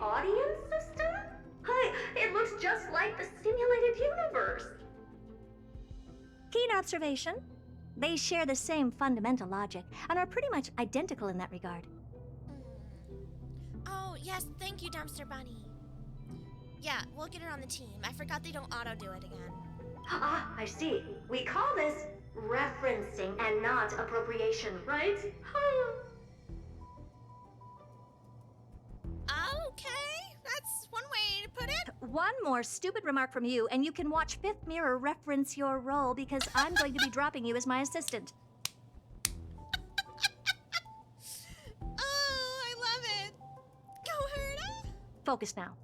audience system? Hi, it looks just like the simulated universe. Keen observation. They share the same fundamental logic and are pretty much identical in that regard. Oh, yes, thank you, Dumpster Bunny. Yeah, we'll get it on the team. I forgot they don't auto-do it again. Ah, I see. We call this referencing and not appropriation, right? Okay, that's one way to put it. One more stupid remark from you, and you can watch Fifth Mirror reference your role because I'm going to be dropping you as my assistant. Oh, I love it. Go, Herta. Focus now.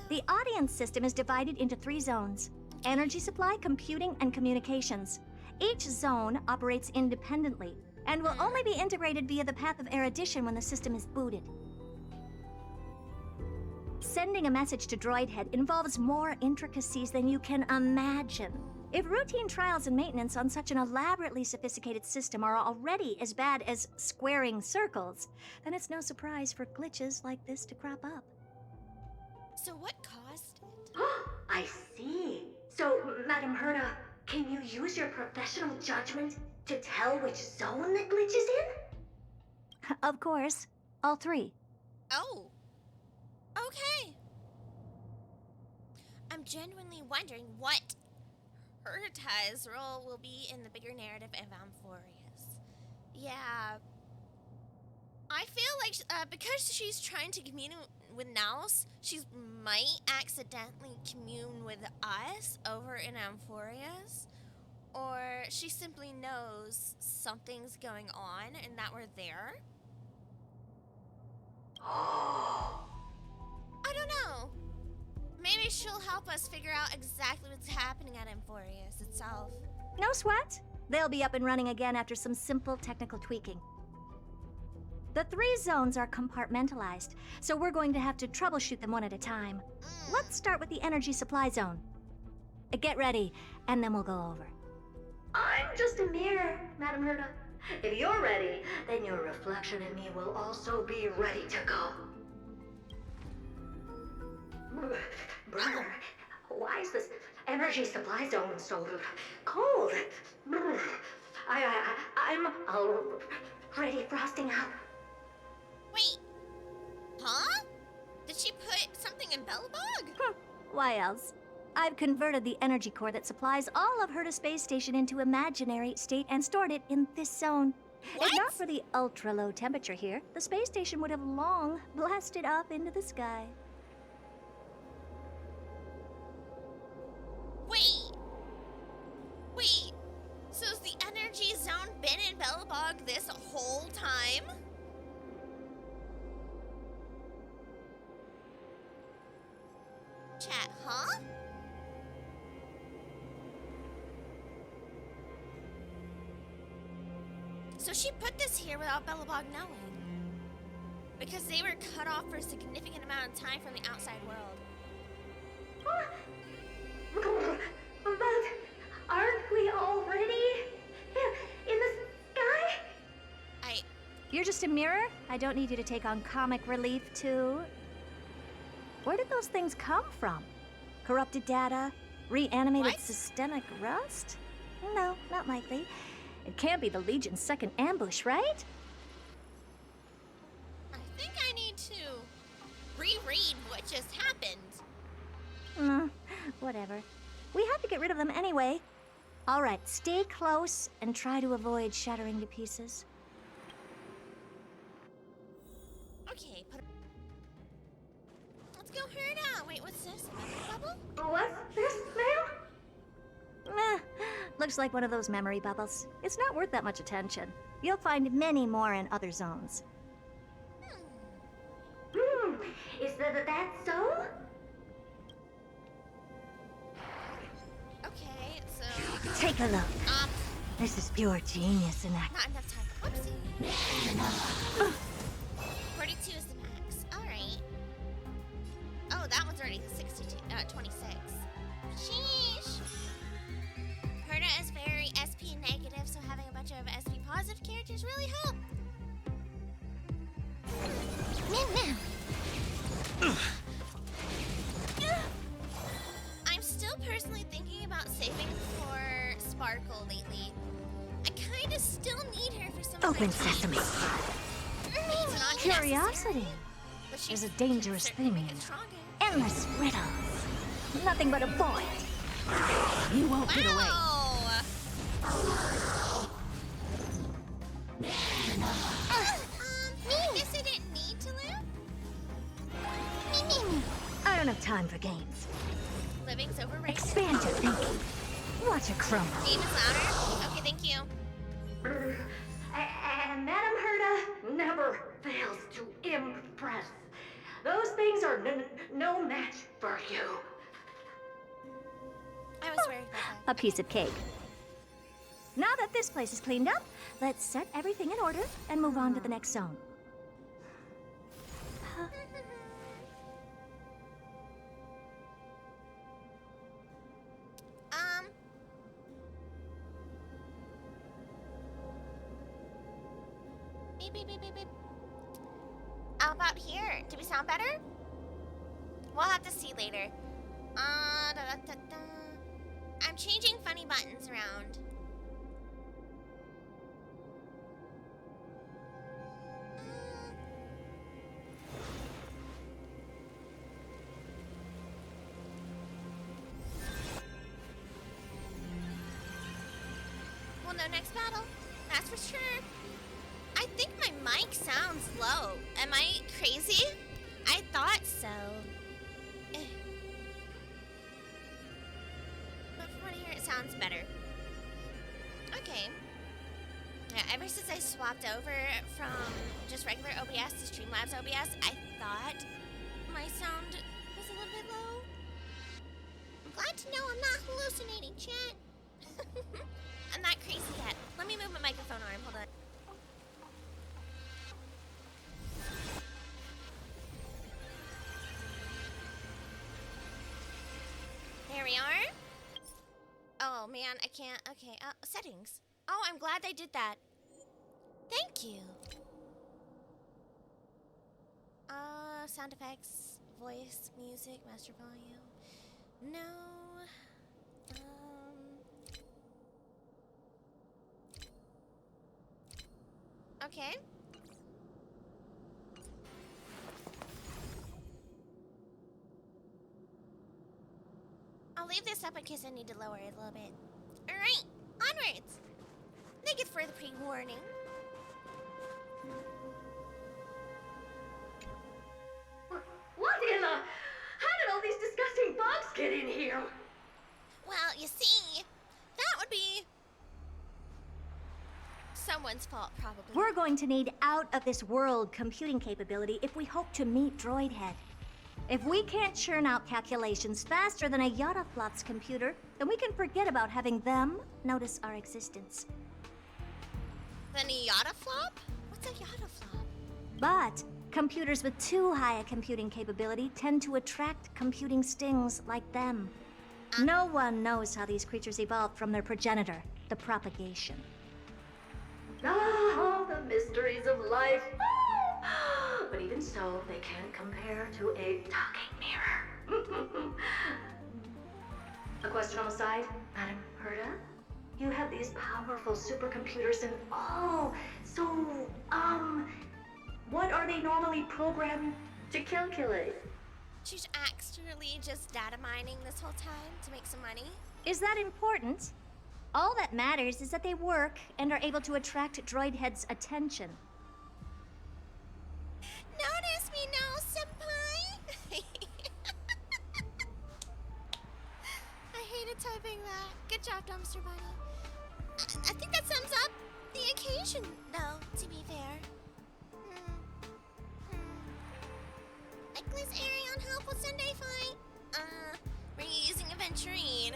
The audience system is divided into 3 zones: energy supply, computing, and communications. Each zone operates independently and will only be integrated via the path of erudition when the system is booted. Sending a message to Droid Head involves more intricacies than you can imagine. If routine trials and maintenance on such an elaborately sophisticated system are already as bad as squaring circles, then it's no surprise for glitches like this to crop up. So what caused it? I see. So, Madam Herta, can you use your professional judgment to tell which zone the glitch is in? Of course, all 3. Oh. Okay. I'm genuinely wondering what Herta's role will be in the bigger narrative of Amphorius. Yeah. I feel like because she's trying to commune with Naus, she might accidentally commune with us over in Amphorius. Or she simply knows something's going on and that we're there. I don't know. Maybe she'll help us figure out exactly what's happening at Amphorius itself. No sweat. They'll be up and running again after some simple technical tweaking. The 3 zones are compartmentalized, so we're going to have to troubleshoot them one at a time. Let's start with the energy supply zone. Get ready, and then we'll go over. I'm just a mirror, Madam Herta. If you're ready, then your reflection in me will also be ready to go. Brother, why is this energy supply zone so cold? I'm already frosting up. Wait. Huh? Did she put something in Belobog? Why else? I've converted the energy core that supplies all of Herta Space Station into imaginary state and stored it in this zone. What? If not for the ultra-low temperature here, the space station would have long blasted up into the sky. Wait. So has the energy zone been in Belobog this whole time? Chat, huh? So she put this here without Belobog knowing. Because they were cut off for a significant amount of time from the outside world. But aren't we already in the sky? You're just a mirror? I don't need you to take on comic relief, too. Where did those things come from? Corrupted data? Reanimated What? systemic rust? No, not likely. It can't be the Legion's second ambush, right? I think I need to reread what just happened. Whatever. We have to get rid of them anyway. All right, stay close and try to avoid shattering to pieces. Okay, let's go Herta. Wait, what's this? Another bubble? What's this, ma'am? Looks like one of those memory bubbles. It's not worth that much attention. You'll find many more in other zones. Is that so? Okay, so Take a look. This is pure genius in action. not enough time. Whoopsie. 42 is the max. All right. Oh, that one's already 26. Sheesh. Herta is very SP negative, so having a bunch of SP positive characters really help. Sparkle lately. I kind of still need her for some of Open my sesame. It's not Curiosity. necessary, but There's she a dangerous can certainly thing make in it stronger. endless riddles. Nothing but a void. You won't get away. Wow! Guess I didn't need to live? I don't have time for games. Living's overrated. Expand your thinking. Watch it crumble. Name is louder? Okay, thank you. And Madam Herta never fails to impress. Those things are no match for you. I was worried about that. A piece of cake. Now that this place is cleaned up, let's set everything in order and move on to the next zone. Beep, beep, beep, beep, beep. How about here? Do we sound better? We'll have to see later. Da, da, da, da. I'm changing funny buttons around. We'll know next battle. That's for sure. I think my mic sounds low. Am I crazy? I thought so. But from what I hear, it sounds better. Okay. Yeah, ever since I swapped over from just regular OBS to Streamlabs OBS, I thought my sound was a little bit low. I'm glad to know I'm not hallucinating, chat. I'm not crazy yet. Let me move my microphone arm. Hold on. Here we are. Oh man, I can't. Okay, settings. Oh, I'm glad I did that. Thank you. Sound effects, voice, music, master volume. No. Okay. I'll leave this up in case I need to lower it a little bit. Alright, onwards! Thank you for the pre-warning. What in the... How did all these disgusting bugs get in here? Well, you see, that would be someone's fault, probably. We're going to need out-of-this-world computing capability if we hope to meet Droidhead. If we can't churn out calculations faster than a Yottaflop's computer, then we can forget about having them notice our existence. Then a Yottaflop? What's a Yottaflop? But computers with too high a computing capability tend to attract computing stings like them. No one knows how these creatures evolved from their progenitor, the propagation. Ah, the mysteries of life. But even so, they can't compare to a talking mirror. A question on the side, Madam Herta? You have these powerful supercomputers and so, what are they normally programmed to calculate? She's actually just data mining this whole time to make some money. Is that important? All that matters is that they work and are able to attract Droidhead's attention. Notice me now, senpai! I hated typing that. Good job, Dumpster Bunny. I think that sums up the occasion, though, to be fair. Nicholas Arion help with Sunday fight? Were you using Aventurine?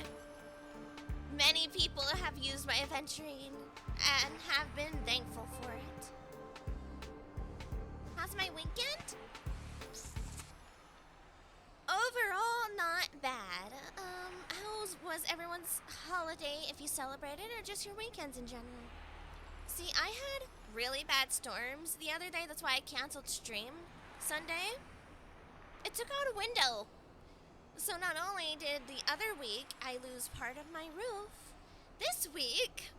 Many people have used my Aventurine and have been thankful for it. How's my weekend? Overall, not bad. How was everyone's holiday, if you celebrated, or just your weekends in general? See, I had really bad storms the other day, that's why I canceled stream Sunday. It took out a window. So not only did the other week I lose part of my roof, this week,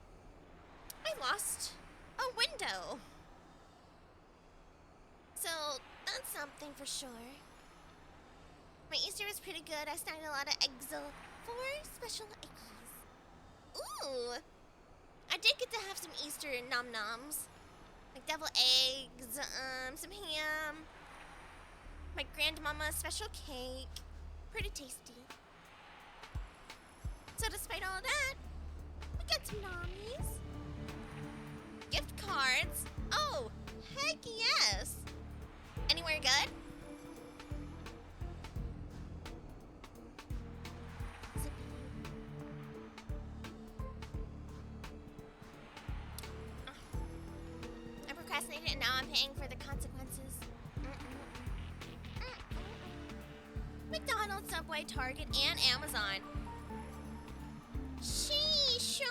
I lost a window. So, that's something for sure. My Easter was pretty good. I snagged a lot of eggs. 4 special eggies. Ooh! I did get to have some Easter nom-noms. Like devil eggs, some ham. My grandmama's special cake. Pretty tasty. So despite all that, we got some nommies. Gift cards. Oh, heck yes. Anywhere good? I procrastinated and now I'm paying for the consequences. McDonald's, Subway, Target, and Amazon. Sheesh.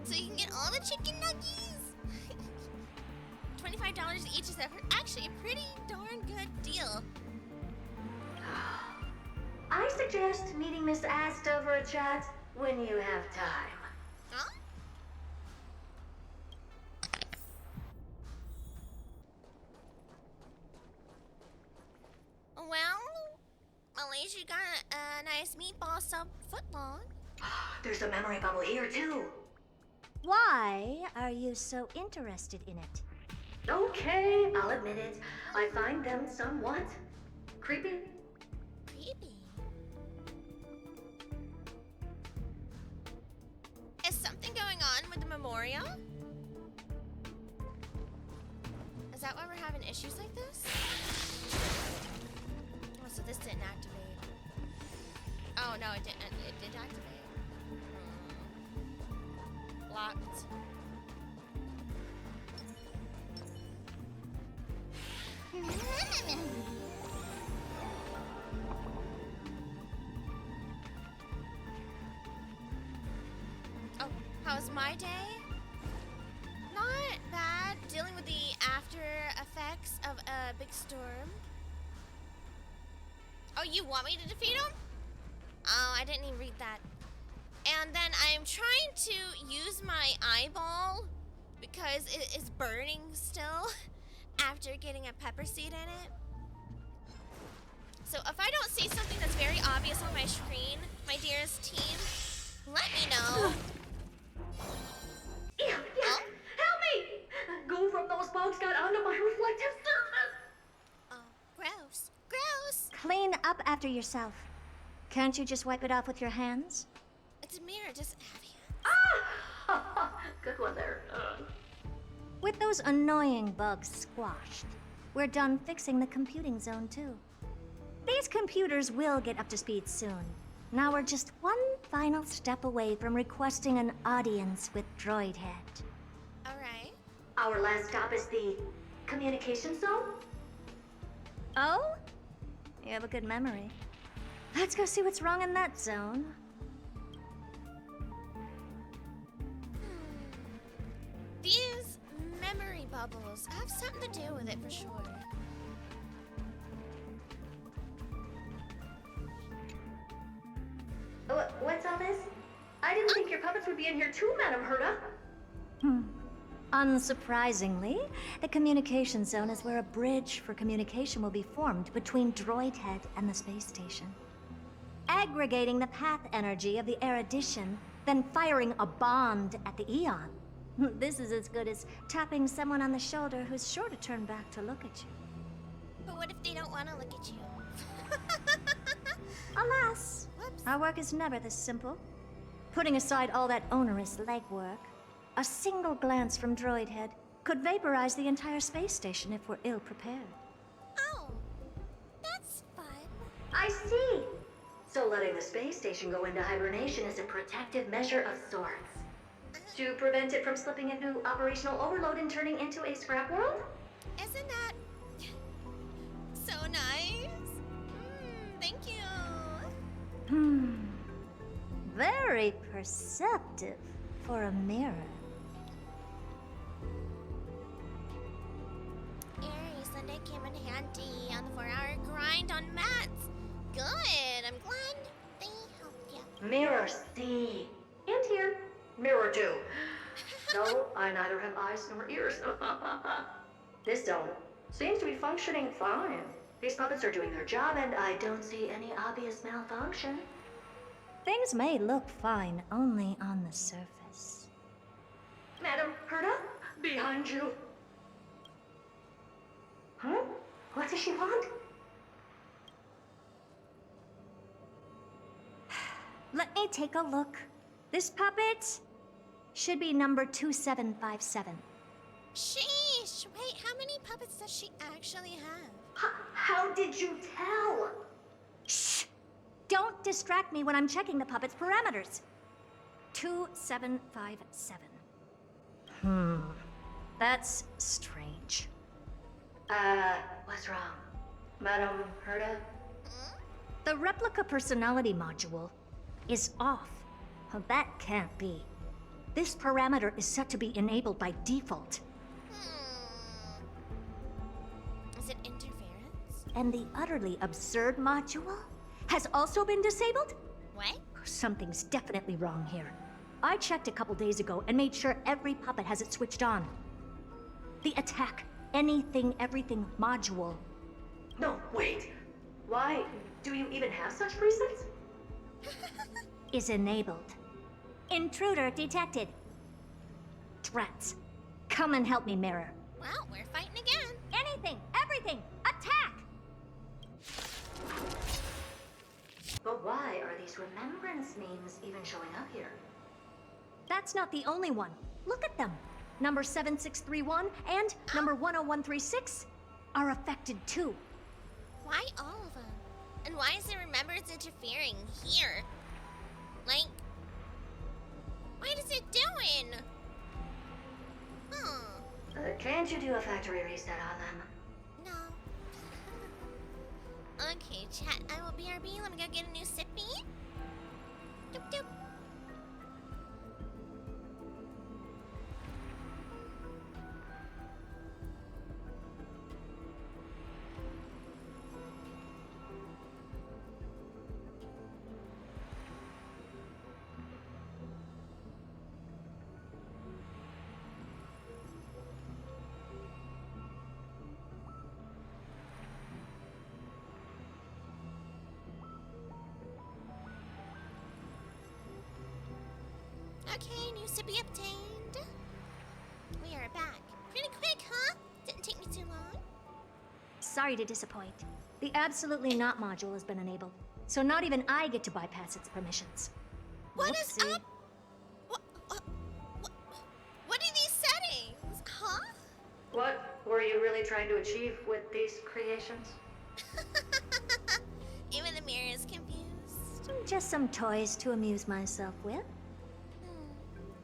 So you can get all the chicken nuggies. $25 each is actually a pretty darn good deal. I suggest meeting Miss Asta for a chat when you have time. Huh? Well, at least you got a nice meatball sub footlong. There's a memory bubble here, too. Why are you so interested in it? Okay, I'll admit it. I find them somewhat creepy. Creepy. Is something going on with the memorial? Is that why we're having issues like this? Oh, so this didn't activate. Oh, no, it didn't. It did activate. Locked. Oh, how's my day? Not bad. Dealing with the after effects of a big storm. Oh, you want me to defeat him? Oh, I didn't even read that. And then I'm trying to use my eyeball because it is burning still after getting a pepper seed in it. So if I don't see something that's very obvious on my screen, my dearest team, let me know. Yeah, Oh? help me! Go from those bugs got onto my reflective surface. Oh, gross. Gross! Clean up after yourself. Can't you just wipe it off with your hands? It's a mirror, it doesn't have hands. Ah! Good one there. With those annoying bugs squashed, we're done fixing the computing zone too. These computers will get up to speed soon. Now we're just one final step away from requesting an audience with Droidhead. Alright. Our last stop is the communication zone? Oh? You have a good memory. Let's go see what's wrong in that zone. These memory bubbles have something to do with it for sure. What's all this? I didn't think your puppets would be in here too, Madam Herta. Unsurprisingly, the communication zone is where a bridge for communication will be formed between Droidhead and the space station. Aggregating the path energy of the erudition, then firing a bond at the Eon. This is as good as tapping someone on the shoulder who's sure to turn back to look at you. But what if they don't want to look at you? Alas, Whoops. our work is never this simple. Putting aside all that onerous legwork, a single glance from Droidhead could vaporize the entire space station if we're ill-prepared. Oh, that's fun. I see. So letting the space station go into hibernation is a protective measure of sorts. To prevent it from slipping into operational overload and turning into a scrap world? Isn't that so nice? Thank you. Very perceptive for a mirror. Airy, Sunday came in handy on the 4-hour grind on mats. Good, I'm glad they helped you. Mirror C. And here. Mirror 2. No, I neither have eyes nor ears. This zone seems to be functioning fine. These puppets are doing their job, and I don't see any obvious malfunction. Things may look fine only on the surface. Madam Herta, behind you. Huh? What does she want? Let me take a look. This puppet should be number 2757. Sheesh! Wait, how many puppets does she actually have? How did you tell? Shh! Don't distract me when I'm checking the puppet's parameters. 2757. That's strange. What's wrong? Madam Herta? The replica personality module is off. Well, that can't be. This parameter is set to be enabled by default. Is it interference? And the utterly absurd module has also been disabled? What? Something's definitely wrong here. I checked a couple days ago and made sure every puppet has it switched on. The attack, anything, everything module. No, wait. Why do you even have such presets? Is enabled. Intruder detected. Drats. Come and help me, Mirror. Well, we're fighting again. Anything, everything, attack! But why are these remembrance memes even showing up here? That's not the only one. Look at them. Number 7631 and number 10136 are affected too. Why all of them? And why is the remembrance interfering here? Like, what is it doing? Can't you do a factory reset on them? No. Okay, chat. I will BRB. Let me go get a new sippy. Doop doop. Okay, new sippy obtained. We are back. Pretty quick, huh? Didn't take me too long. Sorry to disappoint. The absolutely not module has been enabled, so not even I get to bypass its permissions. What is Whoopsie. up? What are these settings? Huh? What were you really trying to achieve with these creations? Even the mirror is confused. Just some toys to amuse myself with.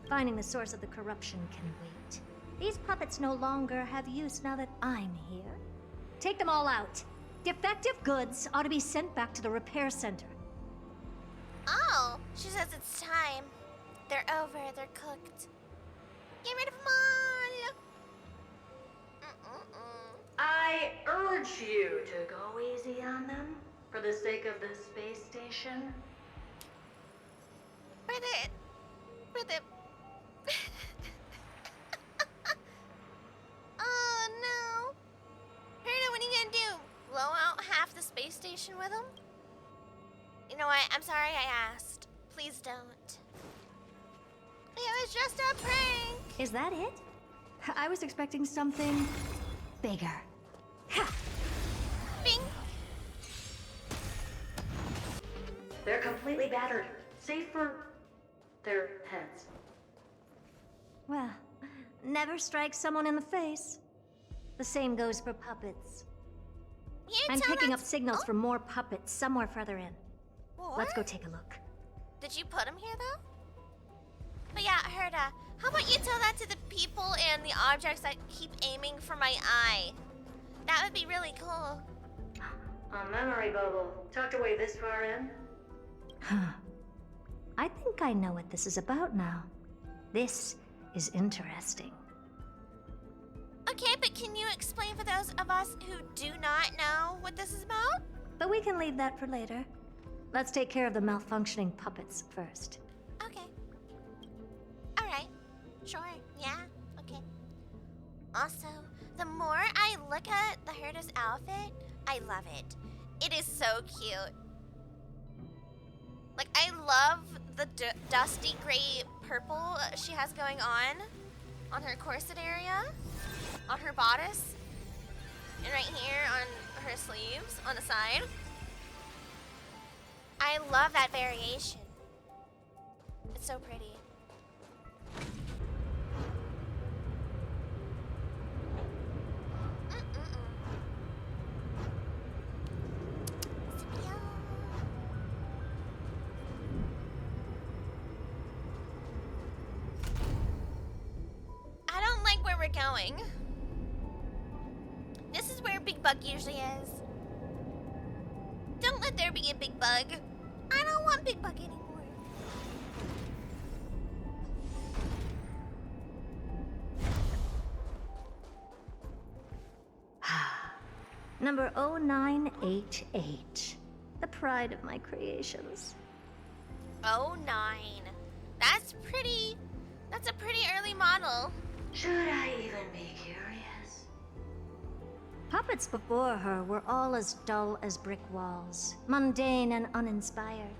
Finding the source of the corruption can wait. These puppets no longer have use now that I'm here. Take them all out. Defective goods ought to be sent back to the repair center. Oh, she says it's time. They're over. They're cooked. Get rid of them all. I urge you to go easy on them for the sake of the space station. For the. Oh no. Herta, what are you gonna do? Blow out half the space station with them? You know what? I'm sorry I asked. Please don't. It was just a prank. Is that it? I was expecting something bigger. Ha! Bing. They're completely battered, save for their heads. Well, never strike someone in the face. The same goes for puppets. You I'm tell picking that- up signals Oh, from more puppets somewhere further in. what? Let's go take a look. Did you put them here though? But yeah, Herta, how about you tell that to the people and the objects that keep aiming for my eye? That would be really cool. A memory bubble tucked away this far in. Huh. I think I know what this is about now. This is interesting. Okay, but can you explain for those of us who do not know what this is about? But we can leave that for later. Let's take care of the malfunctioning puppets first. Okay. Alright. Sure. Yeah. Okay. Also, the more I look at the Hertas outfit, I love it. It is so cute. Like, I love the dusty gray purple she has going on her corset area, on her bodice, and right here on her sleeves, on the side. I love that variation. It's so pretty. I don't like where we're going. This is where Big Bug usually is. Don't let there be a Big Bug. I don't want Big Bug anymore. Number 0988. The pride of my creations. Oh, 9. That's a pretty early model. Should I even be curious? Puppets before her were all as dull as brick walls, mundane and uninspired.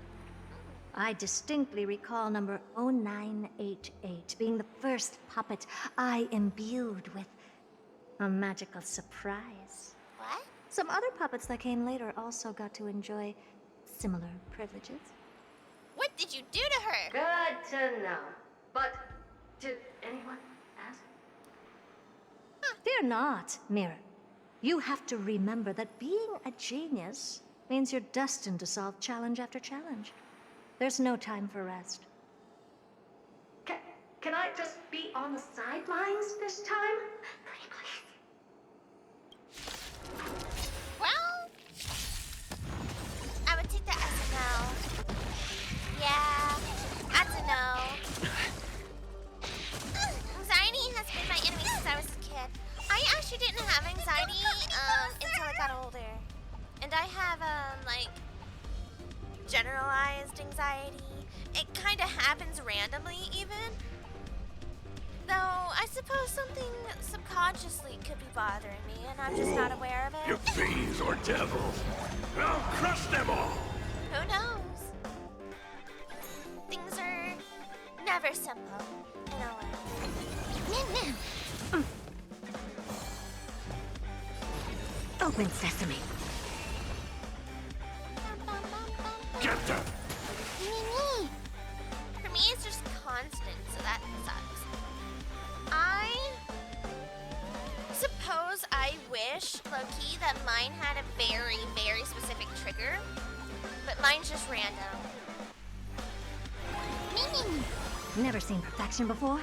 I distinctly recall number 0988 being the first puppet I imbued with a magical surprise. What? Some other puppets that came later also got to enjoy similar privileges. What did you do to her? Good to know. But did anyone ask? Fear not, Mirror. You have to remember that being a genius means you're destined to solve challenge after challenge. There's no time for rest. Can I just be on the sidelines this time? Pretty please. Well, I would take that as a no. Yeah, that's a no. Anxiety has been my enemy since I was a kid. I actually didn't have anxiety until I got older. And I have, like, generalized anxiety. It kind of happens randomly, even. Though, I suppose something subconsciously could be bothering me, and I'm just not aware of it. You fiends or devils! I'll crush them all! Who knows? Things are never simple, in a way. Open sesame. Get them! For me, it's just constant, so that sucks. I suppose I wish, low-key, that mine had a very, very specific trigger, but mine's just random. Never seen perfection before?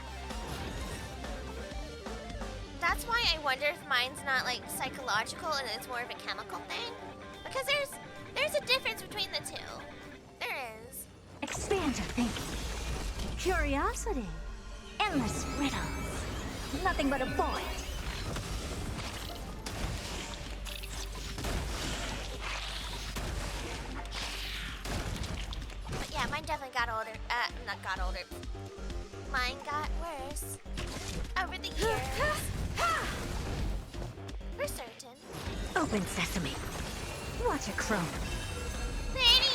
That's why I wonder if mine's not, like, psychological and it's more of a chemical thing. Because there's a difference between the two. There is. Expand your thinking. Curiosity. Endless riddles. Nothing but a void. But yeah, mine definitely got older. Not got older. Mine got worse over the years. For certain. Open sesame. Watch it chrome. Pretty!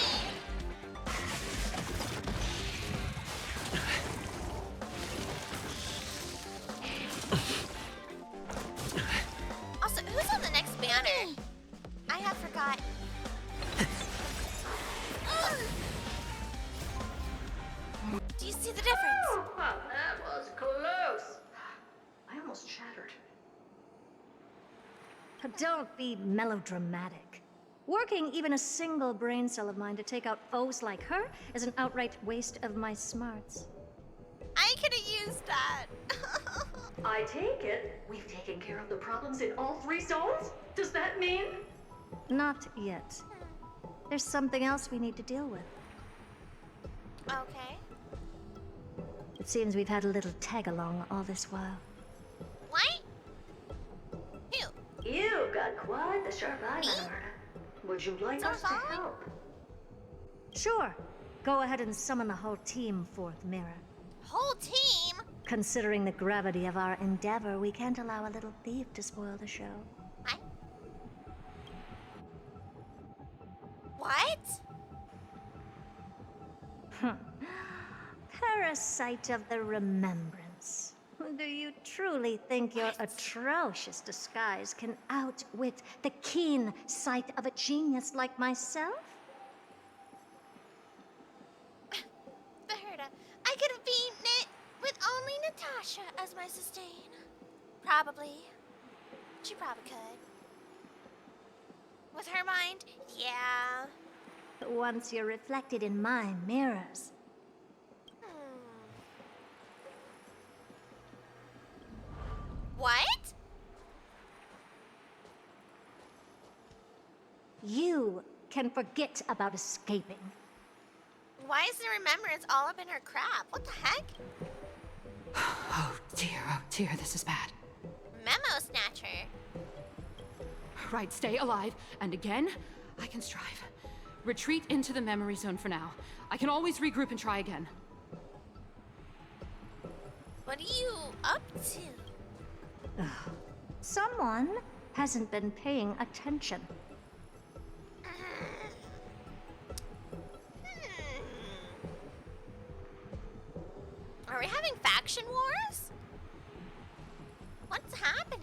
Also, who's on the next banner? I have forgot. Do you see the difference? Oh, that was close. I almost shattered. Don't be melodramatic. Working even a single brain cell of mine to take out foes like her is an outright waste of my smarts. I could have used that. I take it we've taken care of the problems in all 3 zones? Does that mean? Not yet. There's something else we need to deal with. Okay. It seems we've had a little tag-along all this while. What? Who? You've got quite the sharp eye, Madam Herta. Would you like So us to far? help? Sure. Go ahead and summon the whole team forth, Mirror. Whole team? Considering the gravity of our endeavor, we can't allow a little thief to spoil the show. What? Parasite of the Remembrance. Do you truly think your atrocious disguise can outwit the keen sight of a genius like myself? The Herta. I could have beaten it with only Natasha as my sustain. Probably. She probably could. With her mind, yeah. But once you're reflected in my mirrors, What? you can forget about escaping. Why is the remembrance all up in her crap? What the heck? Oh dear, this is bad. Memo snatcher. Right, stay alive, and again, I can strive. Retreat into the memory zone for now. I can always regroup and try again. What are you up to? Someone hasn't been paying attention. Are we having faction wars? What's happening?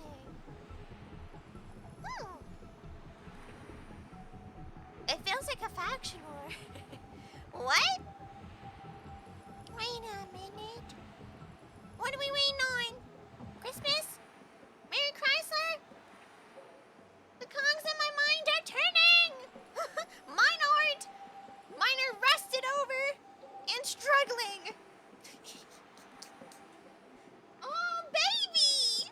It feels like a faction war. What? Wait a minute. What are we waiting on? Christmas? Merry Chrysler? The cogs in my mind are turning! Mine aren't! Mine are rusted over and struggling. Oh, baby!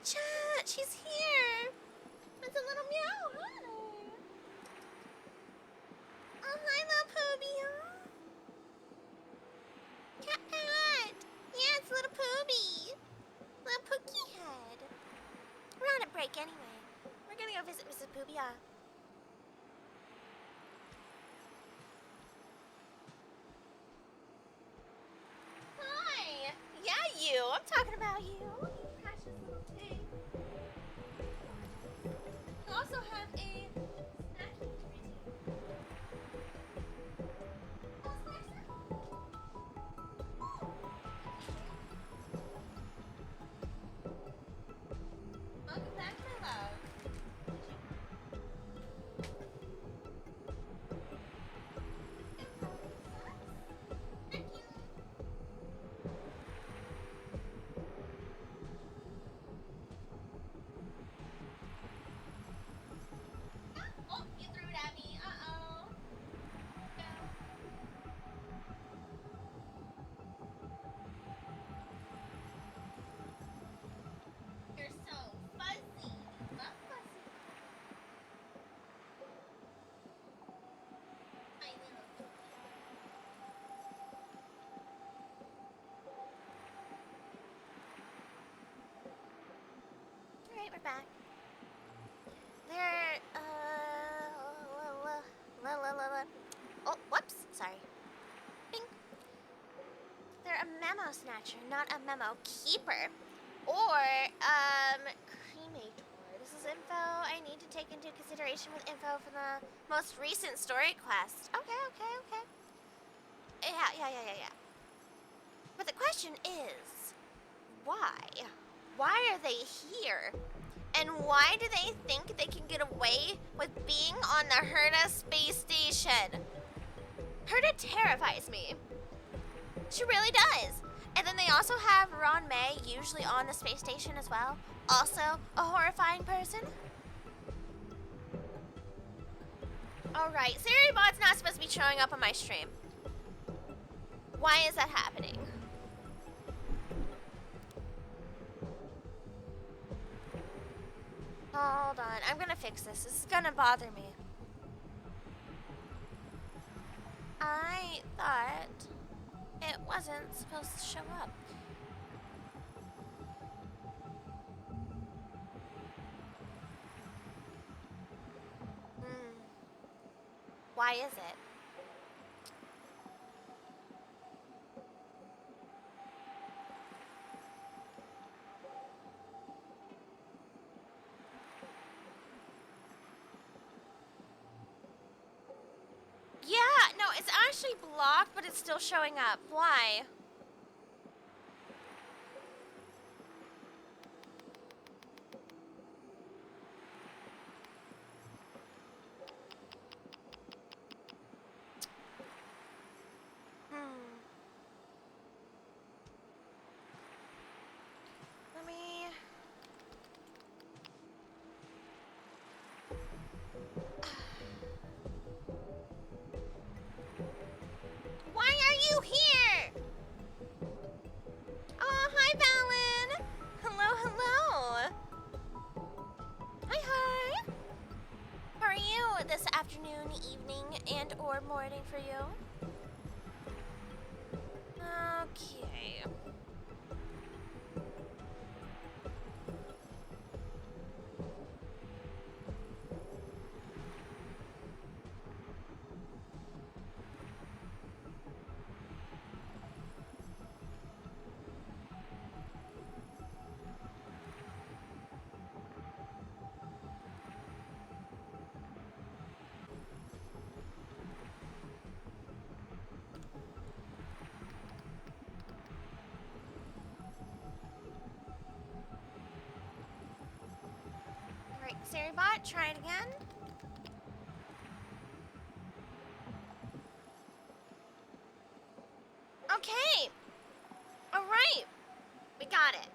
Chat, she's here. It's a little meow. Hi. Oh, hi, little Poobie. Cat Pat. Yeah, it's little Poobie. Little Pookie head. We're on a break anyway. We're gonna go visit Mrs. Poobia. Hi. Yeah, you. I'm talking about you. You precious little thing. We also have a snacky treat. Oh, Spicer. Welcome back, my love. Thank you. Oh, you threw it at me. Uh-oh. No. You're so fuzzy. Love fuzzy. My little Alright, we're back. They're, oh, whoops, sorry. Bing. They're a memo snatcher, not a memo keeper. Or, cremator. This is info I need to take into consideration with info from the most recent story quest. Okay. Yeah. But the question is, why? Why are they here? And why do they think they can get away with being on the Herta space station? Herta terrifies me. She really does. And then they also have Ron May, usually on the space station as well. Also a horrifying person. Alright, Seribot's not supposed to be showing up on my stream. Why is that happening? Hold on, I'm gonna fix this. This is gonna bother me. I thought it wasn't supposed to show up. Why is it? blocked, but it's still showing up. Why? Let me... Why are you here? Oh, hi, Valen. Hello, hello. Hi, hi. How are you this afternoon, evening, and or morning for you? Okay. Alright, Seribot, try it again. Okay. Alright. We got it.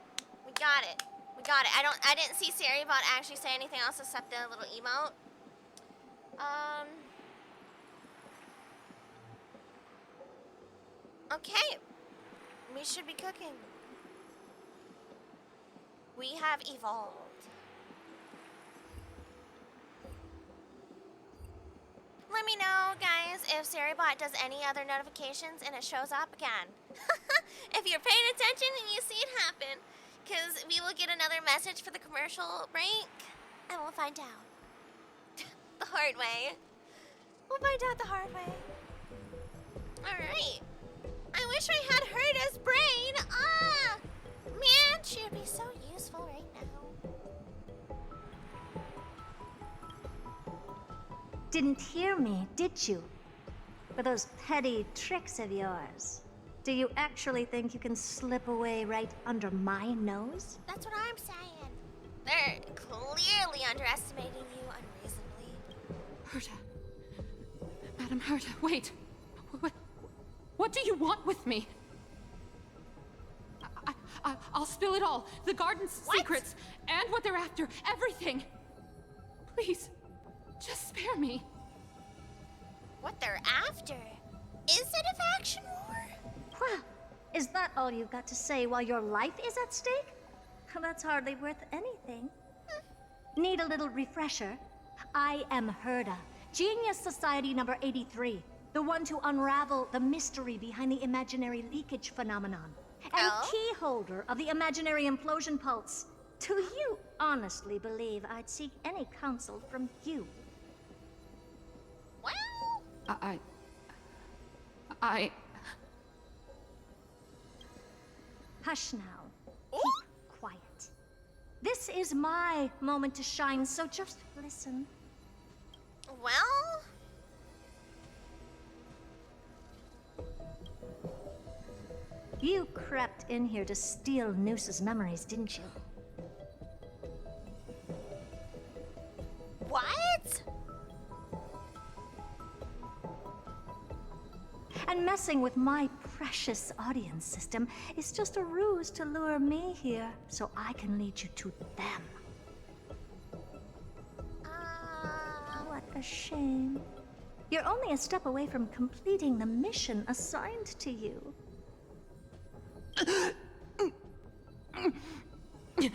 We got it. We got it. I didn't see Seribot actually say anything else except the little emote. Okay. We should be cooking. We have evolved. Let me know, guys, if Seribot does any other notifications and it shows up again. If you're paying attention and you see it happen, because we will get another message for the commercial break, and we'll find out. The hard way. We'll find out the hard way. Alright. I wish I had Hertas' brain. Ah! Man, she would be so useful right now. Didn't hear me, did you? For those petty tricks of yours. Do you actually think you can slip away right under my nose? That's what I'm saying. They're clearly underestimating you unreasonably. Herta. Madam Herta, wait. What do you want with me? I'll spill it all. The garden's secrets, and what they're after. Everything. Please, just spare me. What they're after? Is it a faction war? Well, is that all you've got to say while your life is at stake? That's hardly worth anything. Need a little refresher? I am Herta, Genius Society number 83, the one to unravel the mystery behind the imaginary leakage phenomenon, and key holder of the imaginary implosion pulse. Do you honestly believe I'd seek any counsel from you? Well, I... Hush now. Keep quiet. This is my moment to shine, so just listen. well, You crept in here to steal Noose's memories, didn't you? what? And messing with my precious audience system is just a ruse to lure me here so I can lead you to them. What a shame. You're only a step away from completing the mission assigned to you.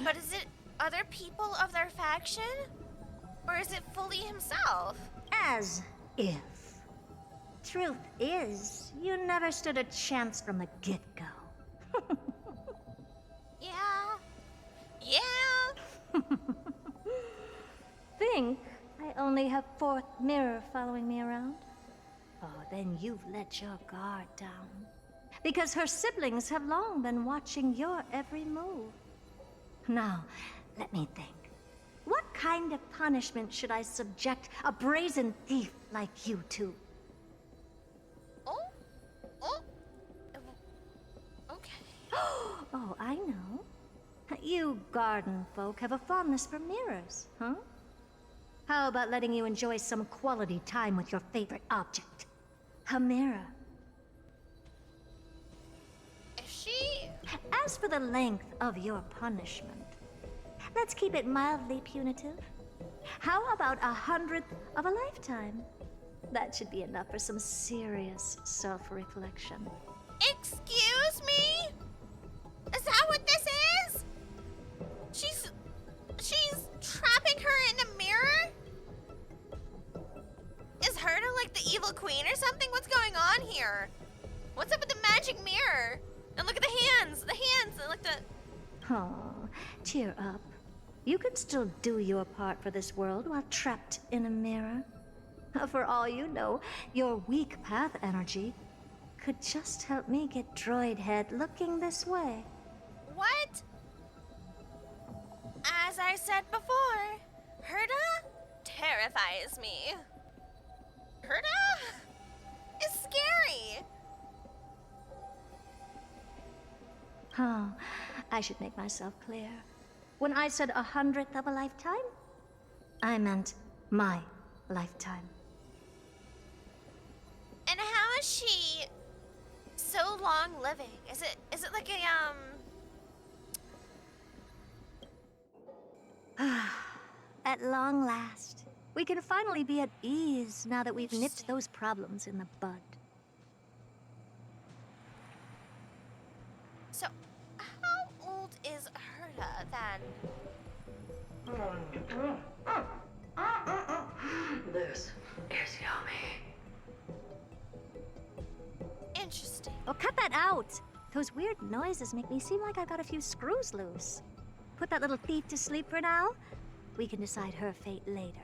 But is it other people of their faction? Or is it fully himself? As if. Truth is, you never stood a chance from the get-go. Yeah. Yeah. Think I only have fourth mirror following me around? Oh, then you've let your guard down. Because her siblings have long been watching your every move. Now, let me think. What kind of punishment should I subject a brazen thief like you to? Oh, Oh, I know. You garden folk have a fondness for mirrors, huh? How about letting you enjoy some quality time with your favorite object? A mirror. Is she? As for the length of your punishment, let's keep it mildly punitive. How about 100th of a lifetime? That should be enough for some serious self-reflection. Excuse me? Is that what this is? She's trapping her in a mirror? Is Herta like the evil queen or something? What's going on here? What's up with the magic mirror? And look at the hands, and like the... Oh, cheer up. You can still do your part for this world while trapped in a mirror. For all you know, your weak path energy could just help me get Droid Head looking this way. What? As I said before, Herta terrifies me. Herta is scary. Oh, I should make myself clear. When I said 100th of a lifetime, I meant my lifetime. And how is she so long living? Is it like a At long last, we can finally be at ease now that we've nipped Interesting. those problems in the bud. So how old is Herta then? This is yummy. Interesting. Oh, cut that out! Those weird noises make me seem like I've got a few screws loose. Put that little thief to sleep for now. We can decide her fate later.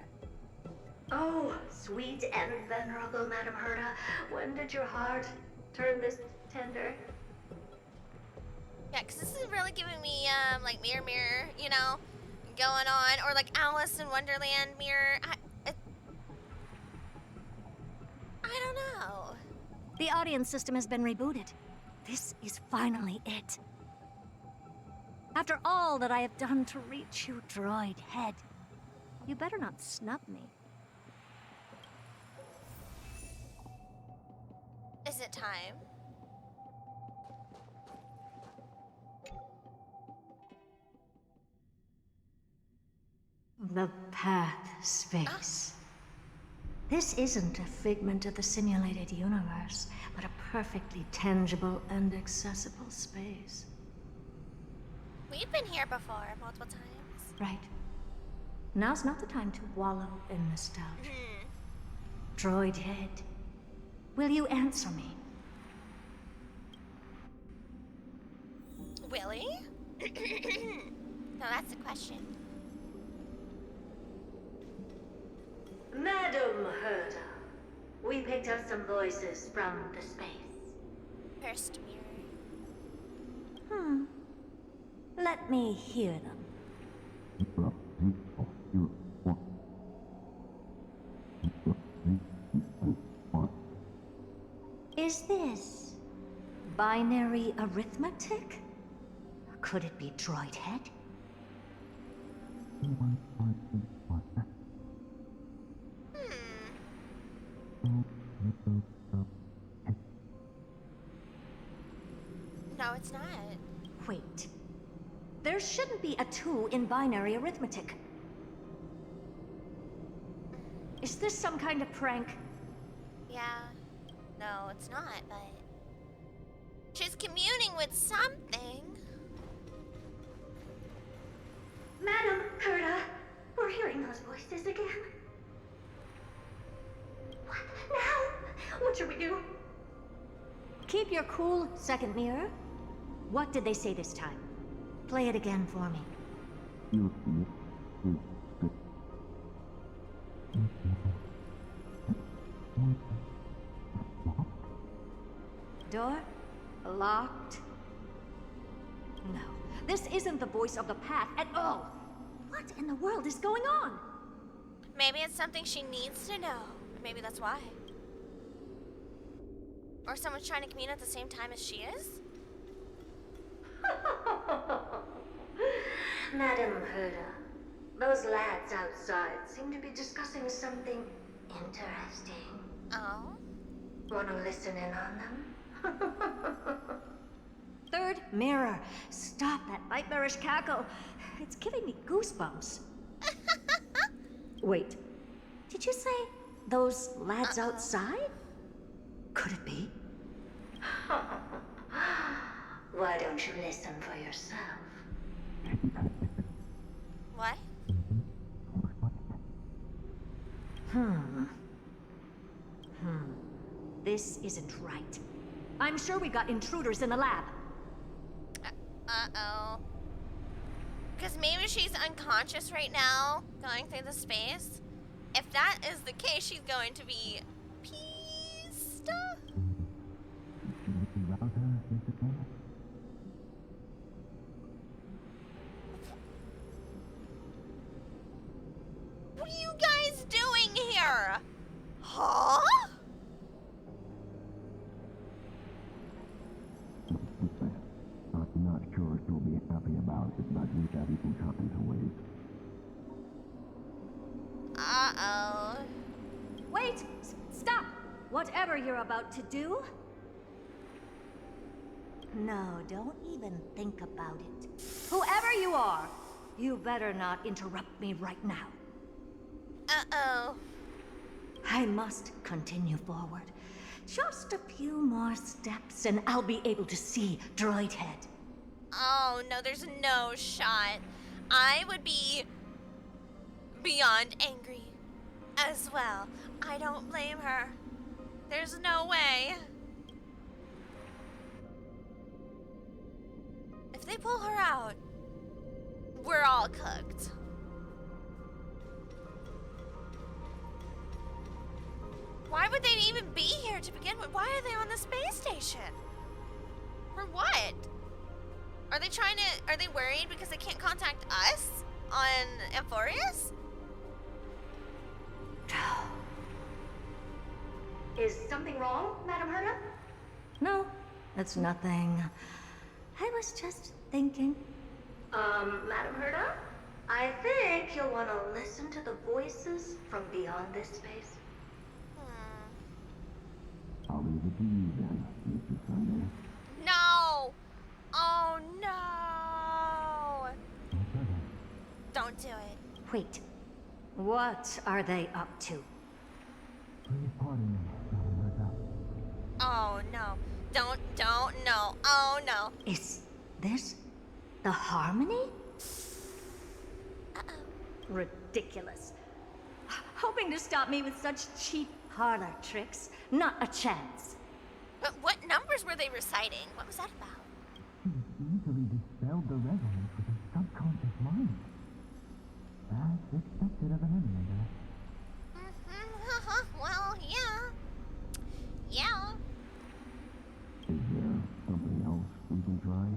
Oh, sweet and venerable Madam Herta, when did your heart turn this tender? Yeah, because this is really giving me like Mirror Mirror, you know, going on, or like Alice in Wonderland Mirror. I don't know. The audience system has been rebooted. This is finally it. After all that I have done to reach you, Droid Head, you better not snub me. Is it time? The path space. This isn't a figment of the simulated universe, but a perfectly tangible and accessible space. We've been here before multiple times. Right. Now's not the time to wallow in nostalgia. Droid Head, will you answer me? Willie? No, that's the question. Madam Herta, we picked up some voices from the space. First mirror. Let me hear them. Is this binary arithmetic? Could it be Droid Head? No, it's not. Wait. There shouldn't be a 2 in binary arithmetic. Is this some kind of prank? Yeah. No, it's not, but... She's communing with something. Madam Herta, we're hearing those voices again. What now? What should we do? Keep your cool, second mirror. What did they say this time? Play it again for me. Door locked. No, this isn't the voice of the path at all. What in the world is going on? Maybe it's something she needs to know. Maybe that's why. Or someone's trying to commune at the same time as she is? Madam Herta, those lads outside seem to be discussing something interesting. Oh? Wanna listen in on them? Third mirror, stop that nightmarish cackle. It's giving me goosebumps. Wait, did you say those lads outside? Could it be? Why don't you listen for yourself? What? This isn't right. I'm sure we got intruders in the lab. Uh-oh. Because maybe she's unconscious right now, going through the space. If that is the case, she's going to be pissed. What are you guys doing here? Huh? I'm not sure she'll be happy about it, but we got even copies away. Uh-oh. Wait! Stop! Whatever you're about to do. No, don't even think about it. Whoever you are, you better not interrupt me right now. Uh-oh. I must continue forward. Just a few more steps and I'll be able to see Droid Head. Oh, no, there's no shot. I would be beyond angry as well. I don't blame her. There's no way. If they pull her out, we're all cooked. Why would they even be here to begin with? Why are they on the space station? For what? Are they worried because they can't contact us on Amphorius? Is something wrong, Madam Herta? No, it's nothing. I was just thinking. Madam Herta? I think you'll want to listen to the voices from beyond this space. I'll leave it to you then, Mr. Sunday. No! Oh no! Don't do it. Wait, what are they up to? Please pardon me, Madam Oh no. Don't, no. Oh no. Is this the Harmony? Ridiculous. Hoping to stop me with such cheap parlor tricks. Not a chance. But what numbers were they reciting? What was that about? She easily dispelled the resonance with her subconscious mind. That's expected of an emulator. Well, yeah. Yeah. Is there something else we can try?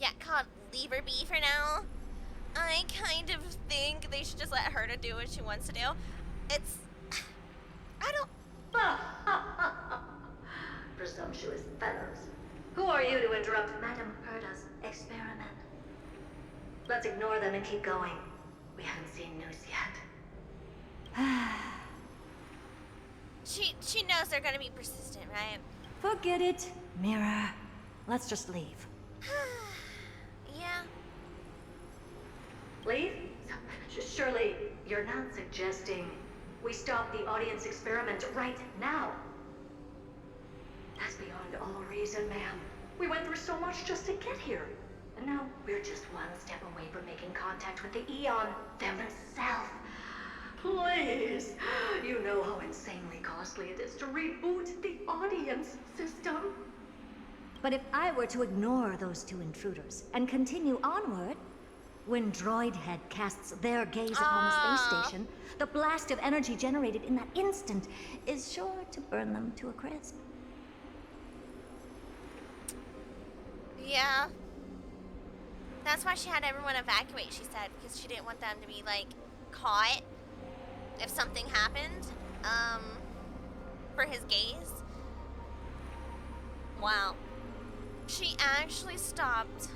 Yeah, called leave her be for now. I kind of think they should just let her to do what she wants to do. It's... I don't... Presumptuous fellows. Who are you to interrupt Madam Herta's experiment? Let's ignore them and keep going. We haven't seen news yet. She knows they're gonna be persistent, right? Forget it, Mirror. Let's just leave. Yeah. Leave? Surely you're not suggesting we stop the audience experiment right now. That's beyond all reason, ma'am. We went through so much just to get here. And now we're just one step away from making contact with the Eon themselves. Please! You know how insanely costly it is to reboot the audience system. But if I were to ignore those two intruders and continue onward, when Droid Head casts their gaze upon the space station, the blast of energy generated in that instant is sure to burn them to a crisp. Yeah. That's why she had everyone evacuate, she said, because she didn't want them to be, like, caught if something happened, for his gaze. Wow. She actually stopped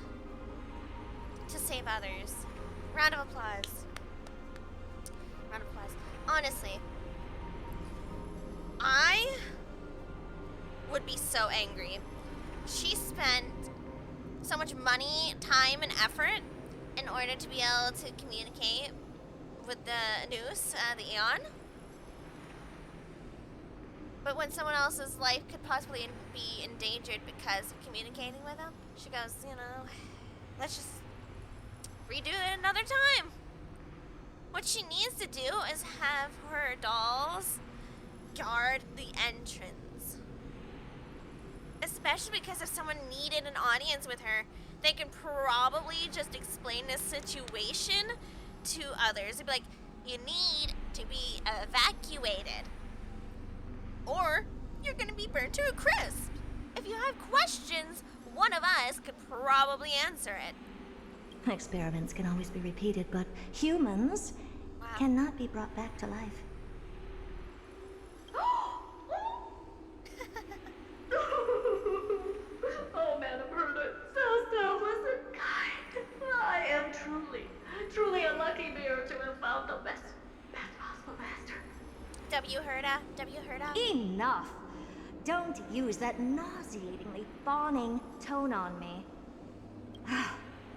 to save others. Round of applause. Round of applause. Honestly, I would be so angry. She spent so much money, time, and effort in order to be able to communicate with the Noose, the Aeon. But when someone else's life could possibly be endangered because of communicating with them, she goes, you know, let's just redo it another time. What she needs to do is have her dolls guard the entrance. Especially because if someone needed an audience with her, they can probably just explain this situation to others. They'd be like, you need to be evacuated, or you're gonna be burnt to a crisp. If you have questions, one of us could probably answer it. Experiments can always be repeated, but humans cannot be brought back to life. Oh, Madam Herta, so selfless and kind. I am truly a lucky mirror to have found the best possible master. W. Herta. Enough! Don't use that nauseatingly fawning tone on me.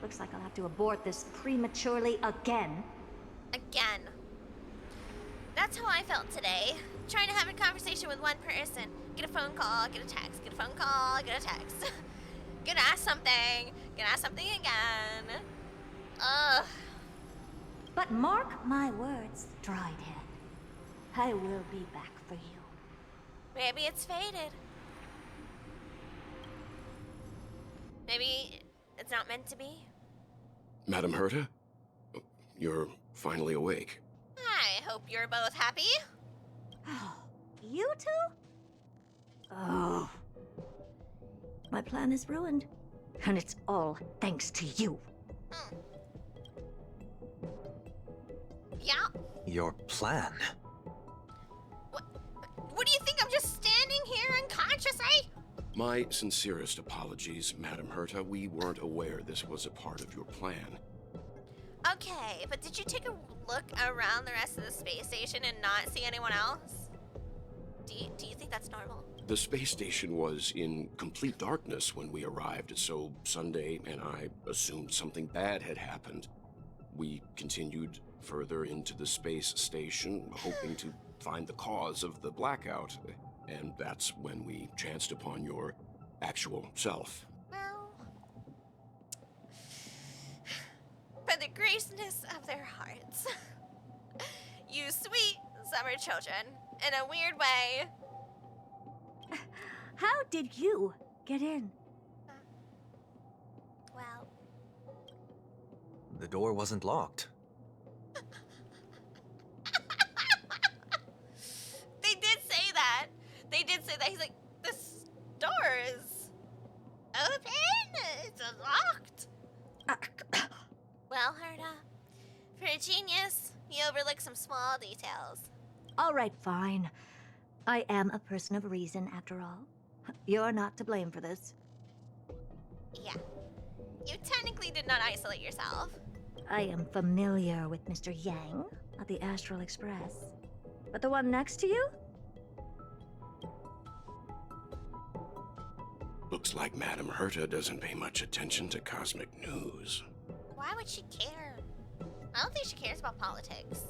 Looks like I'll have to abort this prematurely again. Again. That's how I felt today. Trying to have a conversation with one person. Get a phone call, get a text, get a phone call, get a text. Gonna ask something again. Ugh. But mark my words, Dried-Head. I will be back for you. Maybe it's fated. Maybe it's not meant to be. Madam Herta? You're finally awake. I hope you're both happy. You two? Oh. My plan is ruined. And it's all thanks to you. Yeah? Your plan? What do you think? I'm just standing here unconscious, eh? My sincerest apologies, Madam Herta. We weren't aware this was a part of your plan. Okay, but did you take a look around the rest of the space station and not see anyone else? Do you think that's normal? The space station was in complete darkness when we arrived, so Sunday and I assumed something bad had happened. We continued further into the space station, hoping to find the cause of the blackout, and that's when we chanced upon your actual self. Well, by the graceness of their hearts, you sweet summer children, in a weird way. How did you get in? Well, The door wasn't locked. they did say that. He's like, this door is open. It's unlocked. Well, Herta, for a genius, you overlook some small details. All right, fine. I am a person of reason, after all. You're not to blame for this. Yeah. You technically did not isolate yourself. I am familiar with Mr. Yang of the Astral Express. But the one next to you? Looks like Madam Herta doesn't pay much attention to cosmic news. Why would she care? I don't think she cares about politics.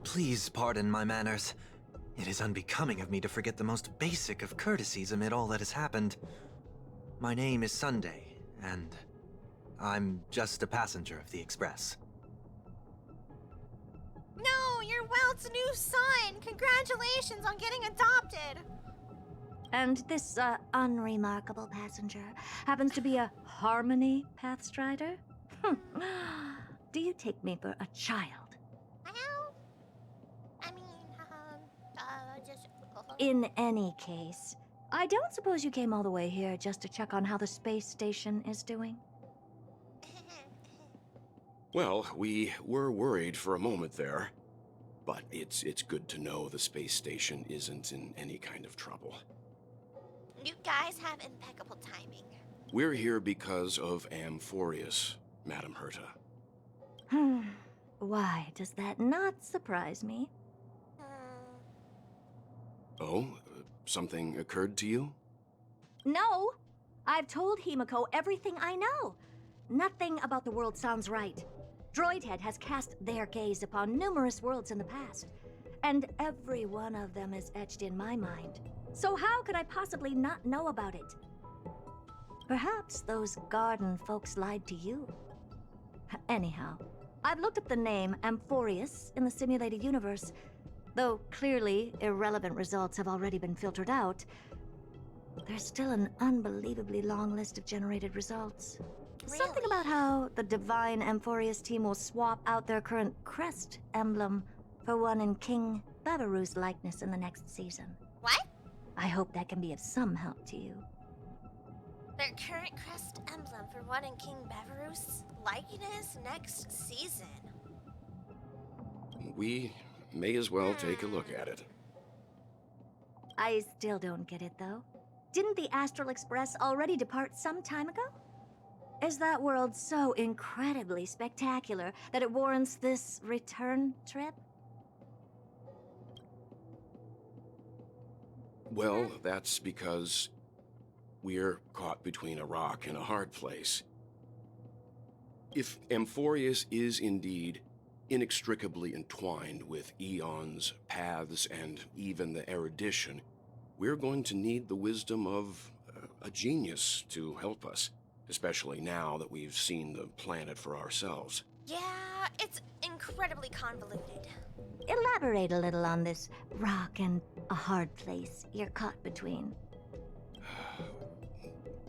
Please pardon my manners. It is unbecoming of me to forget the most basic of courtesies amid all that has happened. My name is Sunday, and I'm just a passenger of the Express. No, you're Welt's new son! Congratulations on getting adopted! And this, unremarkable passenger happens to be a Harmony Pathstrider? Do you take me for a child? Well, I mean, just... In any case, I don't suppose you came all the way here just to check on how the space station is doing? Well, we were worried for a moment there, but it's good to know the space station isn't in any kind of trouble. You guys have impeccable timing. We're here because of Amphorius, Madam Herta. Why does that not surprise me? Oh, something occurred to you? No! I've told Himiko everything I know. Nothing about the world sounds right. Droidhead has cast their gaze upon numerous worlds in the past, and every one of them is etched in my mind. So how could I possibly not know about it? Perhaps those garden folks lied to you. Anyhow, I've looked up the name Amphorius in the simulated universe. Though clearly irrelevant results have already been filtered out, there's still an unbelievably long list of generated results. Something about how the Divine Amphorius team will swap out their current crest emblem for one in King Bevaru's likeness in the next season. What? I hope that can be of some help to you. Their current crest emblem for one in King Bevaru's likeness next season. We may as well take a look at it. I still don't get it, though. Didn't the Astral Express already depart some time ago? Is that world so incredibly spectacular that it warrants this return trip? Well, that's because we're caught between a rock and a hard place. If Amphorius is indeed inextricably entwined with eons, paths, and even the erudition, we're going to need the wisdom of a genius to help us, especially now that we've seen the planet for ourselves. Yeah, it's incredibly convoluted. Elaborate a little on this rock and a hard place you're caught between.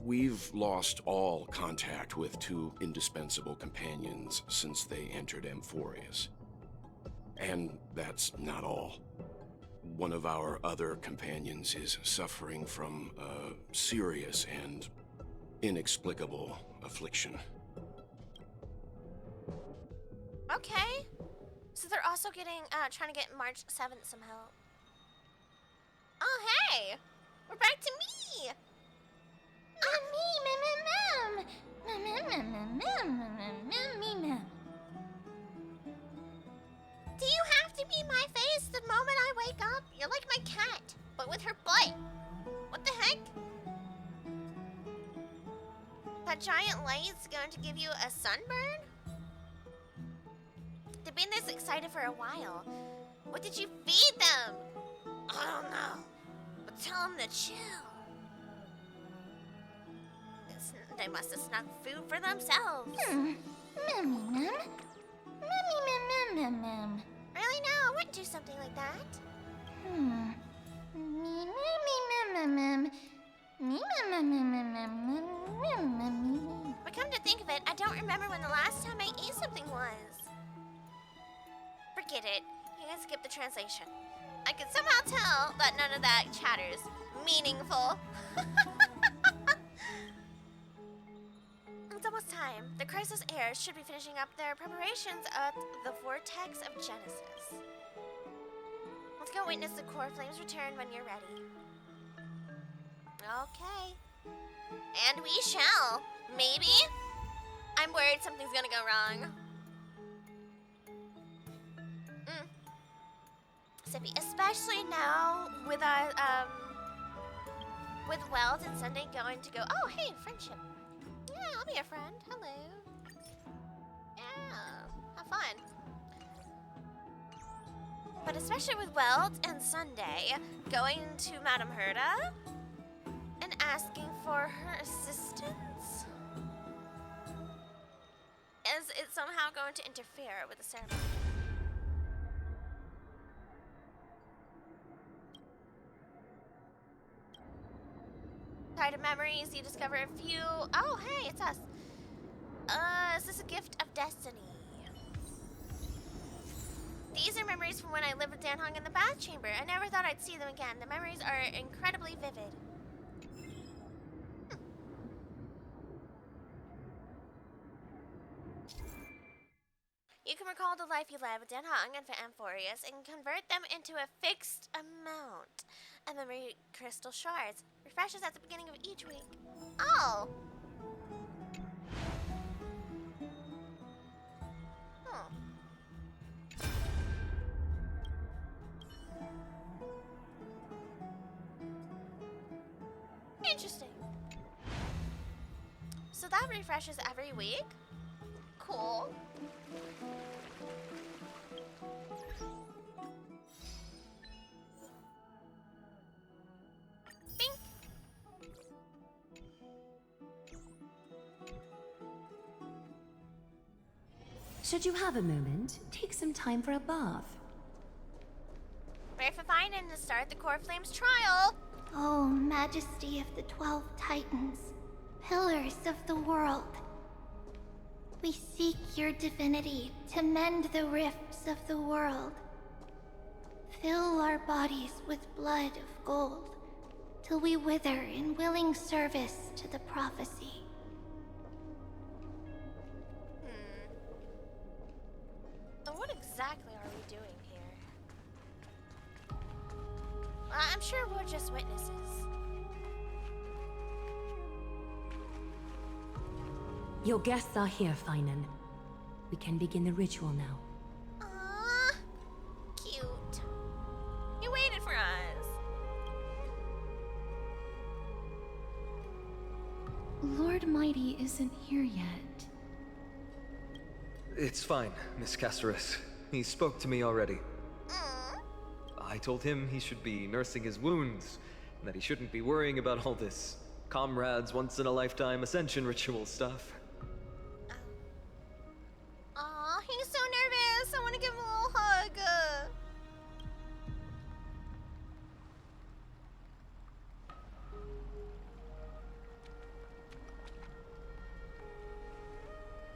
We've lost all contact with two indispensable companions since they entered Amphorius. And that's not all. One of our other companions is suffering from a serious and inexplicable affliction. Okay. So they're also trying to get March 7th some help. Oh, hey! We're back to me! Do you have to be my face the moment I wake up? You're like my cat, but with her butt. What the heck? That giant light's going to give you a sunburn? They've been this excited for a while. What did you feed them? I don't know, but tell them to chill. They must have snuck food for themselves. Really? No, I wouldn't do something like that. But come to think of it, I don't remember when the last time I ate something was. Forget it. You can skip the translation. I can somehow tell that none of that chatter is meaningful. It's almost time. The Crisis heirs should be finishing up their preparations at the Vortex of Genesis. Let's go witness the core flames return when you're ready. Okay. And we shall. Maybe? I'm worried something's gonna go wrong. Sippy, especially now with our, with Weld and Sunday going to go. Oh, hey, friendship. Yeah, I'll be a friend. Hello. Yeah, have fun. But especially with Weld and Sunday going to Madame Herta and asking for her assistance. Is it somehow going to interfere with the ceremony? Try to memories, you discover a few. Oh, hey, it's us. Is this a gift of destiny? These are memories from when I lived with Dan Hong in the bath chamber. I never thought I'd see them again. The memories are incredibly vivid. You can recall the life you led with Dan Hong and Amphorius and convert them into a fixed amount of memory crystal shards. Refreshes at the beginning of each week. Oh! refreshes every week? Cool. Bink. Should you have a moment, take some time for a bath. Ready for finding to start the Core Flames trial. O Majesty of the 12 Titans, pillars of the world, we seek your divinity to mend the rifts of the world. Fill our bodies with blood of gold, till we wither in willing service to the prophecy. So what exactly are we doing here? I'm sure we're just witnesses. Your guests are here, Finan. We can begin the ritual now. Aww, cute. You waited for us. Lord Mighty isn't here yet. It's fine, Miss Casterus. He spoke to me already. I told him he should be nursing his wounds, and that he shouldn't be worrying about all this comrades once-in-a-lifetime ascension ritual stuff. Aw, he's so nervous. I want to give him a little hug.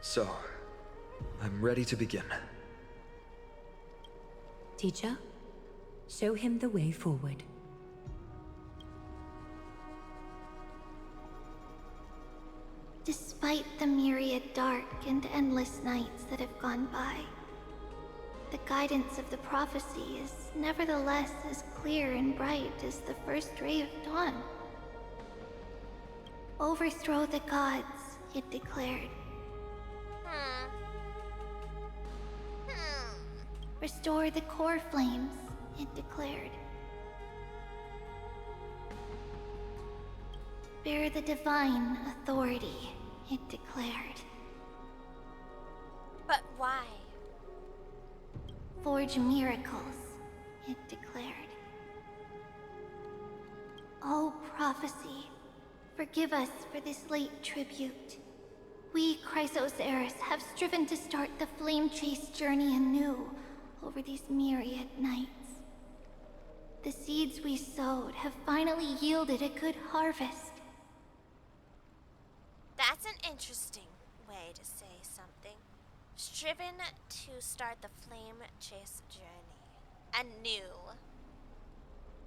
So, I'm ready to begin. Teacher, show him the way forward. Despite the myriad dark and endless nights that have gone by, the guidance of the prophecy is nevertheless as clear and bright as the first ray of dawn. Overthrow the gods, it declared. Restore the core flames, it declared. Bear the divine authority, it declared. But why? Forge miracles, it declared. O prophecy, forgive us for this late tribute. We, Chrysos Eris, have striven to start the flame chase journey anew over these myriad nights. The seeds we sowed have finally yielded a good harvest. That's an interesting way to say something. Striven to start the flame chase journey anew.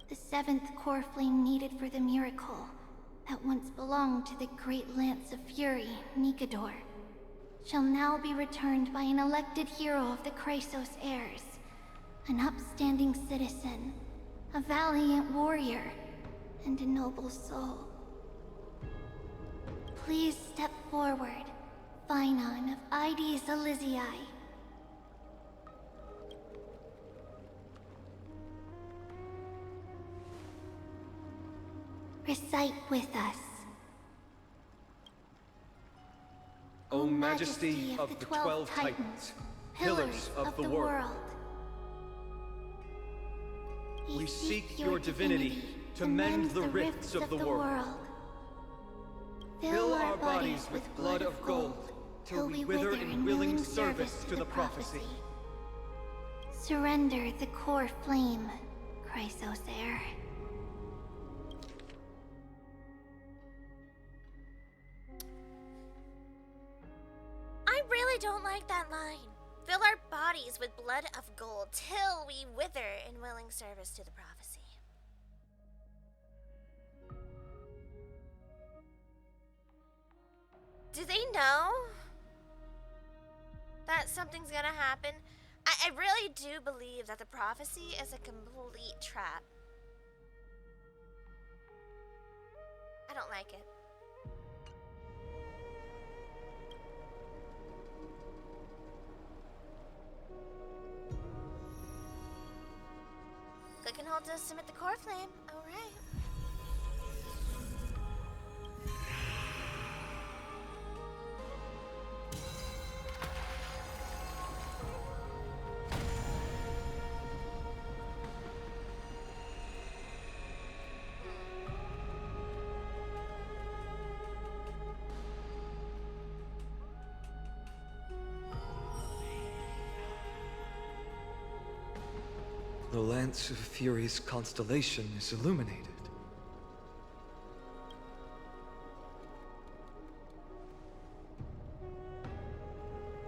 The seventh core flame needed for the miracle that once belonged to the great Lance of Fury, Nikador, shall now be returned by an elected hero of the Chrysos heirs, an upstanding citizen, a valiant warrior, and a noble soul. Please step forward, Finan of Ides Elysiae. Recite with us. O Majesty of the 12 Titans, pillars of the world, we seek your divinity to mend the rifts of the world. Fill our bodies with blood of gold, till we wither in willing service to the prophecy. Surrender the core flame, Chrysos heir. I really don't like that line. Fill our bodies with blood of gold till we wither in willing service to the prophecy. Do they know that something's gonna happen? I really do believe that the prophecy is a complete trap. I don't like it. Click and hold to submit the core flame. Alright. The Lance of Fury's constellation is illuminated.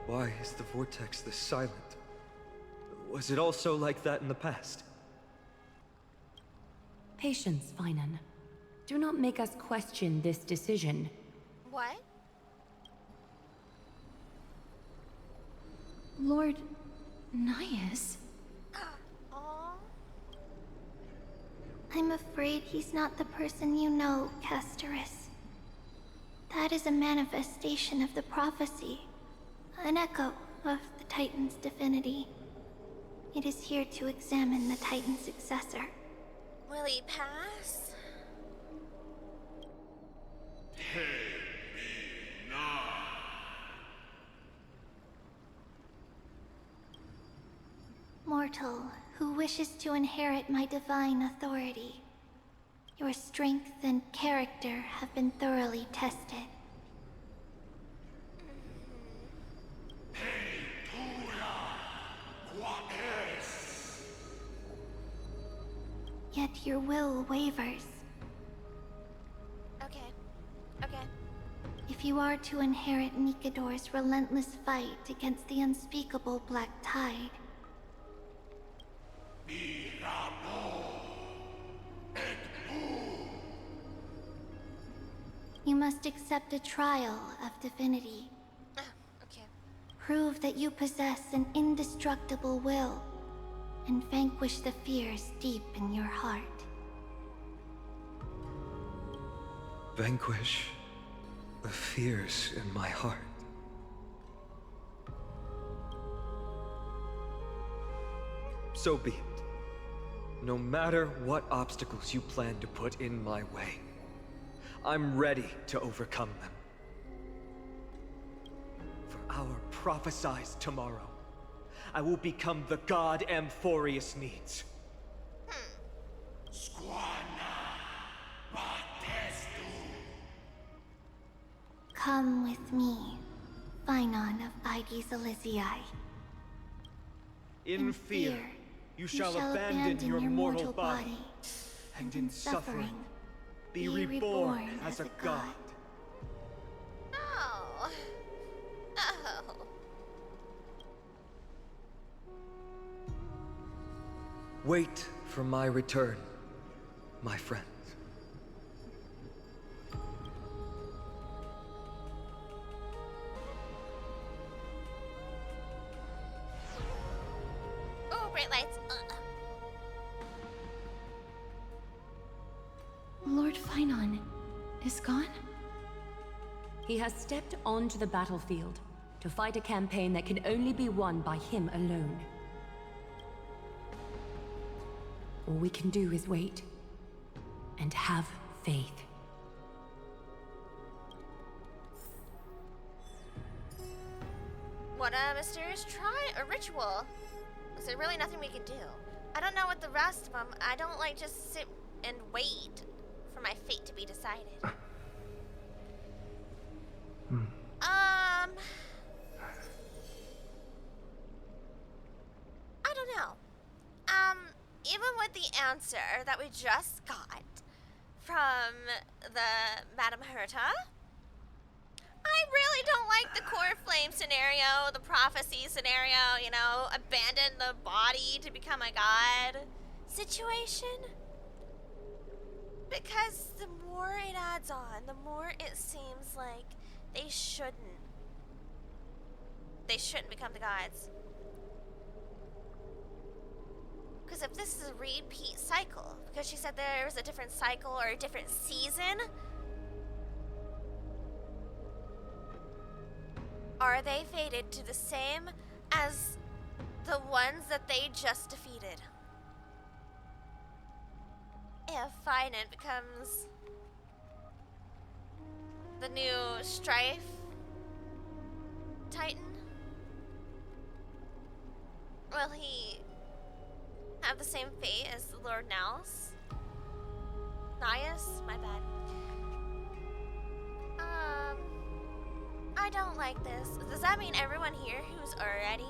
Why is the vortex this silent? Was it also like that in the past? Patience, Finan. Do not make us question this decision. What? Lord Nias? Aww. I'm afraid he's not the person you know, Castorus. That is a manifestation of the prophecy, an echo of the Titan's divinity. It is here to examine the Titan's successor. Will he pass? Mortal, who wishes to inherit my divine authority. Your strength and character have been thoroughly tested. Yet your will wavers. Okay. Okay. If you are to inherit Nikador's relentless fight against the unspeakable Black Tide, you must accept a trial of divinity. Okay. Prove that you possess an indestructible will, and vanquish the fears deep in your heart. Vanquish the fears in my heart. So be it. No matter what obstacles you plan to put in my way, I'm ready to overcome them. For our prophesied tomorrow, I will become the god Amphorius needs. Come with me, Finan of Aegis Elysiae. In fear, you shall abandon your mortal body, and in suffering, be reborn as a god. No. No. Wait for my return, my friends. Oh, bright lights. Lord Finan is gone? He has stepped onto the battlefield to fight a campaign that can only be won by him alone. All we can do is wait and have faith. What a mysterious a ritual. Is there really nothing we can do? I don't know what the rest of them. I don't like just sit and wait for my fate to be decided. I don't know. Even with the answer that we just got from the Madame Herta, I really don't like the core flame scenario, the prophecy scenario, you know, abandon the body to become a god situation. Because the more it adds on, the more it seems like they shouldn't become the gods. Because if this is a repeat cycle, because she said there was a different cycle or a different season, are they fated to the same as the ones that they just defeated? If Finan becomes the new Strife Titan, will he have the same fate as the Lord Nias? My bad. I don't like this. Does that mean everyone here who's already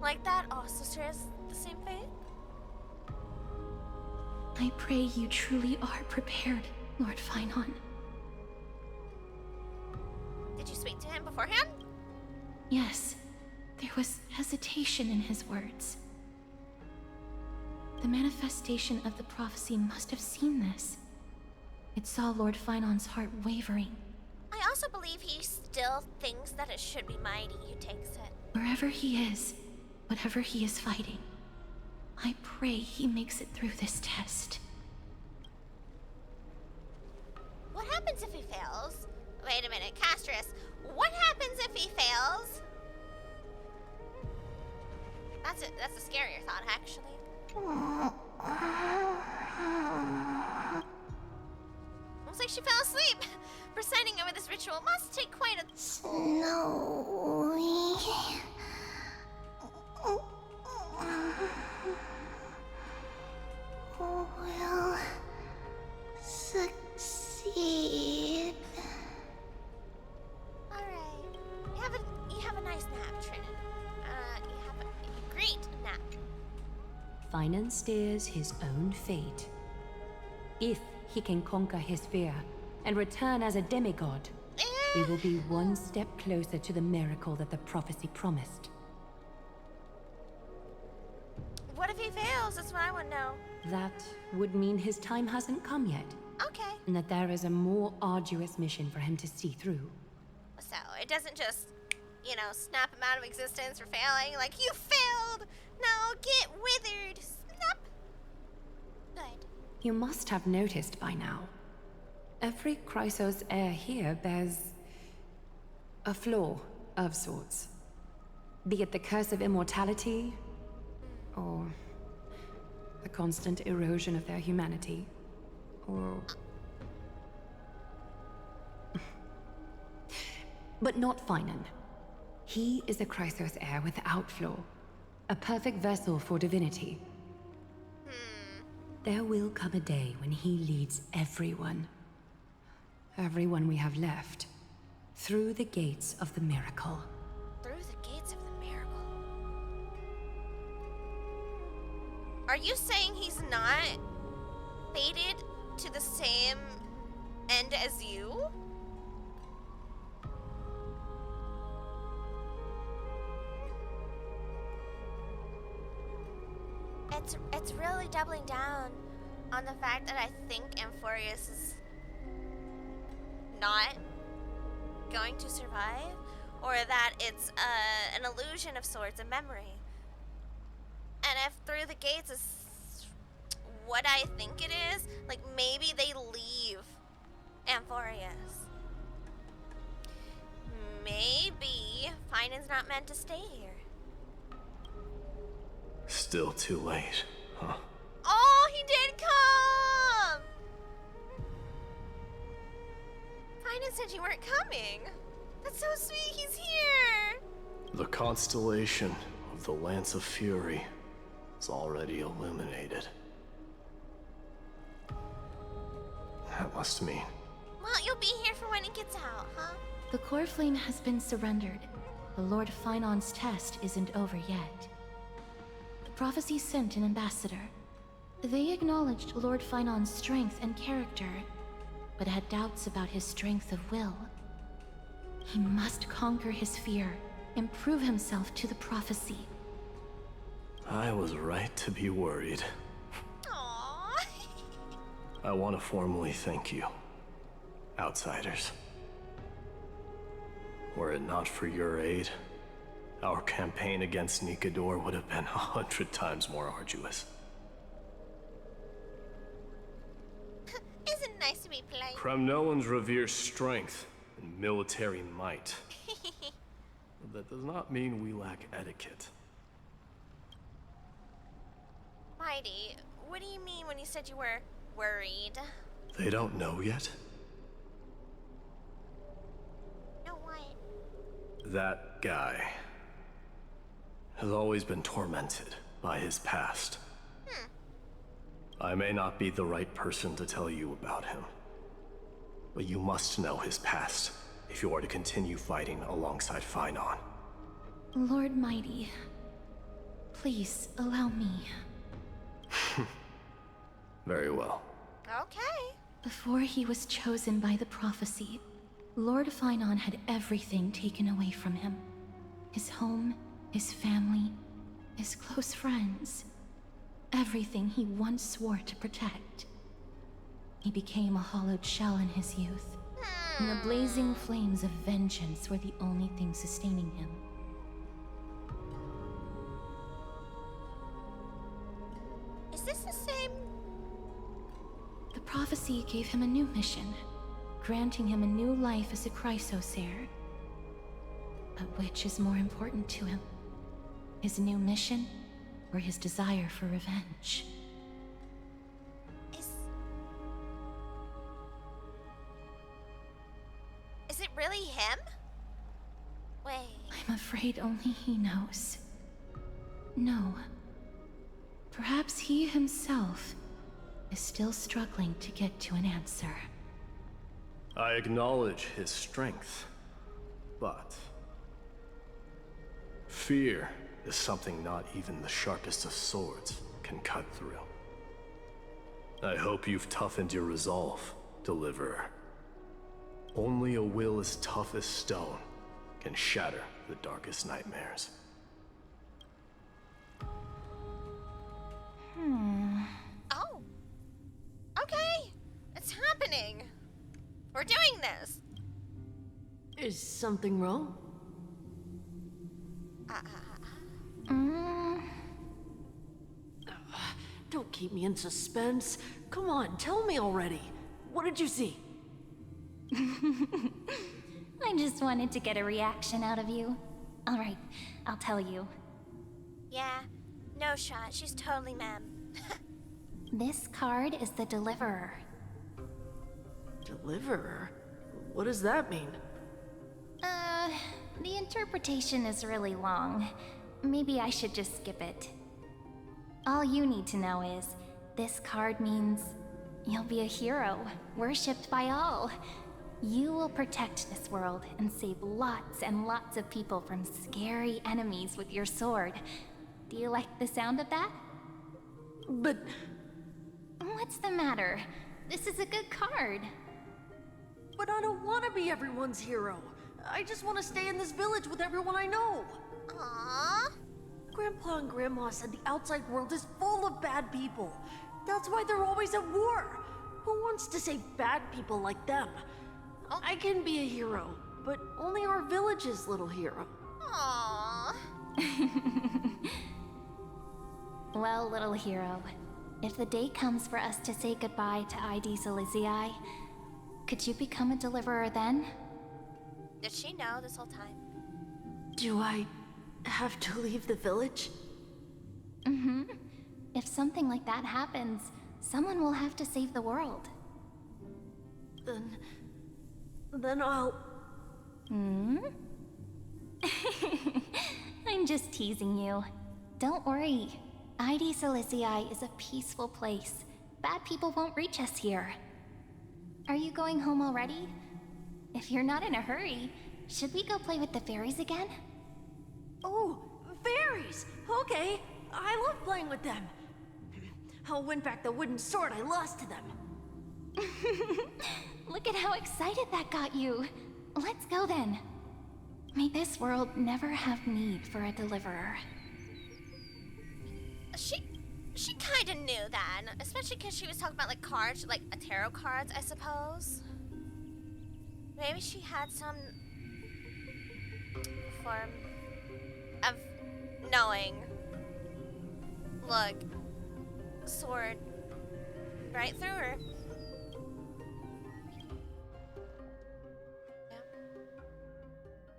like that also shares the same fate? I pray you truly are prepared, Lord Finon. Did you speak to him beforehand? Yes, there was hesitation in his words. The manifestation of the prophecy must have seen this. It saw Lord Finon's heart wavering. I also believe he still thinks that it should be Mighty who takes it. Wherever he is, whatever he is fighting, I pray he makes it through this test. What happens if he fails? Wait a minute, Castrus. What happens if he fails? That's a scarier thought, actually. Looks like she fell asleep. Presiding over this ritual must take quite a... Slowly. Will succeed. Alright. You have a nice nap, Trinan. You have a great nap. Finan steers his own fate. If he can conquer his fear and return as a demigod, we will be one step closer to the miracle that the prophecy promised. What if he fails? That's what I want to know. That would mean his time hasn't come yet, Okay. and that there is a more arduous mission for him to see through. So, it doesn't just, snap him out of existence for failing. Like, you failed! Now get withered! Snap! Good. You must have noticed by now. Every Chrysos heir here bears a flaw of sorts. Be it the curse of immortality, or the constant erosion of their humanity, or... But not Finan. He is a Chrysos heir without flaw. A perfect vessel for divinity. There will come a day when he leads everyone we have left, through the gates of the miracle. Through the gates of the miracle. Are you saying he's not fated to the same end as you? It's really doubling down on the fact that I think Amphorius is not going to survive, or that it's an illusion of sorts, a memory. And if through the gates is what I think it is, like maybe they leave Amphorius. Maybe Finan's not meant to stay here. Still too late, huh? Oh, he did come! Finan said you weren't coming. That's so sweet, he's here! The constellation of the Lance of Fury is already illuminated. That must mean... Well, you'll be here for when it gets out, huh? The core flame has been surrendered. The Lord Finon's test isn't over yet. The prophecy sent an ambassador. They acknowledged Lord Finon's strength and character, but had doubts about his strength of will. He must conquer his fear and prove himself to the prophecy. I was right to be worried. Aww. I want to formally thank you, outsiders. Were it not for your aid, our campaign against Nikador would have been 100 times more arduous. Isn't it nice to be polite? Kremnoans revere strength and military might. But that does not mean we lack etiquette. Mighty, what do you mean when you said you were worried? They don't know yet? No, what? That guy has always been tormented by his past. I may not be the right person to tell you about him, but you must know his past if you are to continue fighting alongside Finon. Lord Mighty, please allow me. Very well. Okay. Before he was chosen by the prophecy, Lord Finon had everything taken away from him. His home, his family, his close friends. Everything he once swore to protect. He became a hollowed shell in his youth, and the blazing flames of vengeance were the only thing sustaining him. Is this the same? The prophecy gave him a new mission, granting him a new life as a Chrysos heir. But which is more important to him? His new mission, or his desire for revenge? Is it really him? Wait. I'm afraid only he knows. No. Perhaps he himself is still struggling to get to an answer. I acknowledge his strength, but fear is something not even the sharpest of swords can cut through. I hope you've toughened your resolve, Deliverer. Only a will as tough as stone can shatter the darkest nightmares. Oh. Okay. It's happening. We're doing this. Is something wrong? Don't keep me in suspense. Come on, tell me already. What did you see? I just wanted to get a reaction out of you. All right, I'll tell you. Yeah. No shot. She's totally ma'am. This card is the Deliverer. Deliverer? What does that mean? The interpretation is really long. Maybe I should just skip it. All you need to know is, this card means you'll be a hero, worshipped by all. You will protect this world and save lots and lots of people from scary enemies with your sword. Do you like the sound of that? But... What's the matter? This is a good card. But I don't want to be everyone's hero. I just want to stay in this village with everyone I know. Aww. Grandpa and Grandma said the outside world is full of bad people. That's why they're always at war. Who wants to save bad people like them? I can be a hero, but only our village's little hero. Aww. Well, little hero, if the day comes for us to say goodbye to ID Silizii, could you become a deliverer then? Did she know this whole time? Do I have to leave the village? Mm-hmm. If something like that happens, someone will have to save the world. Then I'll... I'm just teasing you. Don't worry. ID Silizii is a peaceful place. Bad people won't reach us here. Are you going home already? If you're not in a hurry, should we go play with the fairies again? Oh, fairies! Okay, I love playing with them. I'll win back the wooden sword I lost to them. Look at how excited that got you. Let's go then. May this world never have need for a deliverer. She kind of knew that, especially because she was talking about like cards, like tarot cards, I suppose. Maybe she had some form of knowing. Look, sword right through her. Yeah.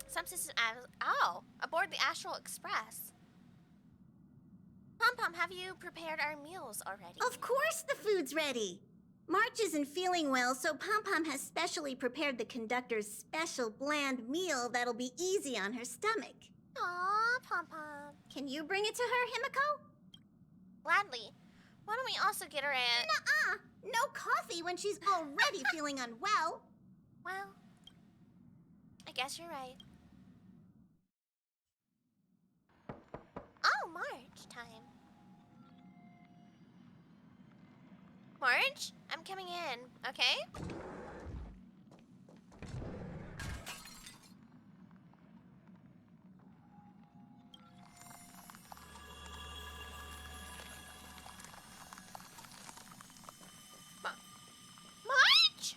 Some system. Oh, aboard the Astral Express. Pom-Pom, have you prepared our meals already? Of course the food's ready. March isn't feeling well, so Pom-Pom has specially prepared the conductor's special bland meal that'll be easy on her stomach. Aw, Pom-Pom. Can you bring it to her, Himiko? Gladly. Why don't we also get her a... Nuh-uh. No coffee when she's already feeling unwell. Well, I guess you're right. Oh, March time. March? I'm coming in, okay? March?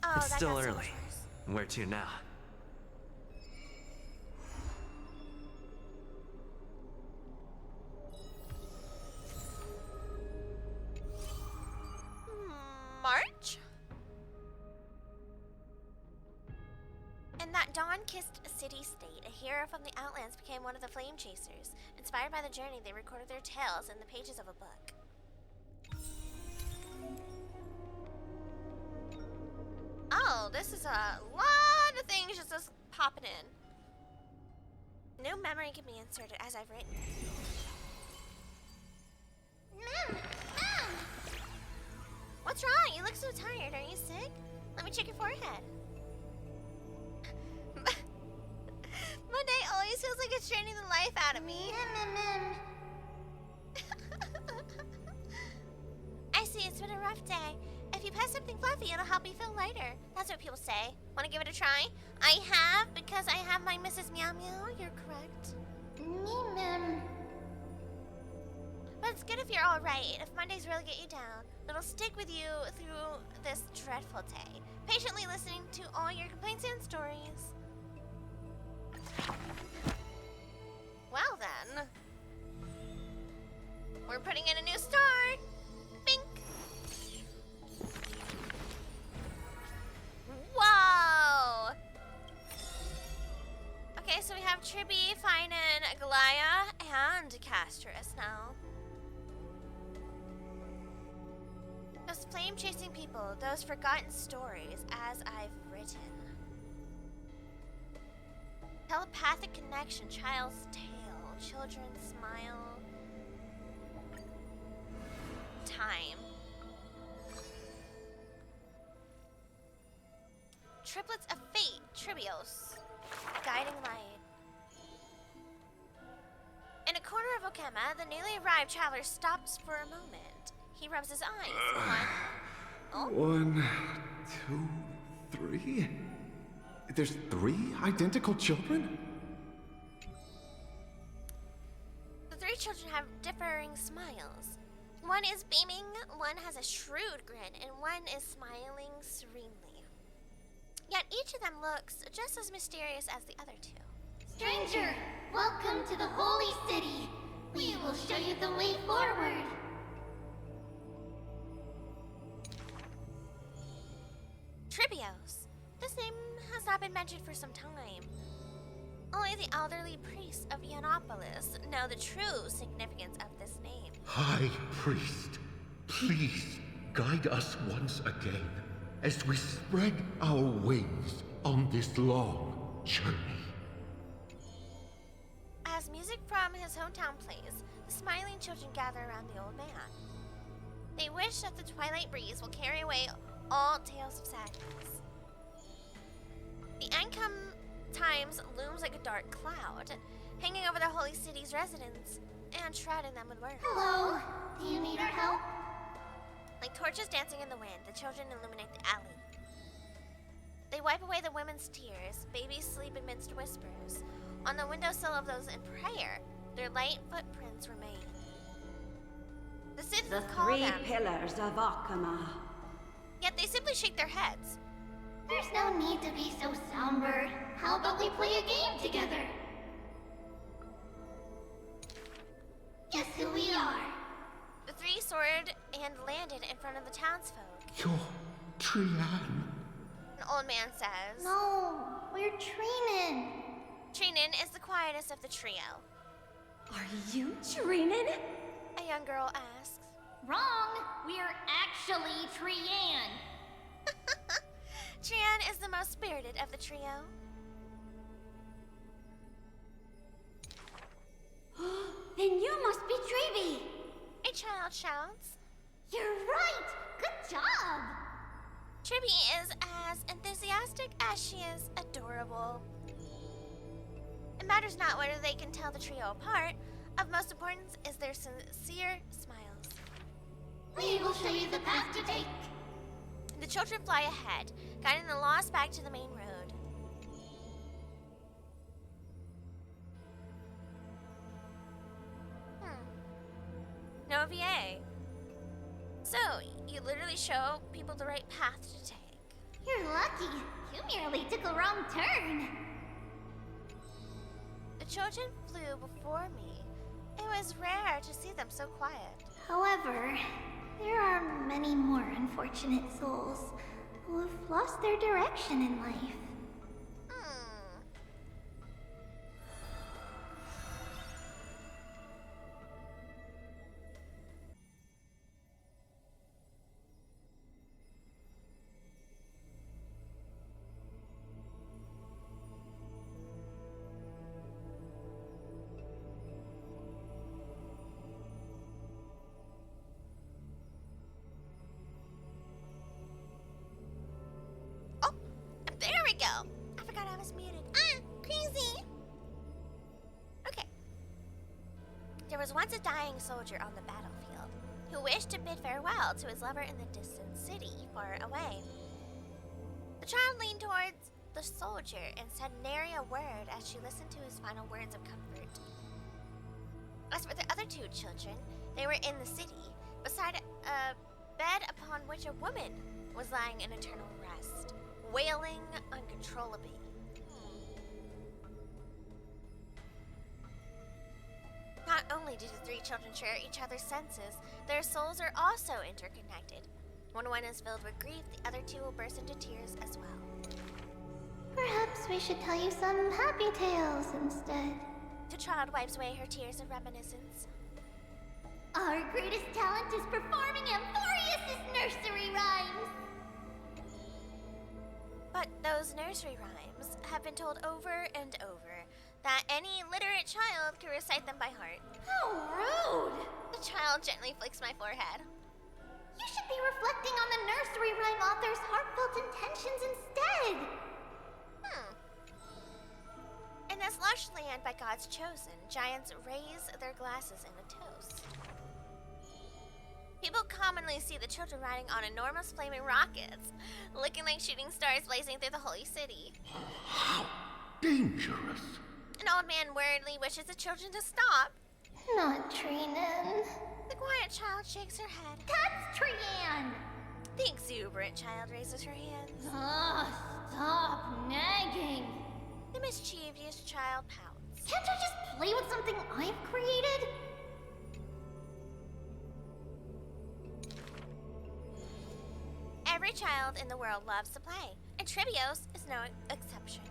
Oh, that It's still got so early. much worse. Where to now? March? In that dawn-kissed city-state, a hero from the Outlands became one of the Flame Chasers. Inspired by the journey, they recorded their tales in the pages of a book. Oh, this is a lot of things just popping in. New memory can be inserted as I've written. What's wrong? You look so tired. Are you sick? Let me check your forehead. Monday always feels like it's draining the life out of me. I see, it's been a rough day. If you pet something fluffy, it'll help you feel lighter. That's what people say. Want to give it a try? I have, because I have my Mrs. Meow Meow. You're correct. But it's good if you're alright. If Mondays really get you down, it'll stick with you through this dreadful day. Patiently listening to all your complaints and stories. Well then. We're putting in a new star. Bink. Whoa! Okay, so we have Tribby, Finan, Galaya, and Castris now. Those flame-chasing people, those forgotten stories, as I've written. Telepathic connection, child's tale, children's smile. Time. Triplets of fate, Tribios. Guiding light. In a corner of Okema, the newly arrived traveler stops for a moment. He rubs his eyes. One, two, three? There's 3 identical children? The 3 children have differing smiles. One is beaming, one has a shrewd grin, and one is smiling serenely. Yet each of them looks just as mysterious as the other 2. Stranger, welcome to the Holy City. We will show you the way forward. Tribios. This name has not been mentioned for some time. Only the elderly priests of Ionopolis know the true significance of this name. High Priest, please guide us once again as we spread our wings on this long journey. As music from his hometown plays, the smiling children gather around the old man. They wish that the twilight breeze will carry away all tales of sadness. The Ancom Times looms like a dark cloud, hanging over the holy city's residents and shrouding them with words. Hello, do you need our help? Like torches dancing in the wind, the children illuminate the alley. They wipe away the women's tears, babies sleep amidst whispers. On the windowsill of those in prayer, their light footprints remain. The citizens call them. The 3 pillars of Okema. Yet they simply shake their heads. There's no need to be so somber. How about we play a game together? Guess who we are? The 3 soared and landed in front of the townsfolk. You're Trian. An old man says. No, we're Trinin. Trinin is the quietest of the trio. Are you Trinin? A young girl asks. Wrong. We're actually Trian. Trian is the most spirited of the trio. Then you must be Treeby. A child shouts. You're right. Good job. Tribby is as enthusiastic as she is adorable. It matters not whether they can tell the trio apart. Of most importance is their sincere smiles. We will show you the path to take. The children fly ahead, guiding the lost back to the main road. No VA. So, you literally show people the right path to take. You're lucky. You merely took a wrong turn. The children flew before me. It was rare to see them so quiet. However, there are many more unfortunate souls who have lost their direction in life. There we go. I forgot I was muted. Crazy. Okay. There was once a dying soldier on the battlefield who wished to bid farewell to his lover in the distant city far away. The child leaned towards the soldier and said nary a word as she listened to his final words of comfort. As for the other two children, they were in the city, beside a bed upon which a woman was lying in eternal rest, wailing uncontrollably. Not only did the three children share each other's senses, their souls are also interconnected. When one is filled with grief, the other two will burst into tears as well. Perhaps we should tell you some happy tales instead. The child wipes away her tears of reminiscence. Our greatest talent is performing Amphorius' nursery rhymes. But those nursery rhymes have been told over and over that any literate child can recite them by heart. How rude! The child gently flicks my forehead. You should be reflecting on the nursery rhyme author's heartfelt intentions instead. In this lush land by God's chosen, giants raise their glasses in a toast. People commonly see the children riding on enormous flaming rockets, looking like shooting stars blazing through the holy city. How dangerous! An old man worriedly wishes the children to stop. Not Trinan. The quiet child shakes her head. That's Trian! The exuberant child raises her hands. Stop nagging. The mischievous child pouts. Can't I just play with something I've created? Every child in the world loves to play, and Tribios is no exception.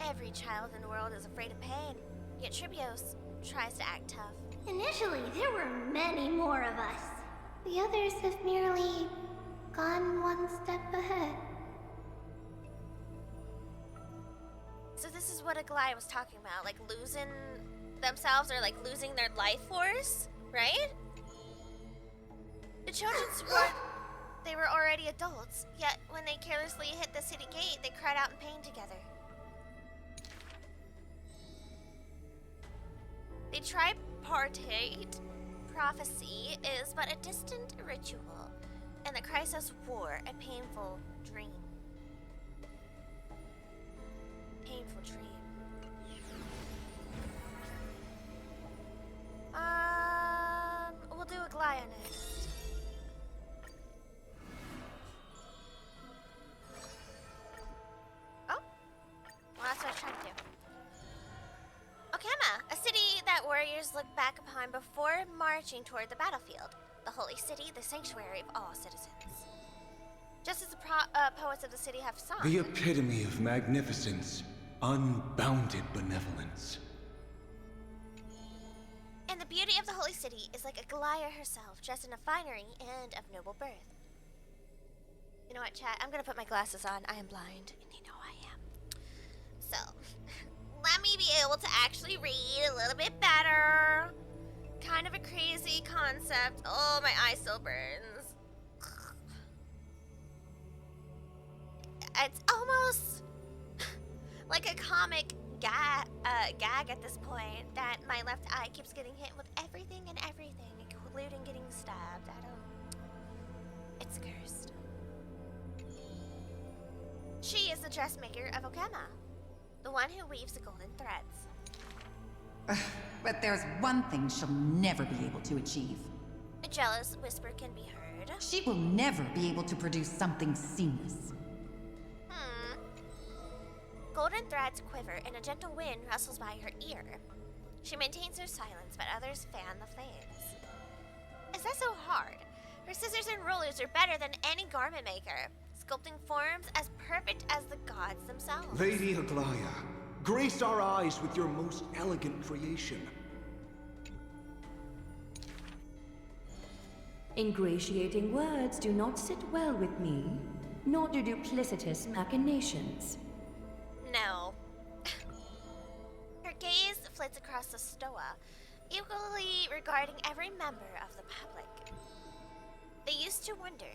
Every child in the world is afraid of pain, yet Tribios tries to act tough. Initially, there were many more of us. The others have merely gone one step ahead. So this is what Aglai was talking about, like losing themselves or like losing their life force, right? The children swore they were already adults, yet when they carelessly hit the city gate, they cried out in pain together. The tripartite prophecy is but a distant ritual, and the Chrysos War a painful dream. Painful dream. We'll do Aglaya next. Oh? Well, that's what I was trying to do. Okama, a city that warriors look back upon before marching toward the battlefield. The holy city, the sanctuary of all citizens. Just as the poets of the city have sung. The epitome of magnificence, unbounded benevolence. And the beauty of the holy city is like Aglaya herself, dressed in a finery and of noble birth. You know what, chat? I'm gonna put my glasses on. I am blind, and you know I am. So, let me be able to actually read a little bit better. Kind of a crazy concept. Oh, my eye still burns. It's almost like a comic gag at this point that my left eye keeps getting hit with everything and everything, including getting stabbed. It's cursed. She is the dressmaker of Okema, the one who weaves the golden threads. But there's one thing she'll never be able to achieve. A jealous whisper can be heard. She will never be able to produce something seamless. Golden threads quiver and a gentle wind rustles by her ear. She maintains her silence, but others fan the flames. Is that so hard? Her scissors and rulers are better than any garment maker, sculpting forms as perfect as the gods themselves. Lady Aglaya, grace our eyes with your most elegant creation. Ingratiating words do not sit well with me, nor do duplicitous machinations. No. Her gaze flits across the stoa, equally regarding every member of the public. They used to wonder,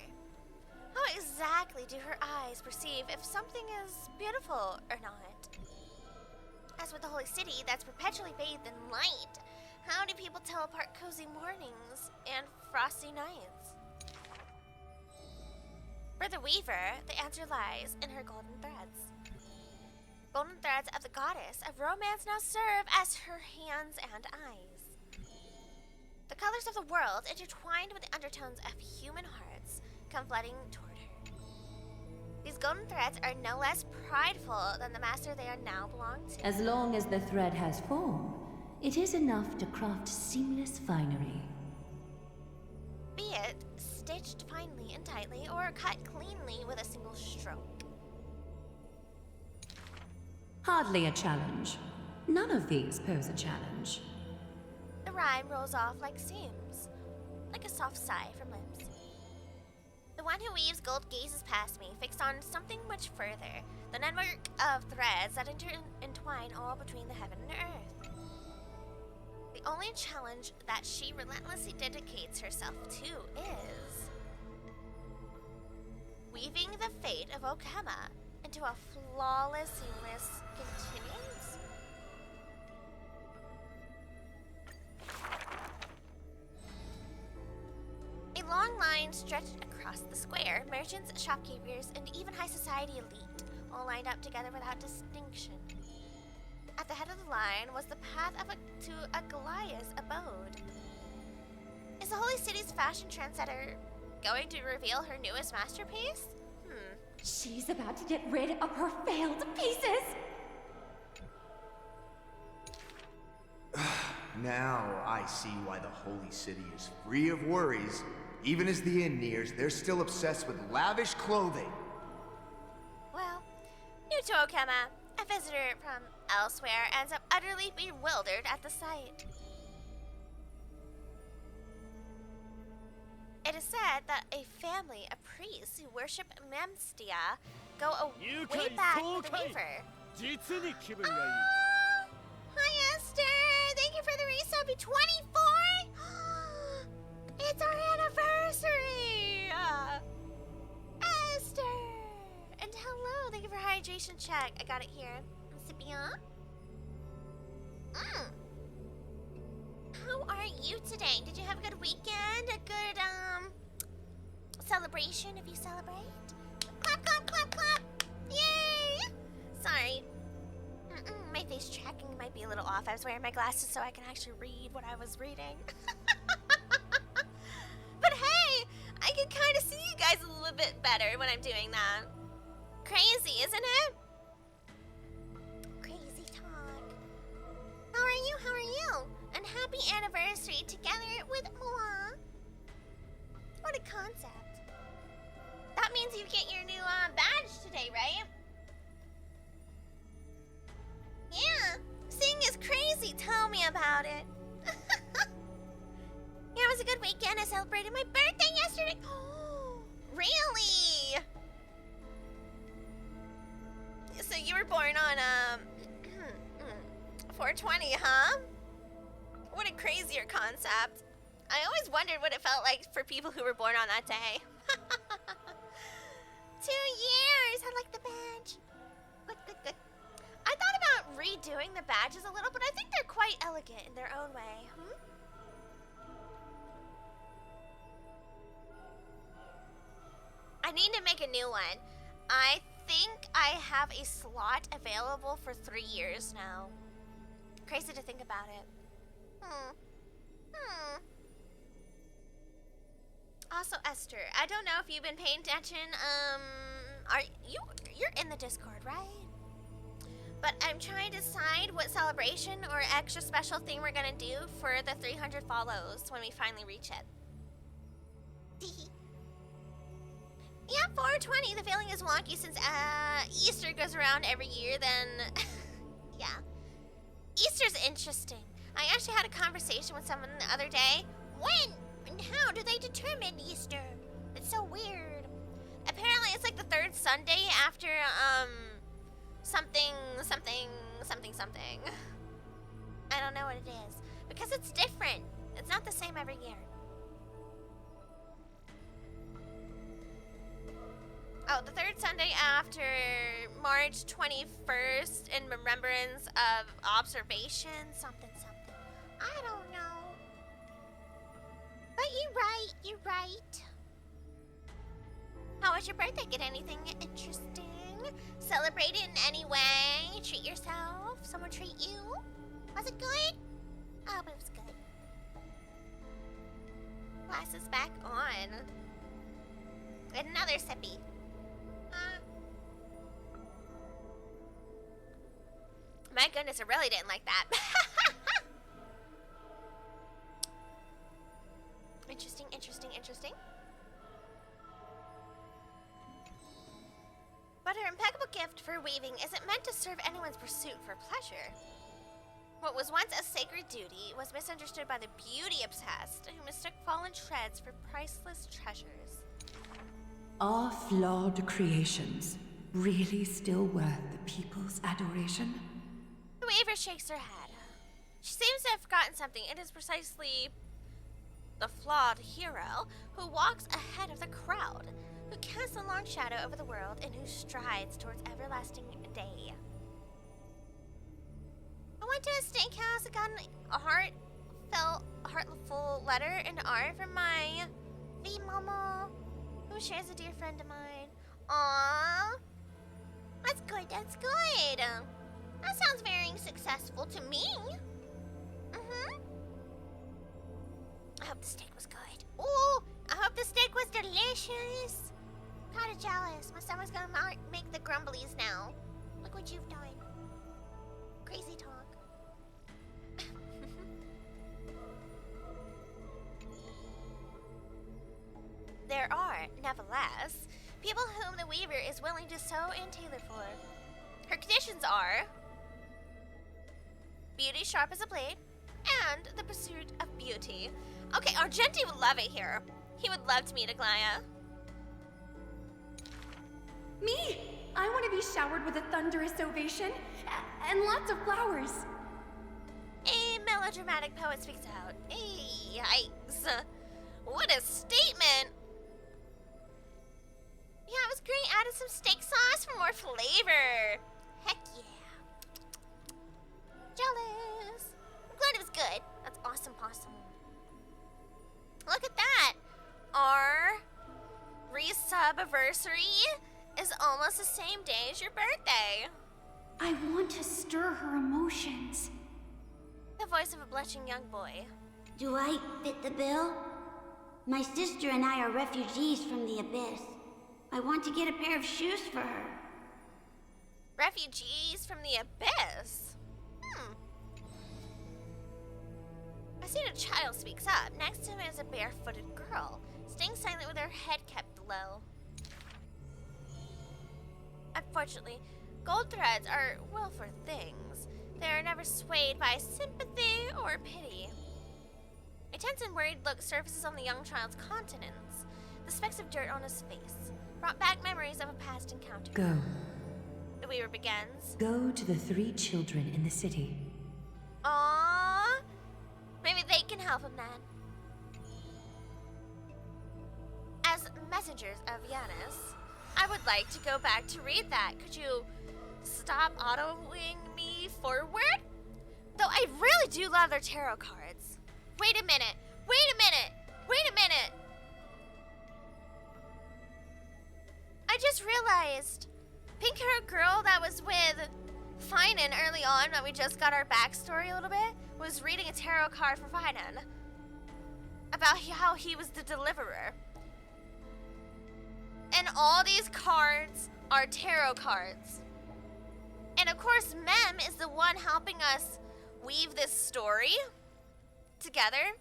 how exactly do her eyes perceive if something is beautiful or not? As with the holy city that's perpetually bathed in light, how do people tell apart cozy mornings and frosty nights? For the weaver, the answer lies in her golden threads. Golden threads of the goddess of romance now serve as her hands and eyes. The colors of the world, intertwined with the undertones of human hearts, come flooding toward her. These golden threads are no less prideful than the master they are now belong to. As long as the thread has form, it is enough to craft seamless finery. Be it stitched finely and tightly, or cut cleanly with a single stroke. Hardly a challenge. None of these pose a challenge. The rhyme rolls off like seams, like a soft sigh from lips. The one who weaves gold gazes past me, fixed on something much further, the network of threads that entwine all between the heaven and earth. The only challenge that she relentlessly dedicates herself to is weaving the fate of Okema into a flawless, seamless continuance. A long line stretched across the square. Merchants, shopkeepers, and even high society elite, all lined up together without distinction. At the head of the line was the path to Aglaya's abode. Is the Holy City's fashion trendsetter going to reveal her newest masterpiece? She's about to get rid of her failed pieces! Now I see why the Holy City is free of worries. Even as the inn nears, they're still obsessed with lavish clothing. Well, new to Okema, a visitor from elsewhere ends up utterly bewildered at the sight. It is said that a family of priests who worship Memstia go way back with the Weaver. Hi Esther! Thank you for the resub. Be 24? It's our anniversary! Esther! And hello, thank you for hydration check. I got it here. Incipient. How are you today? Did you have a good weekend? A good, celebration if you celebrate? Clap, clap, clap, clap! Yay! Sorry. My face tracking might be a little off. I was wearing my glasses so I can actually read what I was reading. But hey, I can kind of see you guys a little bit better when I'm doing that. Crazy, isn't it? Crazy talk. How are you? How are you? And happy anniversary together with Moa. What a concept. That means you get your new badge today, right? Yeah, seeing is crazy. Tell me about it. Yeah, it was a good weekend. I celebrated my birthday yesterday. Really? So you were born on 420, huh? What a crazier concept. I always wondered what it felt like for people who were born on that day. 2 years. I like the badge. Good, good, good. I thought about redoing badges a little, but I think they're quite elegant in their own way. I need to make a new one. I think I have a slot available for 3 years now. Crazy to think about it. Also, Esther, I don't know if you've been paying attention. You're in the Discord, right? But I'm trying to decide what celebration or extra special thing we're gonna do for the 300 follows when we finally reach it. Yeah, 420. The feeling is wonky since Easter goes around every year. Then, yeah, Easter's interesting. I actually had a conversation with someone the other day. When and how do they determine Easter? It's so weird. Apparently, it's like the third Sunday after something. I don't know what it is because it's different. It's not the same every year. Oh, the third Sunday after March 21st in remembrance of observation, something. I don't know. But you're right. How was your birthday? Get anything interesting? Celebrate it in any way? Treat yourself? Someone treat you? Was it good? Oh, but it was good. Glasses back on. Another sippy. My goodness, I really didn't like that. Interesting. But her impeccable gift for weaving isn't meant to serve anyone's pursuit for pleasure. What was once a sacred duty was misunderstood by the beauty-obsessed, who mistook fallen shreds for priceless treasures. Are flawed creations really still worth the people's adoration? The Weaver shakes her head. She seems to have forgotten something. It is precisely the flawed hero who walks ahead of the crowd, who casts a long shadow over the world and who strides towards everlasting day. I went to a steakhouse and got a heartful letter in art from my V mama, who shares a dear friend of mine. Aww. That's good. That sounds very successful to me. I hope the steak was good. Ooh, I hope the steak was delicious. Kinda jealous. My stomach's gonna make the grumblies now. Look what you've done. Crazy talk. There are, nevertheless, people whom the Weaver is willing to sew and tailor for. Her conditions are beauty sharp as a blade and the pursuit of beauty. Okay, Argenti would love it here. He would love to meet Aglaya. Me! I want to be showered with a thunderous ovation and lots of flowers. A melodramatic poet speaks out. Hey, yikes. What a statement! Yeah, it was great. Added some steak sauce for more flavor. Heck yeah. Jealous. I'm glad it was good. That's awesome possum. Look at that. Our resub-anniversary is almost the same day as your birthday. I want to stir her emotions. The voice of a blushing young boy. Do I fit the bill? My sister and I are refugees from the Abyss. I want to get a pair of shoes for her. Refugees from the Abyss? I see a child speaks up. Next to him is a barefooted girl, staying silent with her head kept low. Unfortunately, gold threads are willful things. They are never swayed by sympathy or pity. A tense and worried look surfaces on the young child's countenance. The specks of dirt on his face brought back memories of a past encounter. Go. The Weaver begins. Go to the 3 children in the city. Aww. Maybe they can help him then. As messengers of Yanis, I would like to go back to read that. Could you stop autoing me forward? Though I really do love their tarot cards. Wait a minute. Wait a minute. Wait a minute. I just realized pink-haired girl that was with Finan early on, when we just got our backstory a little bit, was reading a tarot card for Finan about how he was the deliverer. And all these cards are tarot cards. And of course, Mem is the one helping us weave this story together.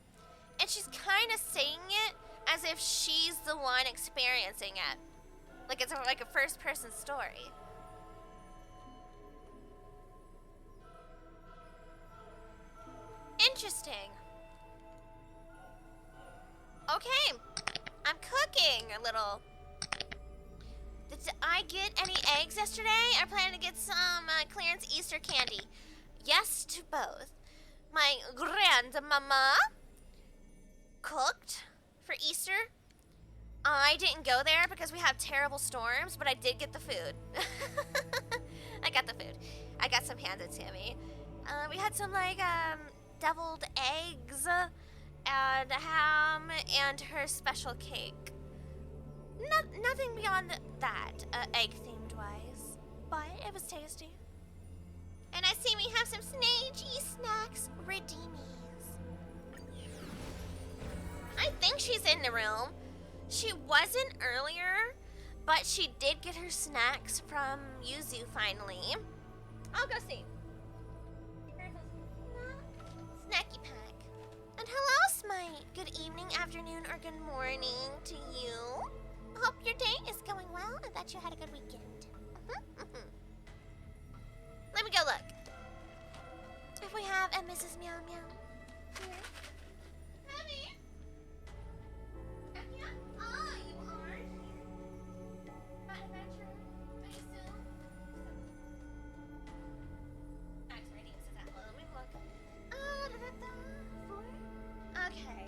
And she's kind of saying it as if she's the one experiencing it. Like it's like a first-person story. Interesting. Okay, I'm cooking a little. Did I get any eggs yesterday? I plan to get some clearance Easter candy. Yes to both. My grandmama cooked for Easter. I didn't go there because we have terrible storms, but I did get the food. I got the food. I got some handed to me. We had some like deviled eggs and ham and her special cake. Nothing beyond that, egg-themed wise, but it was tasty. And I see we have some snagey snacks redeemies. I think she's in the room. She wasn't earlier, but she did get her snacks from Yuzu finally. I'll go see. Snacky pack. And hello, Smite. Good evening, afternoon, or good morning to you. Hope your day is going well and that you had a good weekend. Let me go look. If we have a Mrs. Meow Meow here. Honey? Yeah? Oh, you are here. Not adventure, I assume. Max Radiance is at hello. Let me look. Okay.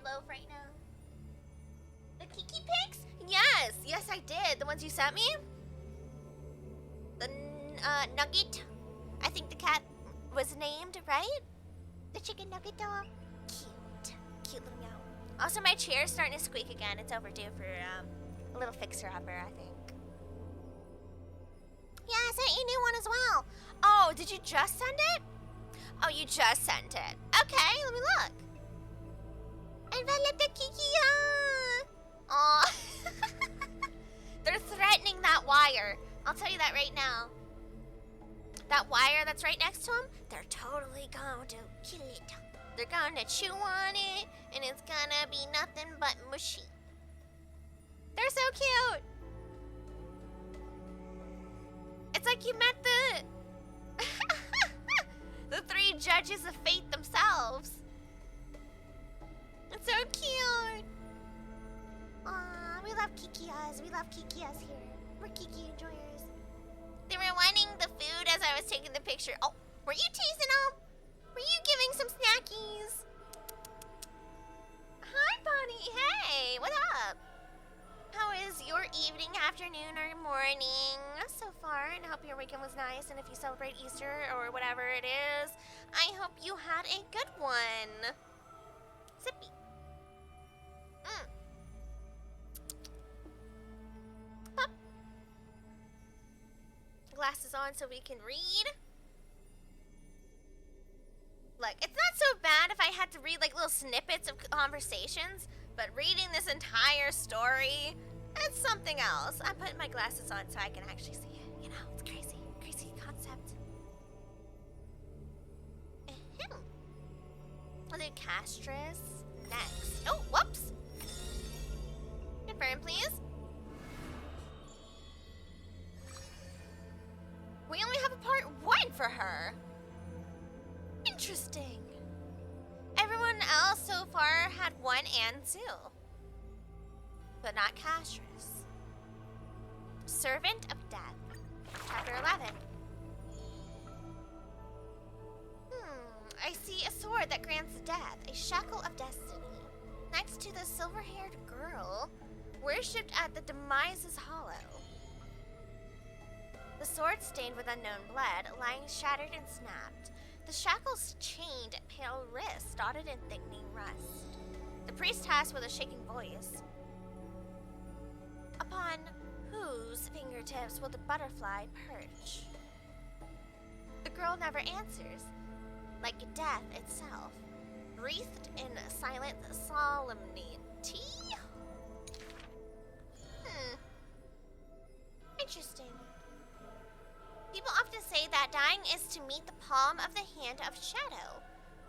Loaf right now. The Kiki pics? Yes, yes I did. The ones you sent me? The Nugget. I think the cat was named, right? The chicken nugget dog. Cute. Cute little meow. Also, my chair's starting to squeak again. It's overdue for a little fixer-upper, I think. Yeah, I sent you a new one as well. Oh, did you just send it? Oh, you just sent it. Okay, let me look. Envelop the Kikia! Aw. They're threatening that wire. I'll tell you that right now. That wire that's right next to them, they're totally going to kill it. They're going to chew on it, and it's gonna be nothing but mushy. They're so cute. It's like you met the three judges of fate themselves. It's so cute. Aw, we love Kikias. We love Kikias here. We're Kiki enjoyers. They were wanting the food as I was taking the picture. Oh, were you teasing them? Were you giving some snackies? Hi, Bonnie. Hey, what up? How is your evening, afternoon, or morning so far? And I hope your weekend was nice. And if you celebrate Easter or whatever it is, I hope you had a good one. Zippy. Pop. Glasses on so we can read. Look, it's not so bad if I had to read like little snippets of conversations, but reading this entire story, It's something else. I'm putting my glasses on so I can actually see it. You know, it's crazy. Crazy concept. We'll do Castris next. Oh, whoops! Confirm, please. We only have a part 1 for her. Interesting. Everyone else so far had 1 and 2. But not Castris. Servant of Death. Chapter 11. I see a sword that grants death, a shackle of destiny. Next to the silver-haired girl, worshipped at the Demise's hollow. The sword stained with unknown blood, lying shattered and snapped. The shackles chained pale wrists, dotted in thickening rust. The priest asked with a shaking voice, "Upon whose fingertips will the butterfly perch?" The girl never answers, like death itself, wreathed in silent solemnity. Interesting. People often say that dying is to meet the palm of the hand of shadow,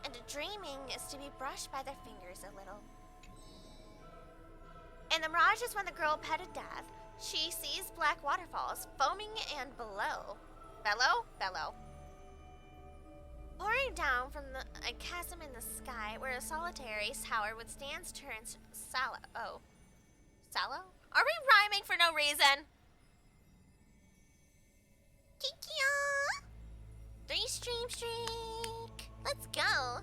and dreaming is to be brushed by their fingers a little. In the mirages when the girl petted death, she sees black waterfalls foaming and bellow. Bellow. Pouring down from a chasm in the sky where a solitary tower would stand turns sallow. Oh. Sallow? Are we rhyming for no reason? Kikia! 3-stream streak! Let's go!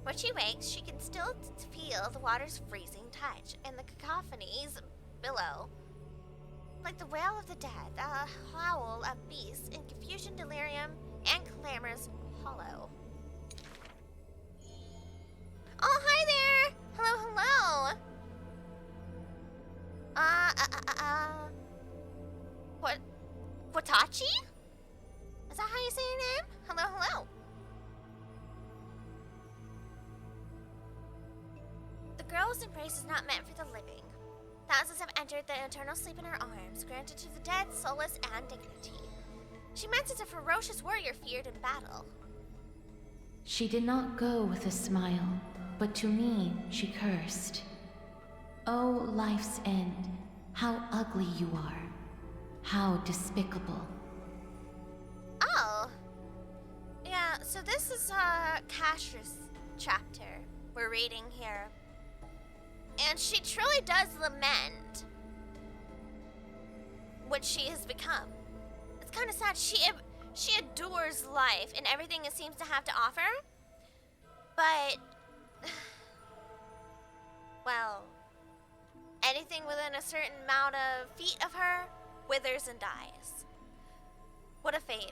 When she wakes, she can still feel the water's freezing touch and the cacophonies below. Like the wail of the dead, the howl of beasts in confusion, delirium, and clamor's hollow. Oh, hi there! Hello. Watachi? Is that how you say your name? Hello. The girl's embrace is not meant for the living. Thousands have entered the eternal sleep in her arms, granted to the dead solace and dignity. She meant as a ferocious warrior feared in battle. She did not go with a smile, but to me she cursed. Oh, life's end, how ugly you are. How despicable. Oh. Yeah, so this is Castris chapter we're reading here. And she truly does lament what she has become. It's kind of sad. She adores life and everything it seems to have to offer. But, well, anything within a certain amount of feet of her withers and dies. What a fate.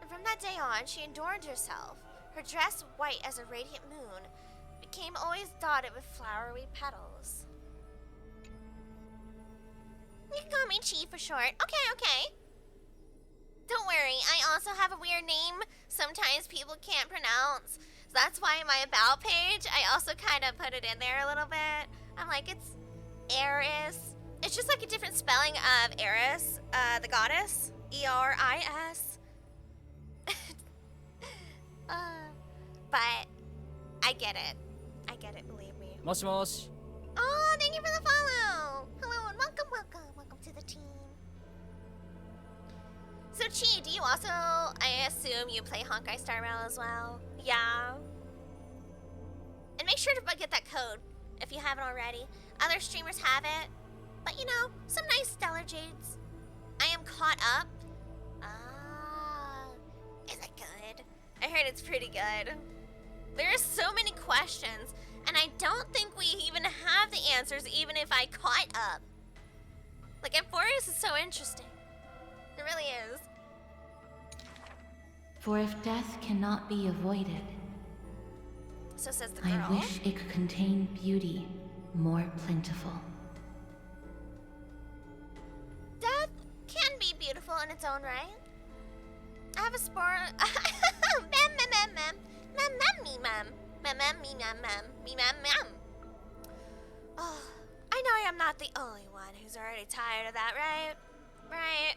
And from that day on, she adorned herself. Her dress, white as a radiant moon, became always dotted with flowery petals. You can call me Chi for short. Okay. Don't worry, I also have a weird name sometimes people can't pronounce. So that's why in my About page, I also kind of put it in there a little bit. I'm like, it's Eris. It's just like a different spelling of Eris, the goddess. E-R-I-S. But I get it, believe me. Moshi. Oh, thank you for the follow. Hello and welcome to the team. So Chi, do you also, I assume you play Honkai Star Rail as well? Yeah. And make sure to get that code if you haven't already. Other streamers have it. But you know, some nice stellar jades. I am caught up. Is it good? I heard it's pretty good. There are so many questions, and I don't think we even have the answers even if I caught up. Like, Amphorius is so interesting. It really is. For if death cannot be avoided, so says the girl. I wish it could contain beauty more plentiful. Death can be beautiful in its own right. I have a spore. Oh, I know I am not the only one who's already tired of that, right? Right?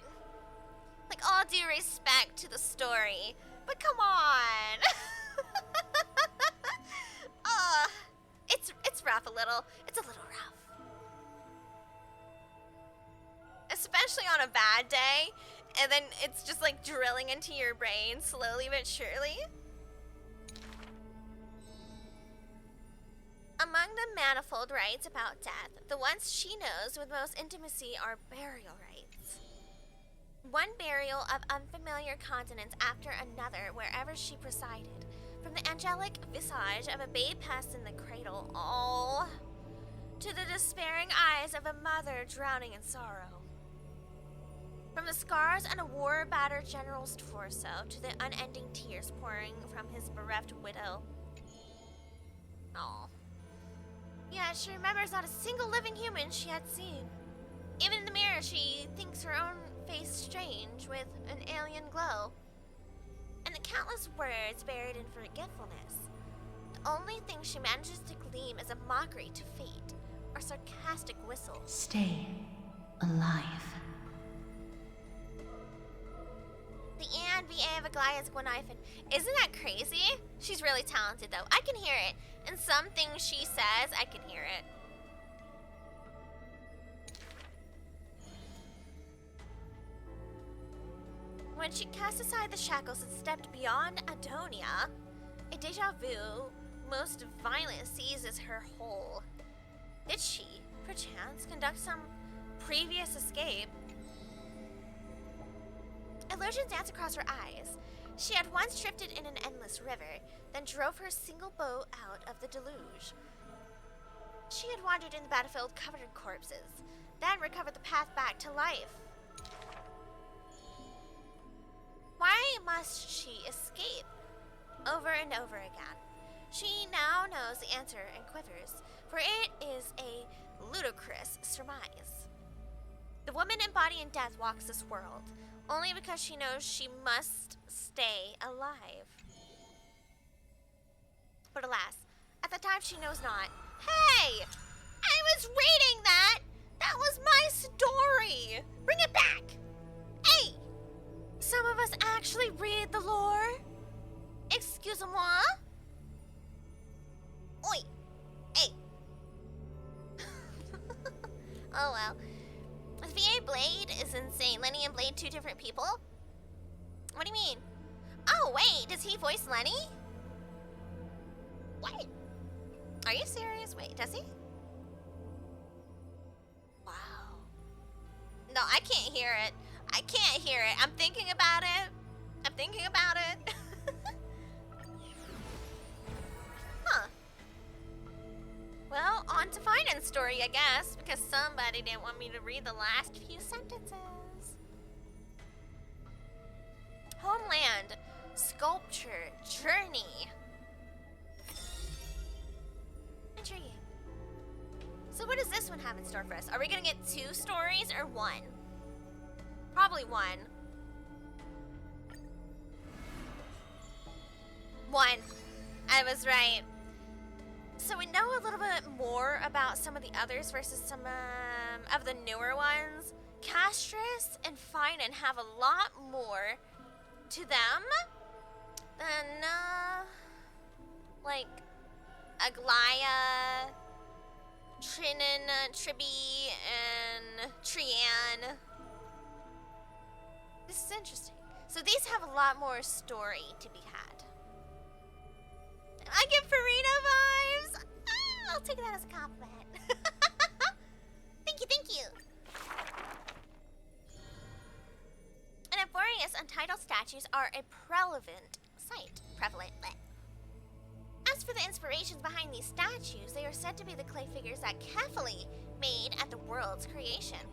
Like, all due respect to the story, but come on. It's rough a little. It's a little rough. Especially on a bad day, and then it's just like drilling into your brain slowly but surely. Among the manifold rites about death, the ones she knows with most intimacy are burial rites. One burial of unfamiliar countenance after another wherever she presided, from the angelic visage of a babe passed in the cradle, all to the despairing eyes of a mother drowning in sorrow. From the scars on a war-battered general's torso to the unending tears pouring from his bereft widow. Oh. Yeah, she remembers not a single living human she had seen. Even in the mirror, she thinks her own face strange with an alien glow. And the countless words buried in forgetfulness. The only thing she manages to gleam is a mockery to fate, or sarcastic whistle. Stay alive. The Anne V.A. of Aglaya's Gwenifin. Isn't that crazy? She's really talented, though. I can hear it. And some things she says, I can hear it. When she cast aside the shackles and stepped beyond Adonia, a deja vu most violent seizes her whole. Did she, perchance, conduct some previous escape? Illusions dance across her eyes. She had once drifted in an endless river, then drove her single boat out of the deluge. She had wandered in the battlefield covered in corpses, then recovered the path back to life. Why must she escape? Over and over again. She now knows the answer and quivers, for it is a ludicrous surmise. The woman in body and death walks this world, only because she knows she must stay alive. But alas, at the time she knows not. Hey! I was reading that! That was my story! Bring it back! Hey! Some of us actually read the lore. Excusez-moi? Oi! Hey! Oh well. Is VA Blade is insane. Lenny and Blade, two different people? What do you mean? Oh, wait, does he voice Lenny? What? Are you serious? Wait, does he? Wow. No, I can't hear it. I can't hear it. I'm thinking about it. I'm thinking about it. Huh. Well, on to Finan's story, I guess, because somebody didn't want me to read the last few sentences. Homeland, sculpture, journey. Intriguing. So what does this one have in store for us? Are we gonna get 2 stories or 1? Probably 1. 1. I was right. So we know a little bit more about some of the others versus some of the newer ones. Castris and Finan have a lot more to them than, like, Aglaya, Trinan, Tribby, and Trian. This is interesting. So these have a lot more story to be had. I get Farina vibes! Ah, I'll take that as a compliment. Thank you, thank you. And Amphorius Untitled statues are a prevalent sight. As for the inspirations behind these statues, they are said to be the clay figures that Kefali made at the world's creation.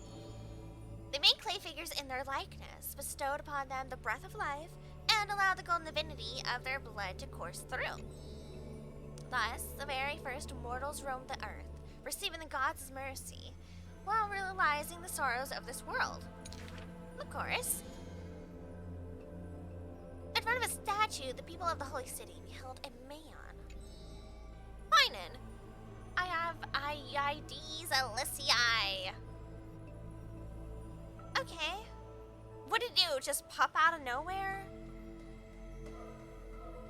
They made clay figures in their likeness, bestowed upon them the breath of life, and allowed the golden divinity of their blood to course through. Thus, the very first mortals roamed the earth, receiving the gods' mercy, while realizing the sorrows of this world. Of course. In front of a statue, the people of the holy city beheld a man. Finan. I have IIDs Elysiae. Okay. What did it do? Just pop out of nowhere?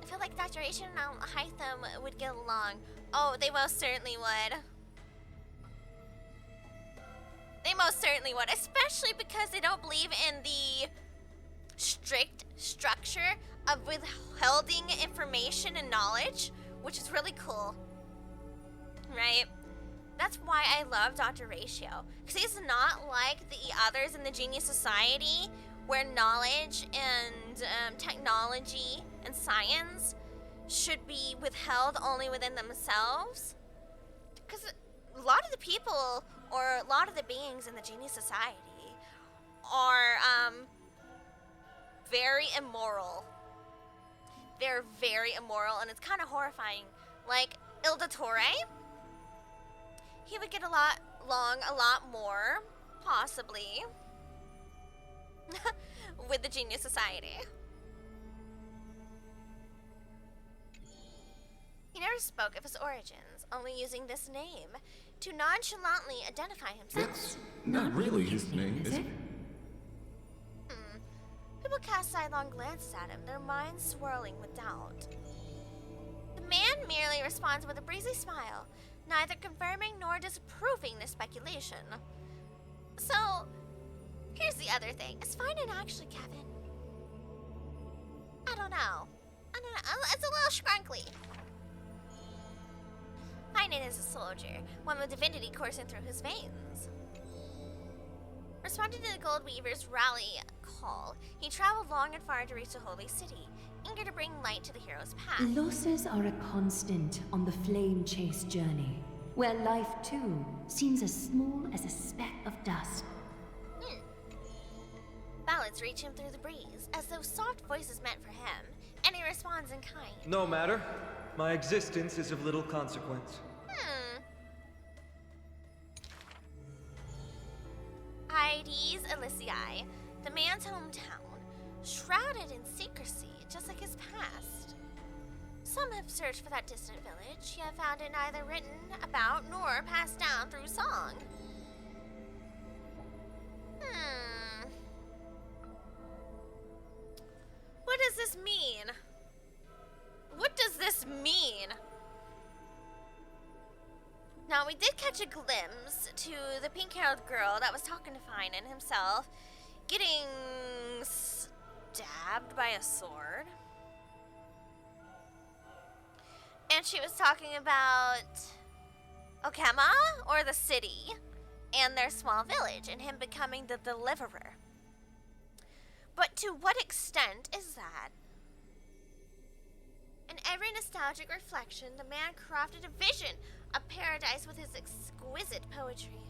I feel like Dr. Aisha and Hytham would get along. Oh, they most certainly would. They most certainly would, especially because they don't believe in the strict structure of withholding information and knowledge, which is really cool. Right? That's why I love Dr. Ratio, because he's not like the others in the Genius Society, where knowledge and technology and science should be withheld only within themselves. Because a lot of the people, or a lot of the beings in the Genius Society, are very immoral. They're very immoral, and it's kind of horrifying. Like Ilda Torre, he would get a lot more, possibly, with the Genius Society. He never spoke of his origins, only using this name to nonchalantly identify himself. That's not really his name, is it? People cast sidelong glances at him, their minds swirling with doubt. The man merely responds with a breezy smile, neither confirming nor disproving the speculation. So, here's the other thing. Is Finan actually Kevin? I don't know. It's a little scrunkly. Finan is a soldier, one with divinity coursing through his veins. Responding to the Gold Weaver's rally call, he traveled long and far to reach the Holy City, eager to bring light to the hero's path. Losses are a constant on the flame chase journey, where life too seems as small as a speck of dust. Ballads reach him through the breeze, as though soft voices meant for him, and he responds in kind. No matter. My existence is of little consequence. Hydes Elysiae, the man's hometown, shrouded in secrecy, just like his past. Some have searched for that distant village, yet found it neither written about nor passed down through song. What does this mean? What does this mean? Now, we did catch a glimpse to the pink-haired girl that was talking to Finan himself, getting stabbed by a sword. And she was talking about Okema, or the city, and their small village, and him becoming the deliverer. But to what extent is that? In every nostalgic reflection, the man crafted a vision of paradise with his exquisite poetry.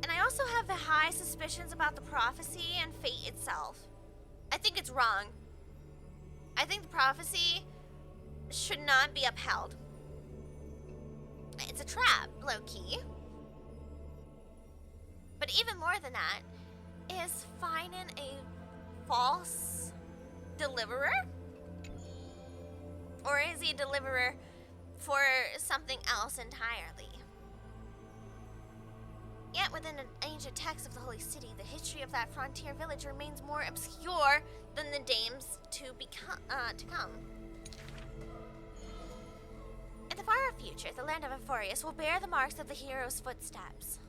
And I also have the high suspicions about the prophecy and fate itself. I think it's wrong. I think the prophecy should not be upheld. It's a trap, low-key. But even more than that, is Finan a false deliverer? Or is he a deliverer for something else entirely? Yet within an ancient text of the Holy City, the history of that frontier village remains more obscure than the dames to come. In the far future, the land of Euphorius will bear the marks of the hero's footsteps.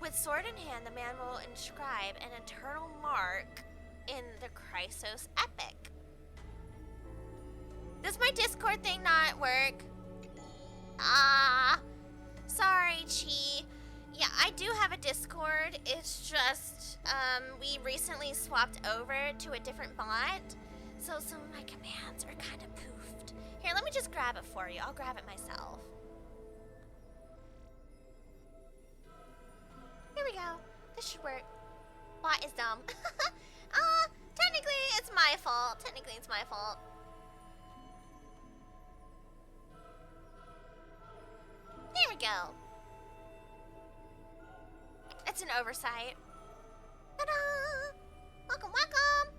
With sword in hand, the man will inscribe an eternal mark in the Chrysos epic. Does my Discord thing not work? Sorry, Chi. Yeah, I do have a Discord. It's just, we recently swapped over to a different bot, so some of my commands are kind of poofed. Here, let me just grab it for you. I'll grab it myself. Here we go. This should work. Bot is dumb. Technically, it's my fault. There we go. It's an oversight. Ta-da! Welcome, welcome!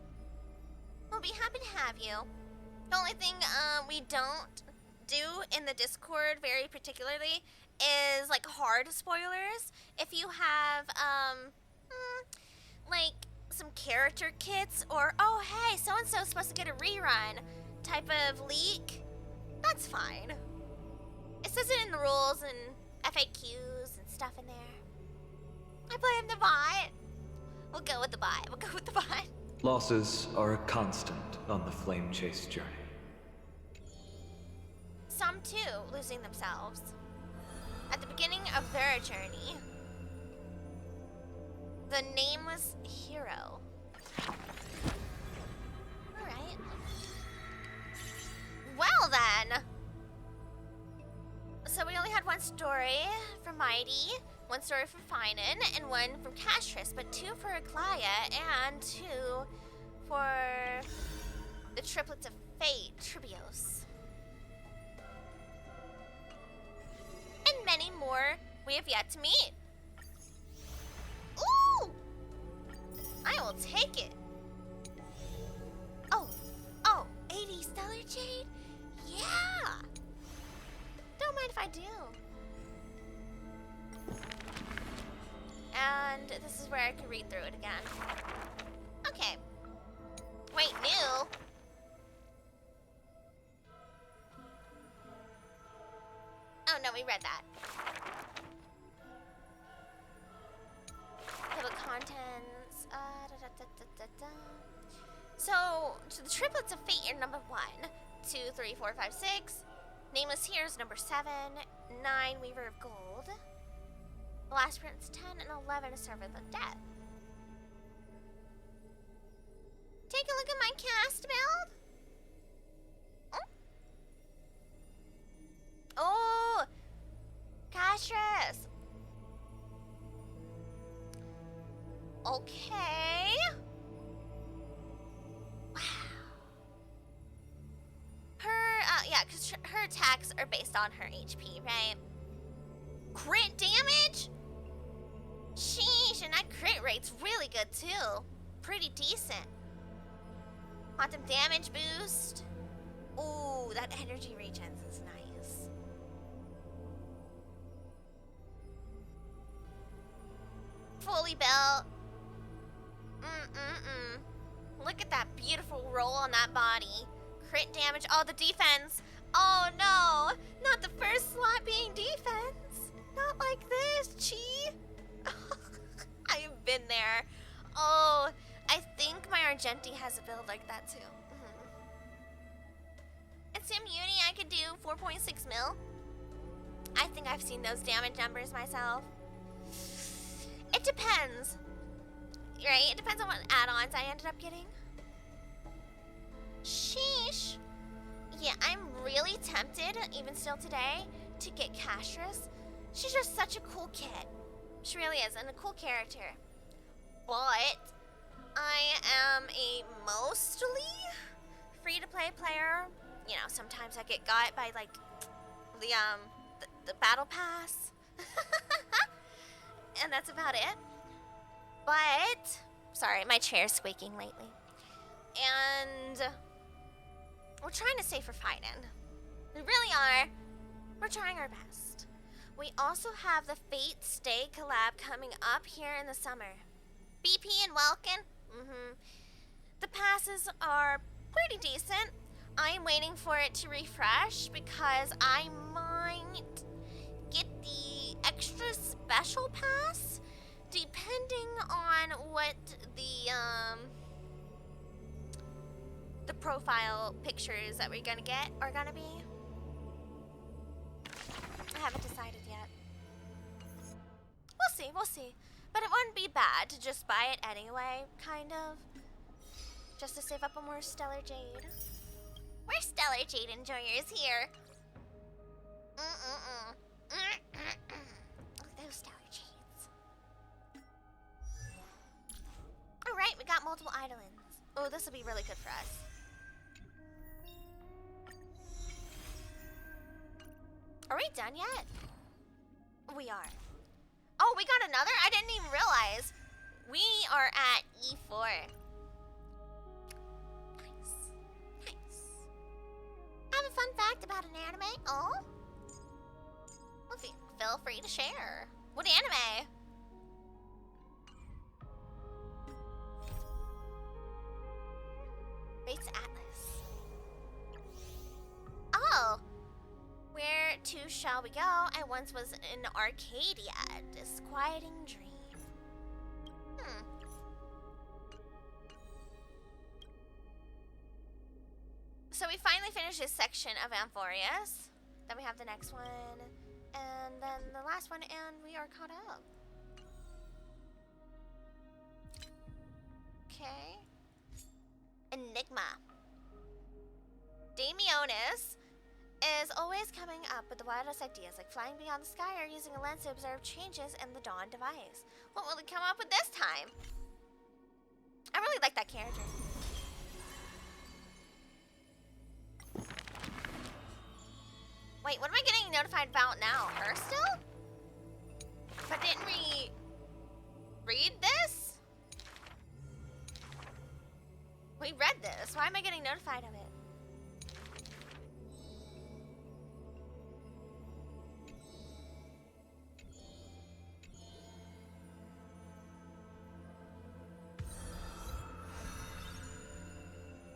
We'll be happy to have you. The only thing we don't do in the Discord very particularly is like hard spoilers. If you have like some character kits or oh hey, so and so is supposed to get a rerun type of leak, that's fine. It says it in the rules and FAQs and stuff in there. I blame the bot. We'll go with the bot. We'll go with the bot. Losses are a constant on the flame chase journey. Some too losing themselves at the beginning of their journey. The nameless hero. Alright. Well then. So we only had one story from Mighty, one story from Finan, and one from Castris, but 2 for Aglaya and 2 for the Triplets of Fate, Tribios. And many more we have yet to meet. Ooh! I will take it. Oh, 80 Stellar Jade? Yeah! Don't mind if I do. And this is where I could read through it again. Okay. Wait, new? Oh no, we read that. Table of contents. So, to the Triplets of Fate are number 1, 2, 3, 4, 5, 6. Nameless Heroes number 7, 9 Weaver of Gold. The Last Prince 10, and 11 is Servant of Death. Take a look at my cast build. Oh, Castris. Okay. Wow. Yeah, because her attacks are based on her HP, right? Crit damage? Sheesh, and that crit rate's really good too. Pretty decent. Quantum damage boost. Ooh, that energy regens is nice. Fully built. Look at that beautiful roll on that body. Crit damage, oh, the defense. Oh no, not the first slot being defense. Not like this, Chi. I have been there. Oh, I think my Argenti has a build like that too. At Sim Uni, I could do 4.6 mil. I think I've seen those damage numbers myself. It depends, right? It depends on what add-ons I ended up getting. Sheesh. Yeah, I'm really tempted, even still today, to get Castris. She's just such a cool kid. She really is, and a cool character. But I am a mostly free-to-play player. You know, sometimes I get got by like the battle pass. And that's about it. But sorry, my chair's squeaking lately. And we're trying to stay for Finan. We really are. We're trying our best. We also have the Fate Stay collab coming up here in the summer. BP and Welkin. The passes are pretty decent. I'm waiting for it to refresh because I might get the extra special pass depending on what the profile pictures that we're gonna get are gonna be. I haven't decided yet. We'll see. But it wouldn't be bad to just buy it anyway, kind of. Just to save up on more Stellar Jade. We're Stellar Jade enjoyers here. Look at those Stellar Jades. Alright, we got multiple Eidolons. Oh, this will be really good for us. Are we done yet? We are. Oh, we got another? I didn't even realize. We are at E4. Nice. fact about an anime? Oh? Well, feel free to share. What anime? Fates Atlas. Oh! Where to shall we go? I once was in Arcadia. Disquieting dream. So we finally finished this section of Amphorius. Then we have the next one. And then the last one, and we are caught up. Okay. Enigma. Damionis is always coming up with the wildest ideas, like flying beyond the sky or using a lens to observe changes in the Dawn device. What will he come up with this time? I really like that character. Wait, what am I getting notified about now? Her still? But didn't we read this? We read this. Why am I getting notified of it?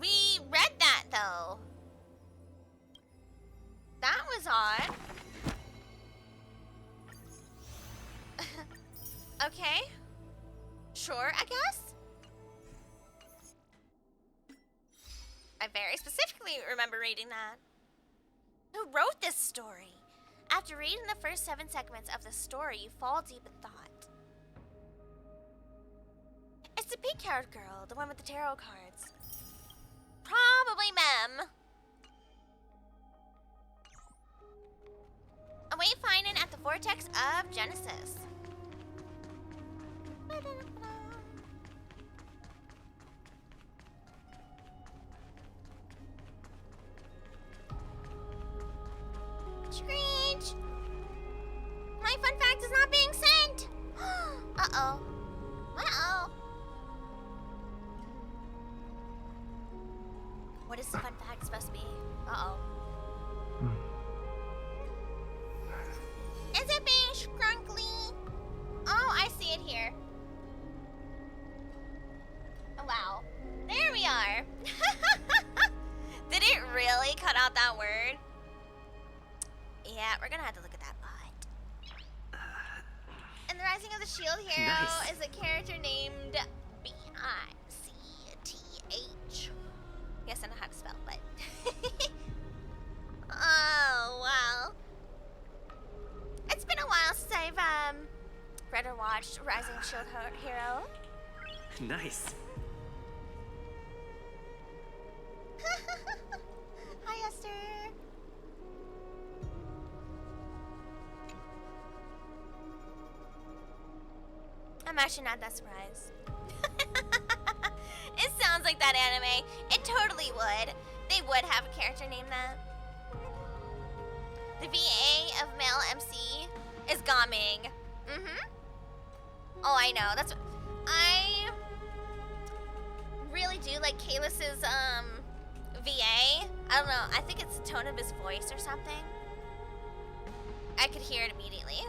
We read that though. That was odd. Okay. Sure, I guess. I very specifically remember reading that. Who wrote this story? After reading the first 7 segments of the story, you fall deep in thought. It's the pink-haired girl, the one with the tarot cards. Probably Mem. Await Finan at the Vortex of Genesis. Screech! My fun fact is not being sent! Uh-oh. Uh-oh. What is the fun fact supposed to be? Uh-oh. Is it being scrunkly? Oh, I see it here. Oh, wow. There we are. Did it really cut out that word? Yeah, we're gonna have to look at that bot. And the Rising of the Shield Hero is a character named B-I-C-T-H. Yes, I know how to spell, but... Oh, wow. It's been a while since I've, read or watched Rising of Shield Hero. Nice. Hi, Esther. I'm actually not that surprised. It sounds like that anime. It totally would. They would have a character named that. The VA of male MC is Gaming. Oh, I know. That's what I really do like Kalus's VA. I don't know. I think it's the tone of his voice or something. I could hear it immediately.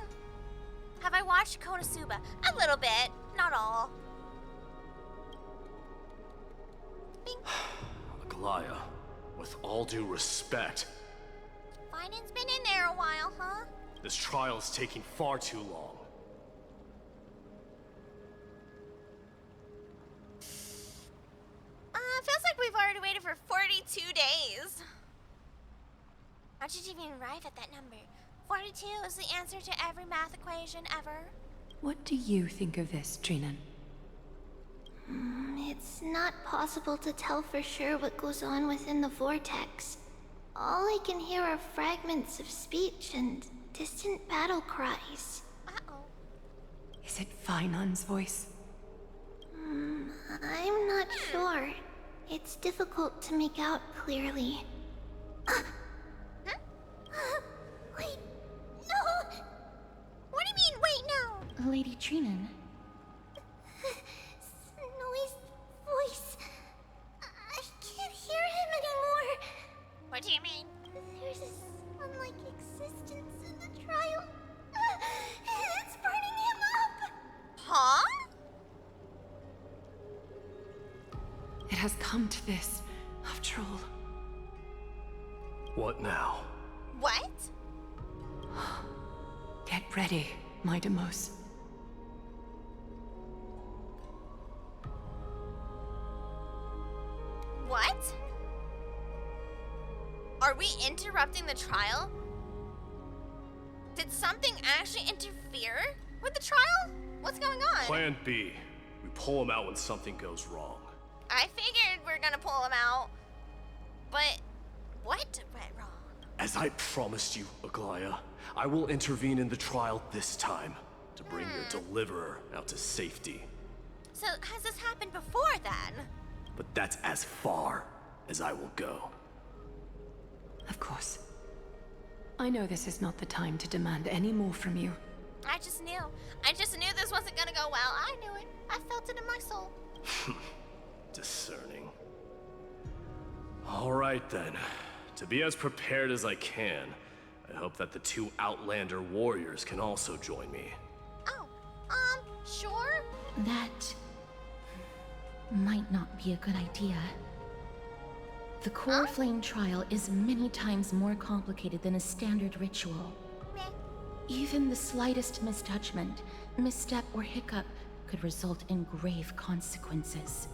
Have I watched Konosuba? A little bit, not all. Aglaya, with all due respect, Finan's been in there a while, huh? this trial is taking far too long. Feels like we've already waited for 42 days. How did you even arrive at that number? 42 is the answer to every math equation ever. What do you think of this, Trinan? It's not possible to tell for sure what goes on within the vortex. All I can hear are fragments of speech and distant battle cries. Uh-oh. Is it Finan's voice? I'm not sure. It's difficult to make out clearly. Wait, no! What do you mean, wait, no? Lady Trinan. Snowy's voice. I can't hear him anymore. What do you mean? has come to this, after all. What now? What? Get ready, my Demos. What? Are we interrupting the trial? Did something actually interfere with the trial? What's going on? Plan B. We pull him out when something goes wrong. I figured we are gonna pull him out. But what went wrong? As I promised you, Aglaya, I will intervene in the trial this time to bring your deliverer out to safety. So has this happened before then? But that's as far as I will go. Of course. I know this is not the time to demand any more from you. I just knew this wasn't gonna go well. I knew it. I felt it in my soul. Discerning. All right then. To be as prepared as I can, I hope that the two Outlander warriors can also join me. Oh, sure? That might not be a good idea. The core flame trial is many times more complicated than a standard ritual. Meh. Even the slightest misjudgment, misstep, or hiccup could result in grave consequences.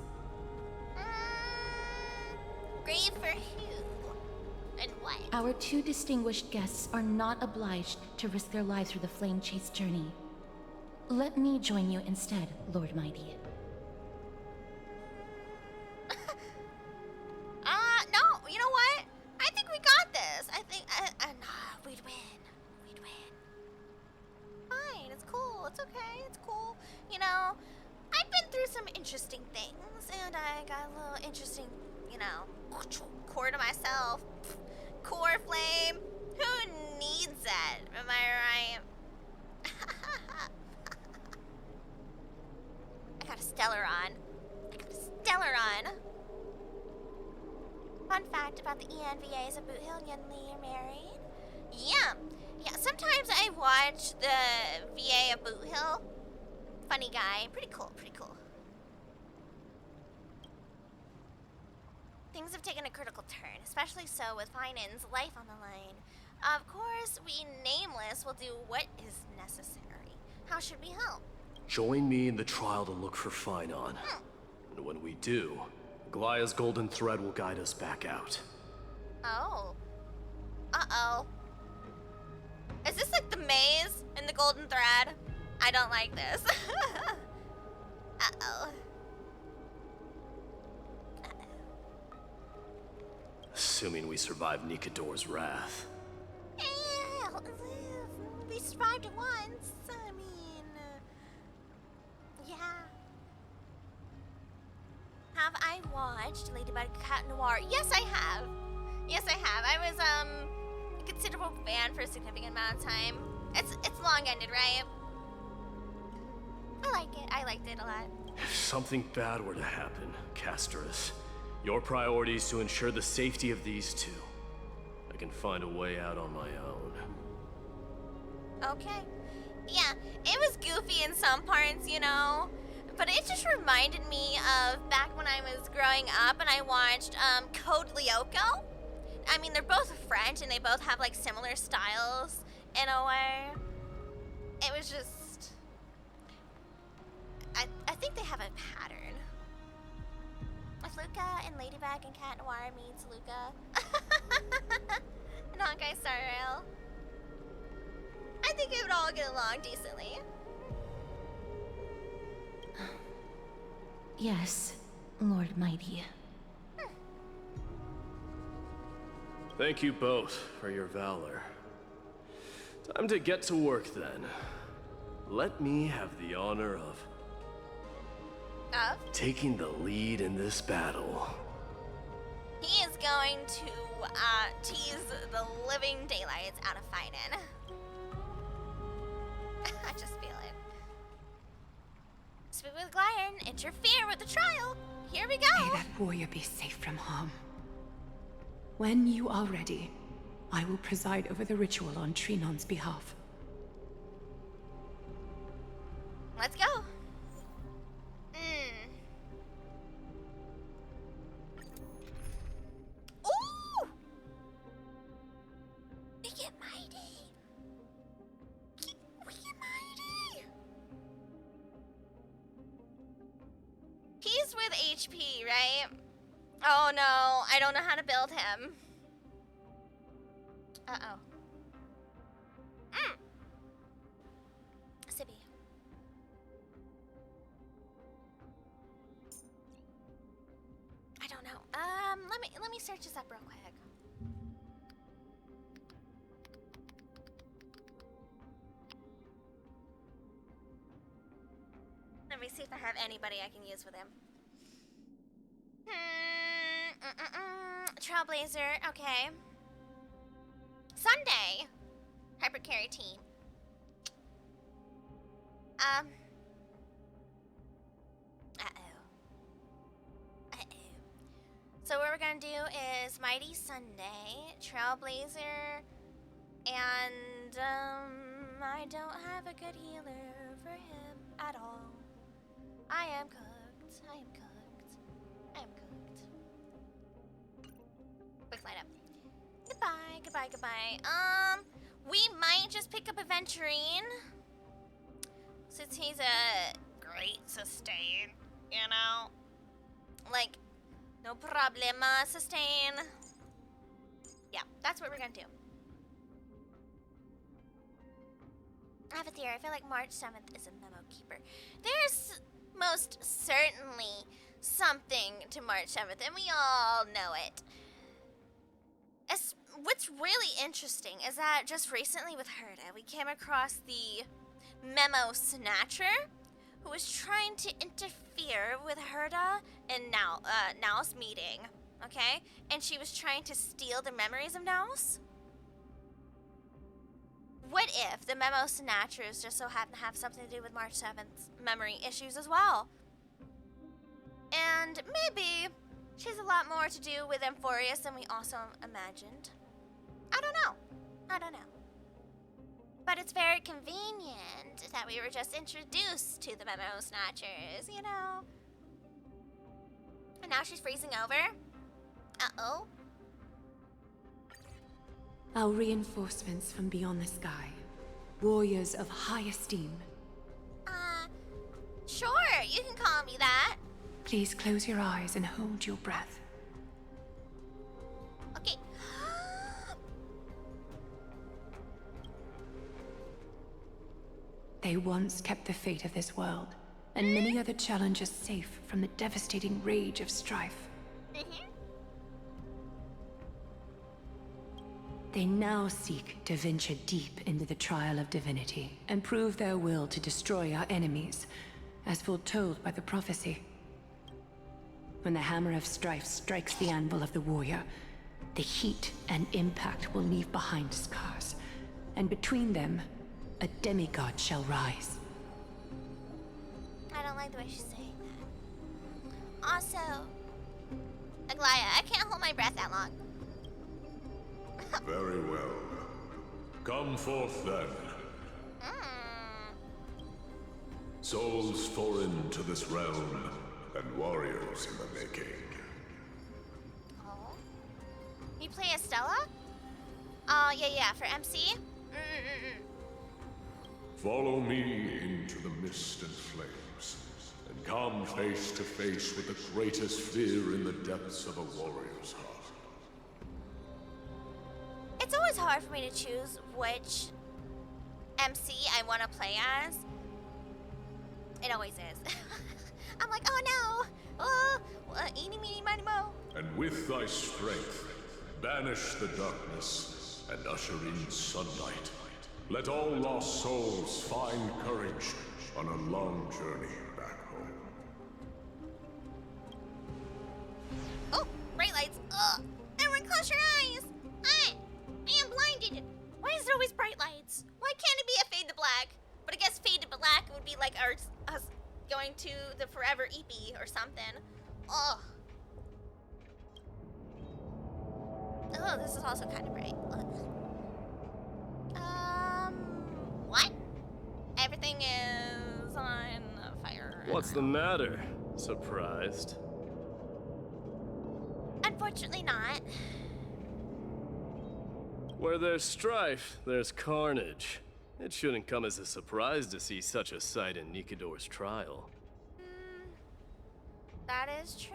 Grave for who? And what? Our two distinguished guests are not obliged to risk their lives for the flame chase journey. Let me join you instead, Lord Mighty. No, you know what? I think we got this. I think, we'd win. We'd win. Fine, it's cool, it's okay, it's cool. You know, I've been through some interesting things, and I got a little interesting, you know, core to myself. Core flame. Who needs that? Am I right? I got a Stellaron. Fun fact about the ENVAs of Boot Hill and Lee are married. Yeah, sometimes I watch the VA of Boot Hill. Funny guy, pretty cool. Things have taken a critical turn, especially so with Finan's life on the line. Of course, we Nameless will do what is necessary. How should we help? Join me in the trial to look for Finon. And when we do, Aglaya's golden thread will guide us back out. Oh. Uh-oh. Is this like the maze in the golden thread? I don't like this. Uh-oh. Assuming we survive Nikador's wrath. We survived it once. I mean, yeah. Have I watched Ladybug Cat Noir? Yes, I have. I was a considerable fan for a significant amount of time. It's long-ended, right? I like it. I liked it a lot. If something bad were to happen, Castorus, your priority is to ensure the safety of these two. I can find a way out on my own. Okay. Yeah, it was goofy in some parts, you know? But it just reminded me of back when I was growing up and I watched Code Lyoko. I mean, they're both French and they both have like similar styles in a way. It was just... I think they have a pattern. If Luca and Ladybug and Cat Noir meets Luca and Honkai Star Rail, I think it would all get along decently. Yes, Lord Mighty. Thank you both for your valor. Time to get to work then. Let me have the honor of taking the lead in this battle. He is going to tease the living daylights out of Finan. I just feel it. Speak with Glyon, interfere with the trial. Here we go. May that warrior be safe from harm. When you are ready, I will preside over the ritual on Trinon's behalf. Let's go. HP, right? Oh no, I don't know how to build him. Uh-oh. Sippy. I don't know. Let me search this up real quick. Let me see if I have anybody I can use with him. Trailblazer, okay. Sunday. Hypercarry team. So what we're gonna do is Mighty Sunday, Trailblazer, and I don't have a good healer for him at all. I am cooked. I am cooked. I am cooked. Quick light up. Goodbye, goodbye, goodbye. We might just pick up Aventurine. Since he's a great sustain, you know? Like, no problema, sustain. Yeah, that's what we're gonna do. I have a theory. I feel like March 7th is a memo keeper. There's most certainly something to March 7th, and we all know it. What's really interesting is that just recently with Herta, we came across the Memo Snatcher, who was trying to interfere with Herta and Naos meeting, okay? And she was trying to steal the memories of Naos. What if the Memo Snatchers just so happen to have something to do with March 7th's memory issues as well? And maybe she's a lot more to do with Amphorius than we also imagined. I don't know. I don't know. But it's very convenient that we were just introduced to the Memo Snatchers, you know? And now she's freezing over. Uh-oh. Our reinforcements from beyond the sky. Warriors of high esteem. Sure, you can call me that. Please close your eyes and hold your breath. Okay. They once kept the fate of this world, and many other challenges safe from the devastating rage of Strife. They now seek to venture deep into the trial of divinity and prove their will to destroy our enemies, as foretold by the prophecy. When the hammer of Strife strikes the anvil of the warrior, the heat and impact will leave behind scars, and between them, a demigod shall rise. I don't like the way she's saying that. Also, Aglaya, I can't hold my breath that long. Very well. Come forth then. Souls foreign to this realm, and warriors in the making. Oh. You play Estella? Yeah, for MC? Follow me into the mist and flames, and come face to face with the greatest fear in the depths of a warrior's heart. It's always hard for me to choose which MC I want to play as. It always is. I'm like, oh no! Oh, eeny, meeny, miny, mo. And with thy strength, banish the darkness and usher in sunlight. Let all lost souls find courage on a long journey back home. Oh, bright lights. Ugh! Everyone close your eyes! I am blinded! Why is it always bright lights? Why can't it be a fade to black? But I guess fade to black would be like us going to the forever EP or something. Ugh. Oh, this is also kind of bright. Ugh. What? Everything is on fire. What's the matter? Surprised? Unfortunately not. Where there's strife, there's carnage. It shouldn't come as a surprise to see such a sight in Nikador's trial. That is true.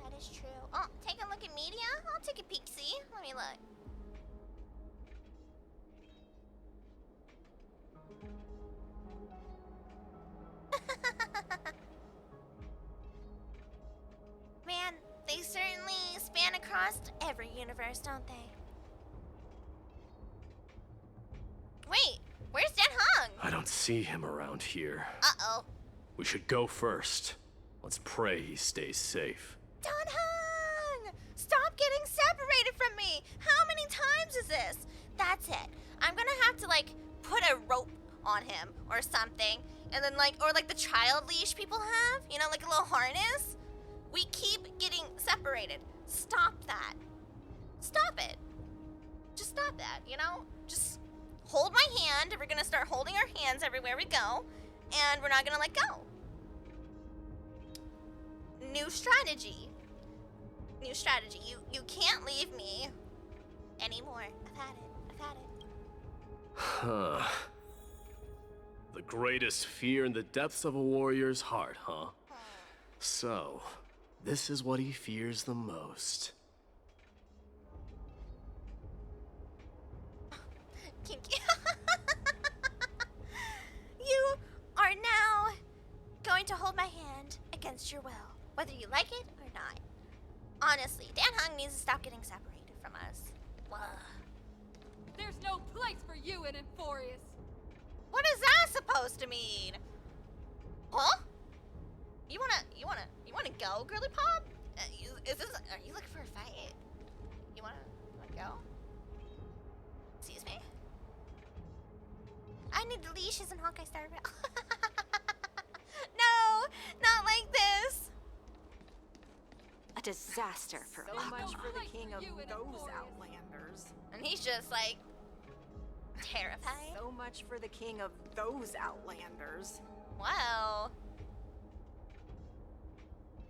That is true. Oh, take a look at media? I'll take a peek, see? Let me look. Man, they certainly span across every universe, don't they? Wait, where's Dan Hung? I don't see him around here. Uh-oh. We should go first. Let's pray he stays safe. Dan Hung! Stop getting separated from me! How many times is this? That's it. I'm gonna have to, like, put a rope on him or something. And then, like, or like the child leash people have, you know, like a little harness. We keep getting separated. Stop that. Stop it. Just stop that, you know? Just hold my hand. We're gonna start holding our hands everywhere we go. And we're not gonna let go. New strategy. New strategy. You can't leave me anymore. I've had it. I've had it. Huh. The greatest fear in the depths of a warrior's heart, huh? So, this is what he fears the most. Kinky. You are now going to hold my hand against your will, whether you like it or not. Honestly, Dan Hung needs to stop getting separated from us. Ugh. There's no place for you in Emphorius. What is that supposed to mean? Huh? You wanna go, girly pop? Are you looking for a fight? You wanna go? Excuse me? I need the leashes in Honkai Star Rail. No, not like this. A disaster for So much Akuma. for the king of those outlanders. And he's just like terrified. So much for the king of those outlanders. Wow.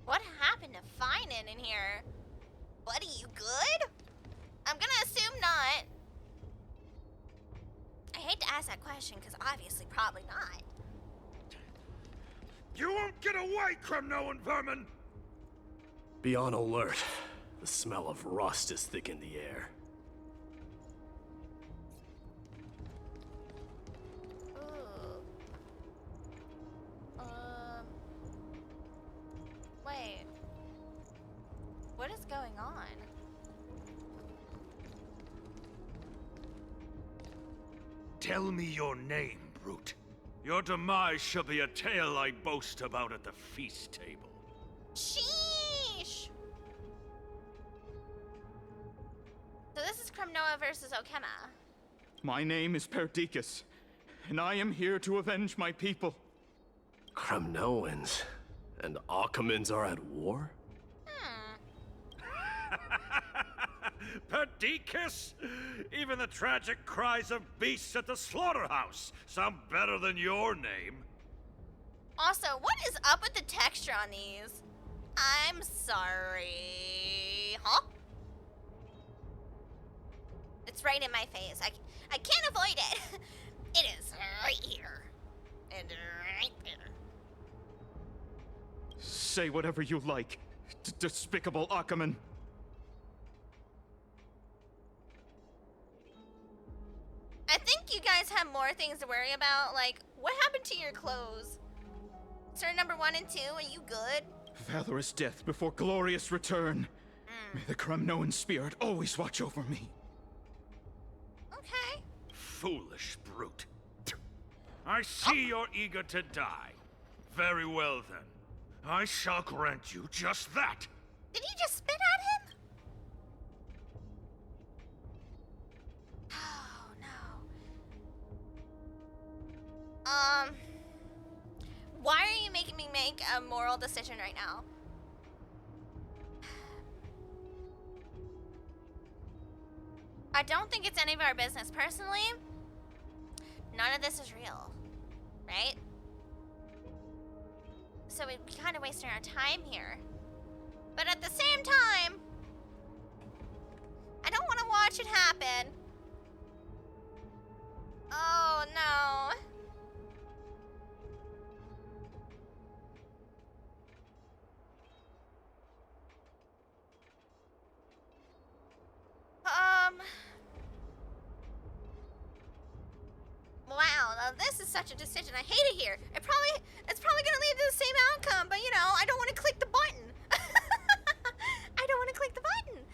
What happened to Finan in here? Buddy, you good? I'm gonna assume not. I hate to ask that question, because obviously probably not. You won't get away, Kremnoan vermin! Be on alert. The smell of rust is thick in the air. Ooh. Wait. What is going on? Tell me your name, brute. Your demise shall be a tale I boast about at the feast table. Sheesh! So this is Kremnoa versus Okema. My name is Perdiccas, and I am here to avenge my people. Kremnoans and Akamans are at war? Perdiccas? Even the tragic cries of beasts at the slaughterhouse sound better than your name. Also, what is up with the texture on these? I'm sorry. Huh? It's right in my face. I can't avoid it. It is right here. And right there. Say whatever you like, despicable Akaman. I think you guys have more things to worry about. Like, what happened to your clothes? Sir number 1 and 2, are you good? Valorous death before glorious return. May the Kremnoan spirit always watch over me. Okay. Foolish brute. I see you're eager to die. Very well then. I shall grant you just that. Did he just spit at him? Oh, no. Why are you making me make a moral decision right now? I don't think it's any of our business. Personally, none of this is real, right? So we'd be kind of wasting our time here. But at the same time, I don't want to watch it happen. Oh, no. such a decision. I hate it here. It's probably gonna lead to the same outcome, but you know, I don't want to click the button. I don't want to click the button.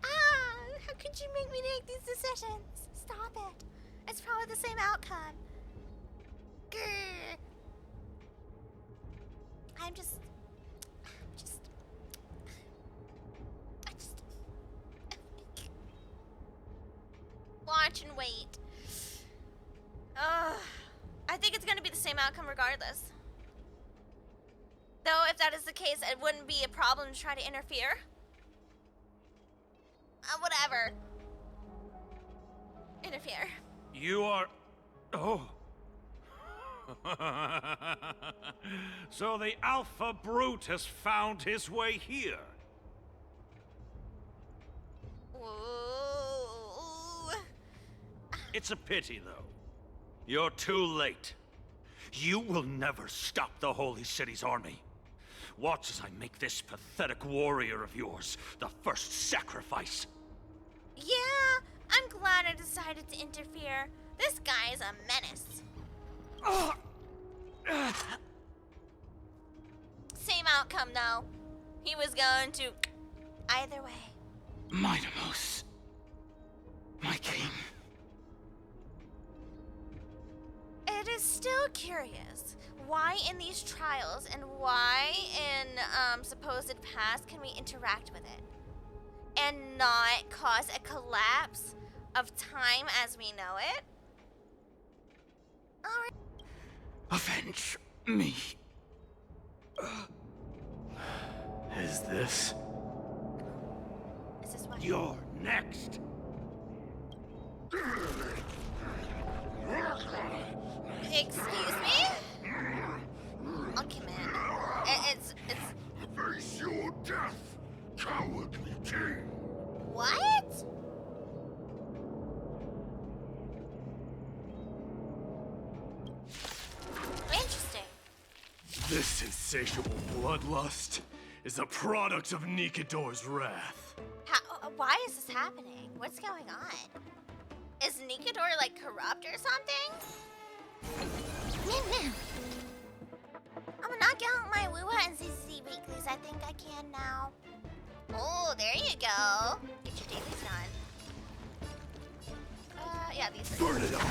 How could you make me make these decisions? Stop it. It's probably the same outcome. Grr. I just watch and wait. I think it's gonna be the same outcome regardless. Though if that is the case, it wouldn't be a problem to try to interfere. Whatever. Interfere. You are... Oh. So the Alpha Brute has found his way here. Ooh. It's a pity, though. You're too late. You will never stop the Holy City's army. Watch as I make this pathetic warrior of yours the first sacrifice. Yeah, I'm glad I decided to interfere. This guy is a menace. Same outcome, though. He was going to... Either way. Minimos. My king. It is still curious. Why in these trials and why in supposed past can we interact with it? And not cause a collapse of time as we know it? Alright. Avenge me. Is this? Is this what? You're next. Excuse me? I'll come in. It's... Face your death, cowardly king. What? Interesting. This insatiable bloodlust is a product of Nikador's wrath. Why is this happening? What's going on? Is Nikador like corrupt or something? I'm gonna knock out my Wuha and ZZ weeklies. I think I can now. Oh, there you go. Get your dailies done. Yeah, these are... Burn it up!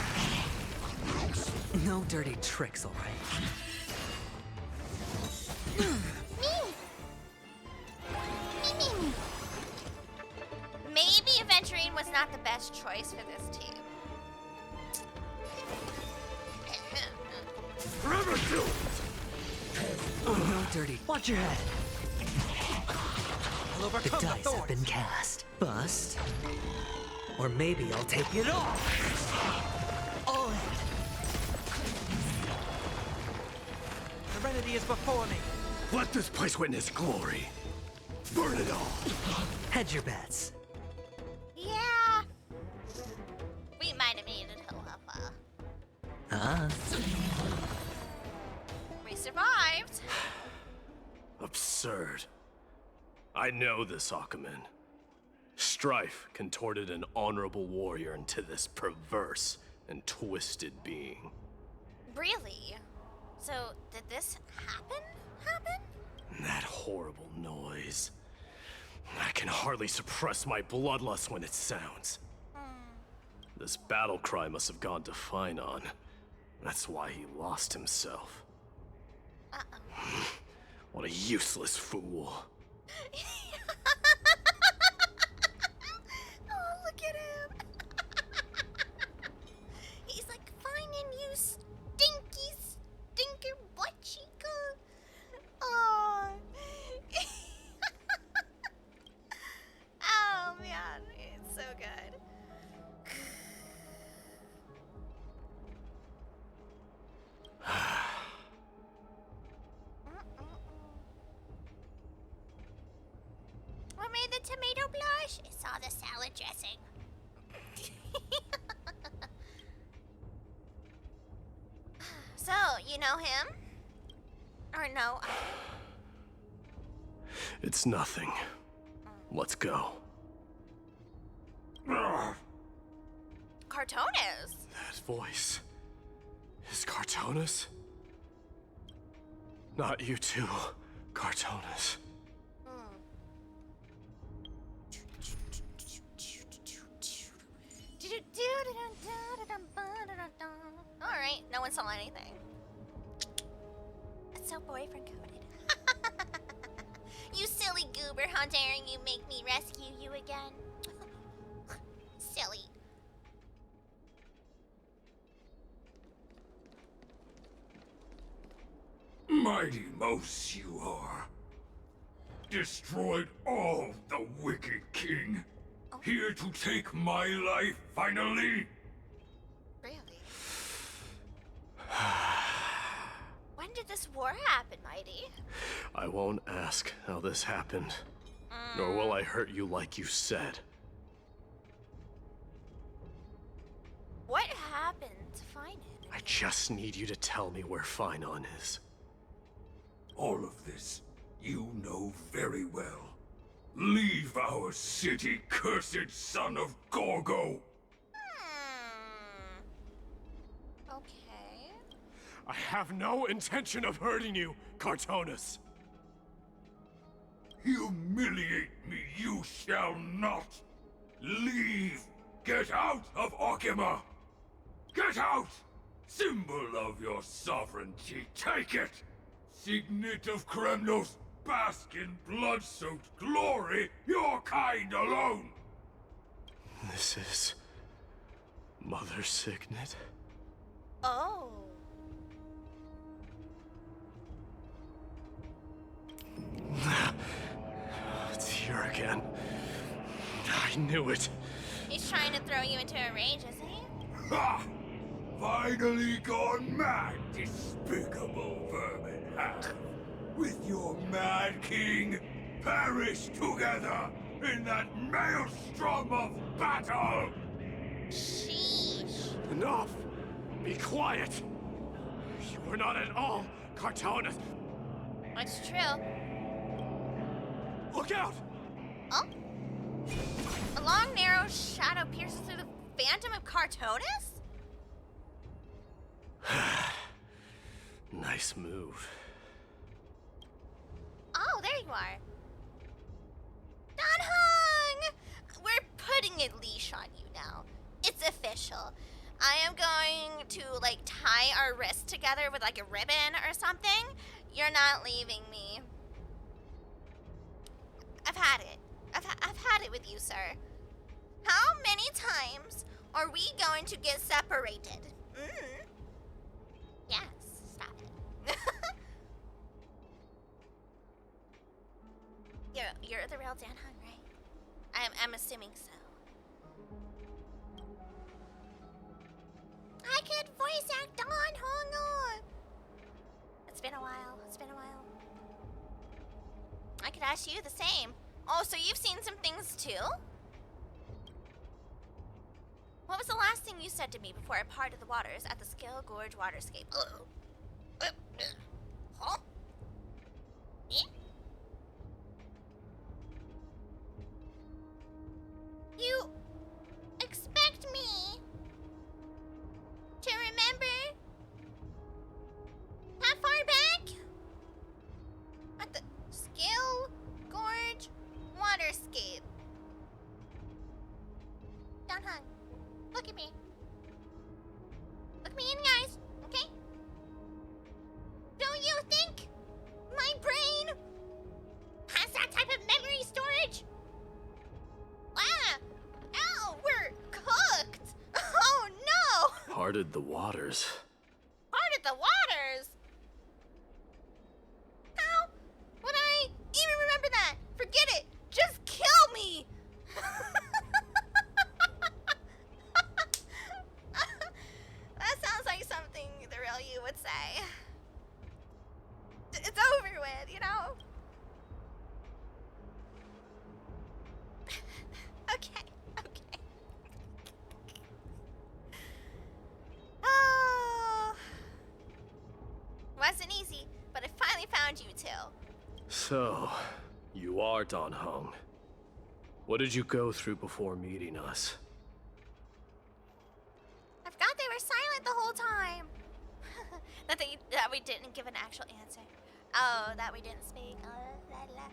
No dirty tricks, alright. Me. Maybe Aventurine was not the best choice for this team. Oh, no dirty. Watch your head. I'll overcome the dice have been cast. Bust. Or maybe I'll take it all. All in. Serenity is before me. Let this place witness glory. Burn it all. Hedge your bets. Yeah. We might have made it, however. We survived. Absurd. I know this Akumen. Strife contorted an honorable warrior into this perverse and twisted being. Really? So, did this happen? That horrible noise. I can hardly suppress my bloodlust when it sounds. This battle cry must have gone to Finon. That's why he lost himself. What a useless fool. Oh, look at him. He's like, finding you stinker butt cheeka. Oh. Oh, man. It's so good. What made the tomato blush? It's all the salad dressing. So, you know him? Or no? It's nothing. Let's go. Cartones. That voice. Is Cartonis? Not you too, Cartonis. Alright, no one saw anything. It's so boyfriend coded. You silly goober, how dare you make me rescue you again? Silly. Mighty Mouse you are. Destroyed all the wicked king. Here to take my life finally. Really? When did this war happen, Mighty? I won't ask how this happened, nor will I hurt you like you said. What happened to find it? I just need you to tell me where Finon is. All of this you know very well. Leave our city, cursed son of Gorgo! Okay. I have no intention of hurting you, Cartonis. Humiliate me you shall not! Leave! Get out of Okima! Get out! Symbol of your sovereignty, take it! Signet of Kremnos, bask in blood-soaked glory, your kind alone! This is... Mother Signet? Oh. It's here again. I knew it. He's trying to throw you into a rage, isn't he? Ha! Finally gone mad, despicable vermin have. With your mad king, perish together in that maelstrom of battle! Sheesh. Enough! Be quiet! You were not at all Cartonis. That's true. Look out! Oh? A long, narrow shadow pierces through the phantom of Cartonis? Nice move. Oh, there you are. Danhong! We're putting a leash on you now. It's official. I am going to, like, tie our wrists together with, like, a ribbon or something. You're not leaving me. I've had it. I've had it with you, sir. How many times are we going to get separated? Yes, stop it. You're the real Danhong, right? I'm assuming so. I could voice act Danhong. It's been a while. It's been a while. I could ask you the same. Oh, so you've seen some things too? What was the last thing you said to me before I parted the waters at the Skill Gorge waterscape? Huh? Eh? You expect me to remember that far back? At the Skill Gorge waterscape. Danhong, look at me. Look me in the eyes, okay? Don't you think my brain has that type of memory storage? Ah! Ow! We're cooked! Oh no! Parted the waters. Parted the waters? How would I even remember that? Forget it! Just kill me! That sounds like something the real you would say. It's over with, you know? Okay. Oh. Wasn't easy, but I finally found you two. So, you are Danhong. What did you go through before meeting us? I forgot they were silent the whole time. That we didn't give an actual answer. Oh, that we didn't speak. Oh, la la.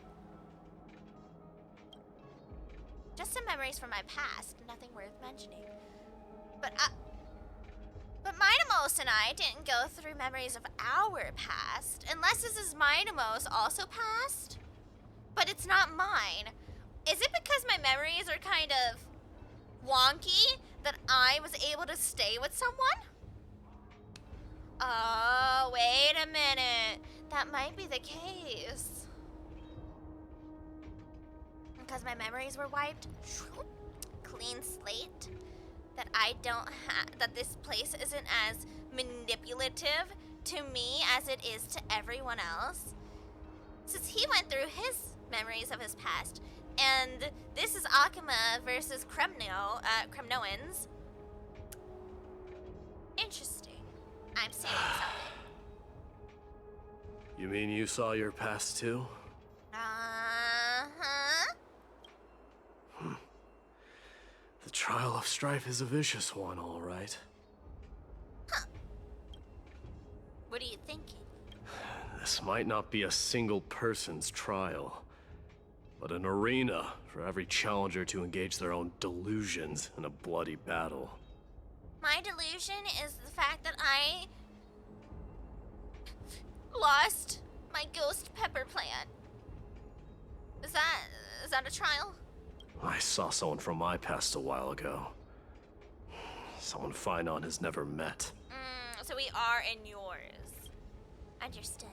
Just some memories from my past, nothing worth mentioning. But Minamos and I didn't go through memories of our past, unless this is Minamos also past. But it's not mine. Is it because my memories are kind of wonky that I was able to stay with someone? Oh, wait a minute. That might be the case. Because my memories were wiped. Clean slate. That I don't have, that this place isn't as manipulative to me as it is to everyone else. Since he went through his memories of his past, and this is Akima versus Kremnoans. Interesting. I'm seeing something. You mean you saw your past too? Uh-huh. The trial of Strife is a vicious one, all right. Huh. What are you thinking? This might not be a single person's trial, but an arena for every challenger to engage their own delusions in a bloody battle. My delusion is the fact that I lost my ghost pepper plant. Is that a trial? I saw someone from my past a while ago. Someone Finon has never met. So we are in yours. Understood.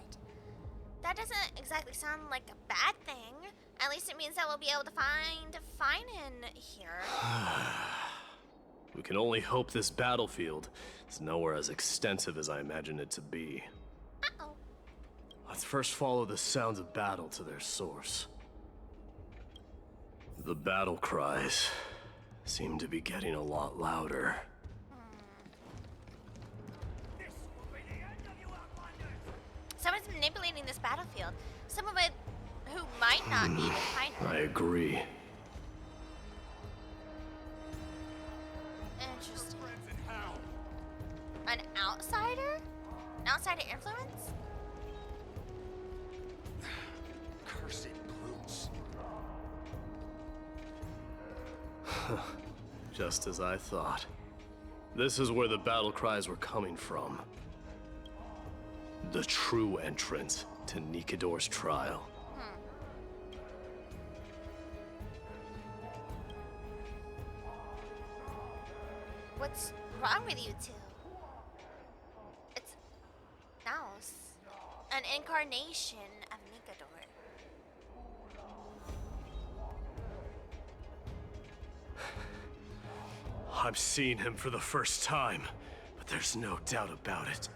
That doesn't exactly sound like a bad thing. At least it means that we'll be able to find Finon here. We can only hope this battlefield is nowhere as extensive as I imagine it to be. Uh-oh. Let's first follow the sounds of battle to their source. The battle cries seem to be getting a lot louder. Someone's manipulating this battlefield. Someone who might not be the Finon. I agree. Interesting. An outsider? An outsider influence? Cursed brutes. Just as I thought. This is where the battle cries were coming from. The true entrance to Nikador's trial. What's wrong with you two? It's Naos, an incarnation of Nikador. I'm seeing him for the first time, but there's no doubt about it.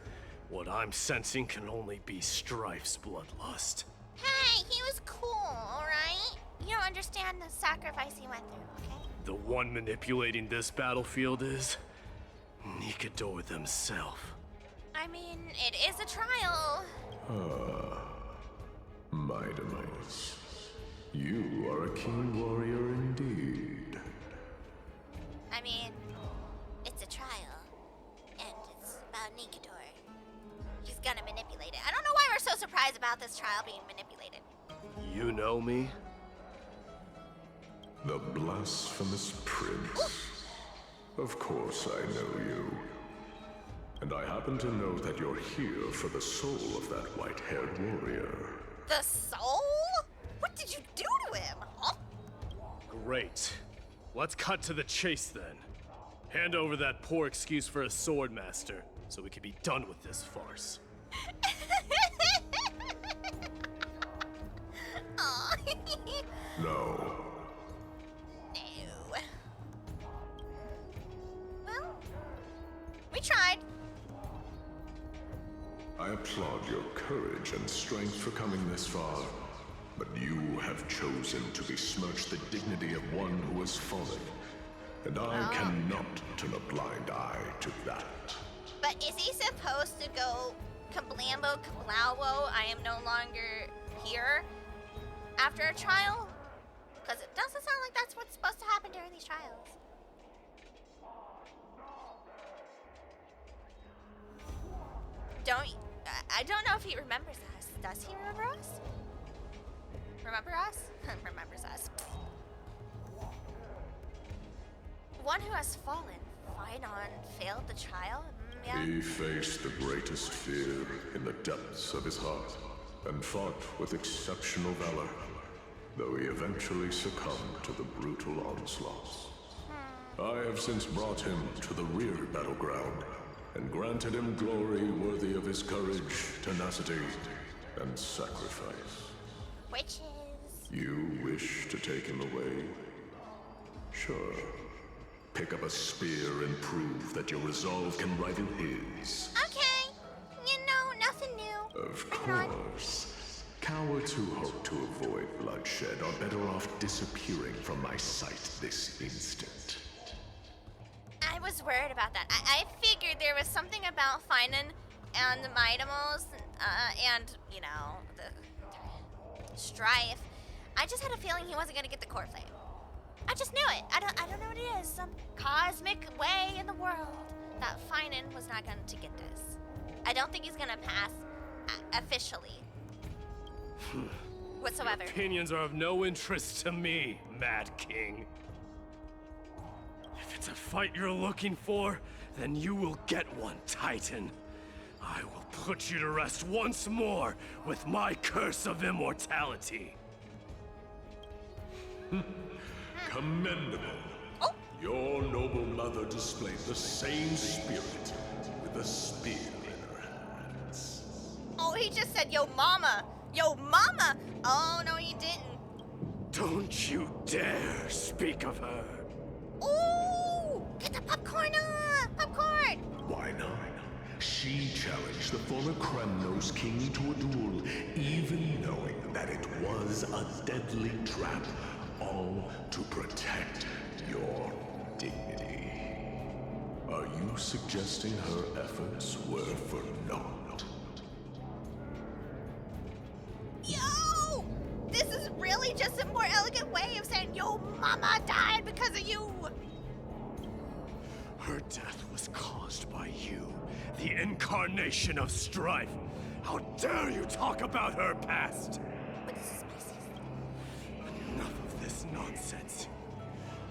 What I'm sensing can only be Strife's bloodlust. Hey, he was cool, alright? You don't understand the sacrifice he went through, okay? The one manipulating this battlefield is Nikador themselves. I mean, it is a trial. My demise. You are a keen warrior indeed. I mean, it's a trial, and it's about Nikador. He's gonna manipulate it. I don't know why we're so surprised about this trial being manipulated. You know me? The blasphemous prince. Of course I know you. And I happen to know that you're here for the soul of that white-haired warrior. The soul? What did you do to him? Huh? Great. Let's cut to the chase then. Hand over that poor excuse for a sword master, so we can be done with this farce. No. No. Well, we tried. I applaud your courage and strength for coming this far, but you have chosen to besmirch the dignity of one who has fallen, and I cannot turn a blind eye to that. But is he supposed to go kablambo kablawo, I am no longer here after a trial? Because it doesn't sound like that's what's supposed to happen during these trials. I don't know if he remembers us. Does he remember us? Remember us? Remembers us. One who has fallen. Phynon failed the trial? Yeah. He faced the greatest fear in the depths of his heart and fought with exceptional valor, though he eventually succumbed to the brutal onslaughts. I have since brought him to the rear battleground and granted him glory worthy of his courage, tenacity, and sacrifice. Witches. You wish to take him away? Sure. Pick up a spear and prove that your resolve can rival his. Okay. You know, nothing new. Of course. Cowards who hope to avoid bloodshed are better off disappearing from my sight this instant. I was worried about that. I figured there was something about Phynon and the Mightimals, and, you know, the Strife. I just had a feeling he wasn't gonna get the core flame. I just knew it. I don't know what it is. Some cosmic way in the world that Phynon was not going to get this. I don't think he's gonna pass officially. Whatsoever. Your opinions are of no interest to me, Mad King. If it's a fight you're looking for, then you will get one, Titan. I will put you to rest once more with my curse of immortality. Commendable. Oh. Your noble mother displayed the same spirit with a spear in her hands. Oh, he just said, yo, mama. Yo, mama. Oh, no, he didn't. Don't you dare speak of her. Ooh, get the popcorn on. Popcorn. Why not? She challenged the former Kremnos king to a duel, even knowing that it was a deadly trap, all to protect your dignity. Are you suggesting her efforts were for naught? Yo! This is really just a more elegant way of saying, yo, mama died because of you. Her death was caused by you, the incarnation of Strife. How dare you talk about her past? Enough of this nonsense.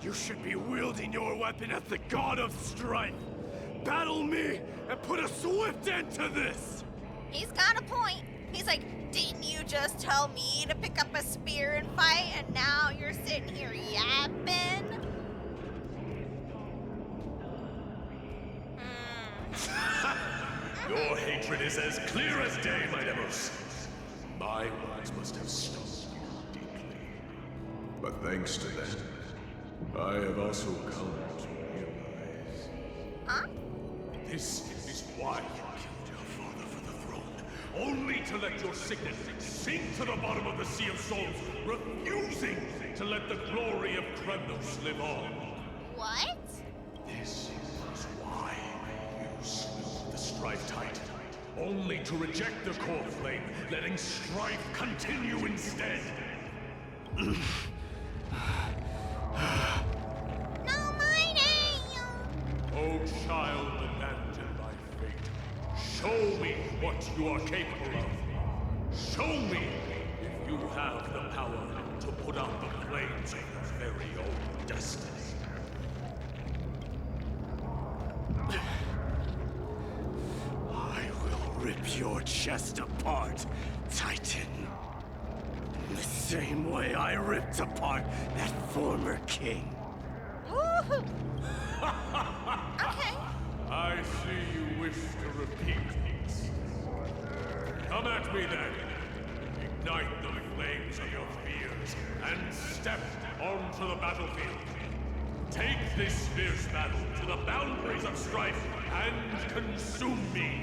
You should be wielding your weapon at the god of Strife. Battle me and put a swift end to this. He's got a point. He's like, didn't you just tell me to pick up a spear and fight, and now you're sitting here yapping? Your hatred is as clear as day, my Demos. My words must have stung you deeply. But thanks to that, I have also come to realize. Huh? This is why you killed your father for the throne. Only to let your signet sink to the bottom of the Sea of Souls, refusing to let the glory of Kremnos live on. What? This is why you slew the Strife Titan. Only to reject the core flame, letting Strife continue instead. No mining! Oh, child abandoned by fate, show me what you are capable of. Show me if you have the power to put out the flames of your very own destiny. I will rip your chest apart, Titan. In the same way I ripped apart that former king. Woohoo! Okay. I see you wish to repeat these. Come at me then. Ignite the flames of your fears and step onto the battlefield. Take this fierce battle to the boundaries of Strife and consume me.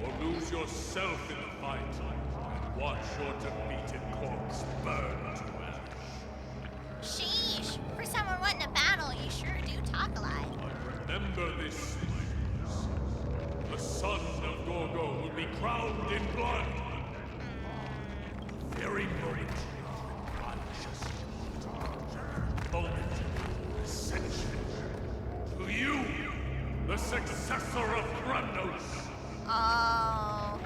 Or lose yourself in the fight and watch your defeated corpse burn to ash. Sheesh. For someone wanting a battle, you sure do talk a lot. Remember this, Lions. The son of Gorgo will be crowned in blood. The very moment moment of ascension. To you, the successor of Kremnos. Oh.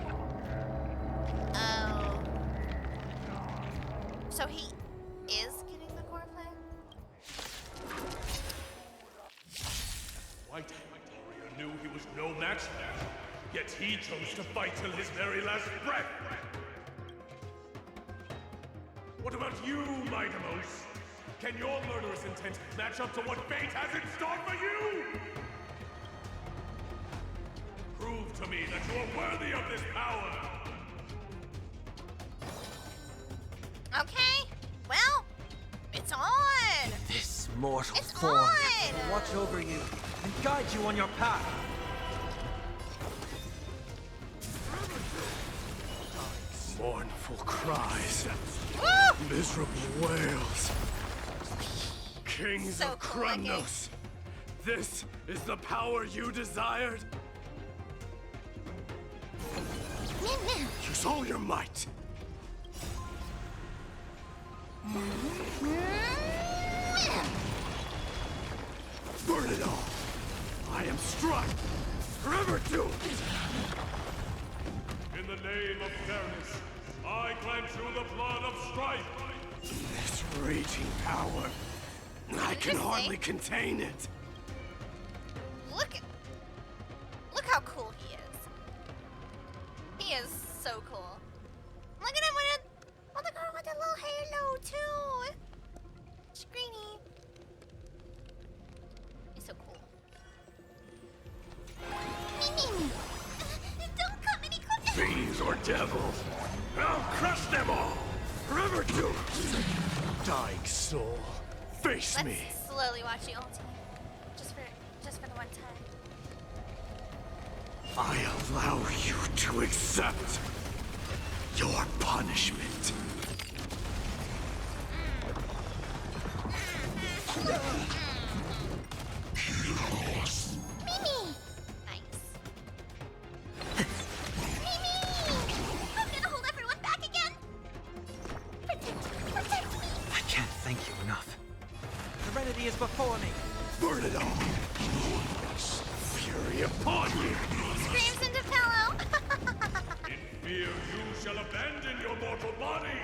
Oh. So he is getting the core flame? White warrior knew he was no match for them, yet he chose to fight till his very last breath. What about you, Mightimos? Can your murderous intent match up to what fate has in store for you? Prove to me that you are worthy of this power. Okay, well, it's on. This mortal It's form on. will watch over you and guide you on your path. Mournful cries. Woo! Miserable wails. Kings So of cool looking. Kremnos. This is the power you desired? Use all your might. Burn it all. I am Strife. Forever doomed. In the name of fairness, I grant you the blood of Strife. This raging power. I can hardly contain it. Look how cool he is. He is so cool. Look at him with the girl with the little halo too. Screeny. He's so cool. Don't come any closer. Fiends or devils, I'll crush them all. Forever doomed. Dying soul. Face Let's me. slowly watch the ulti. Just for the one time. I allow you to accept your punishment. Mimi! Nice. Mimi! I'm gonna hold everyone back again! Protect me! I can't thank you enough. Serenity is before me. Burn it all. Fury upon you. Screams into pillow! In fear you shall abandon your mortal body,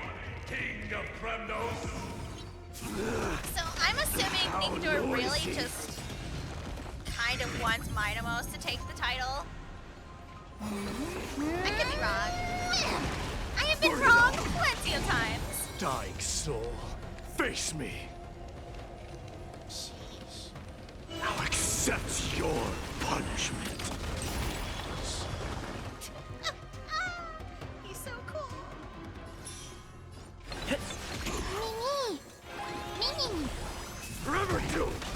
King of Kremnos. So I'm assuming Nickdor really just kind of wants Mightimos to take the title. I could be wrong. I have been wrong plenty of times. Dying soul. Face me. Now accept your punishment. He's so cool. Mimi! Forever doomed.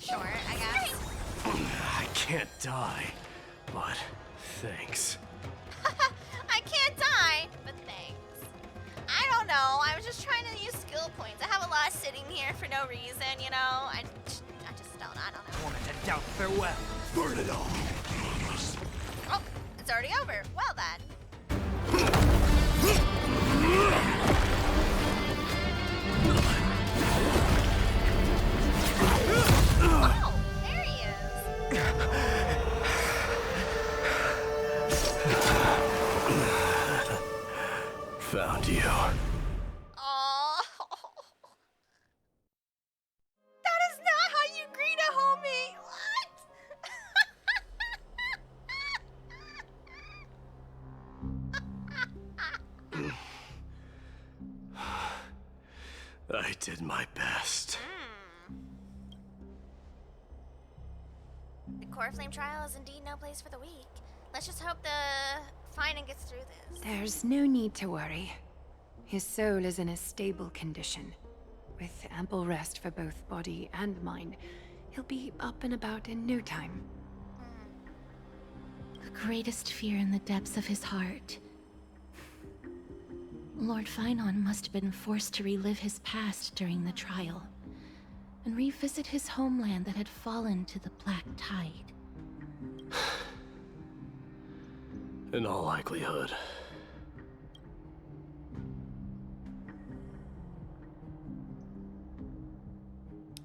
Sure, I guess. I can't die, but thanks. I can't die, but thanks. I don't know. I was just trying to use skill points. I have a lot sitting here for no reason, you know? I just don't. I don't know. Woman and doubt farewell. Burn it all. Oh, it's already over. Well then. Oh, there he is. Found you. Oh. That is not how you greet a homie. I did my best. The core flame trial is indeed no place for the weak. Let's just hope the Finan gets through this. There's no need to worry. His soul is in a stable condition. With ample rest for both body and mind, he'll be up and about in no time. The greatest fear in the depths of his heart. Lord Finan must have been forced to relive his past during the trial, and revisit his homeland that had fallen to the Black Tide. In all likelihood.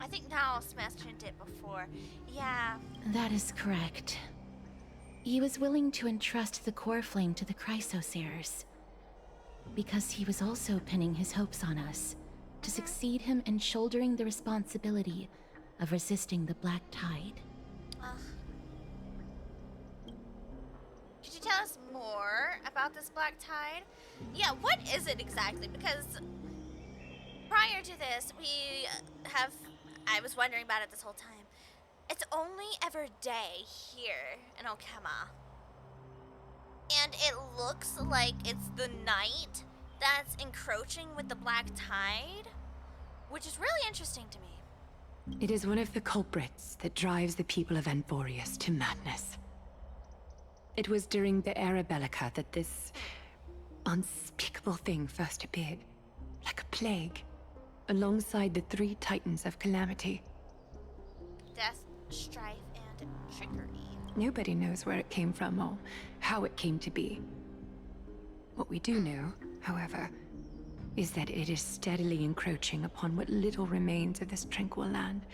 I think Naos mentioned it before. Yeah. That is correct. He was willing to entrust the core flame to the Chrysosayers, because he was also pinning his hopes on us to succeed him in shouldering the responsibility of resisting the Black Tide. Could you tell us more about this Black Tide? Yeah, what is it exactly? Because prior to this, I was wondering about it this whole time. It's only ever day here in Okema. And it looks like it's the night that's encroaching with the Black Tide, which is really interesting to me. It is one of the culprits that drives the people of Anvorius to madness. It was during the Era Bellica that this unspeakable thing first appeared, like a plague, alongside the three titans of calamity. Death, strife, and trickery. Nobody knows where it came from or how it came to be. What we do know, however, is that it is steadily encroaching upon what little remains of this tranquil land,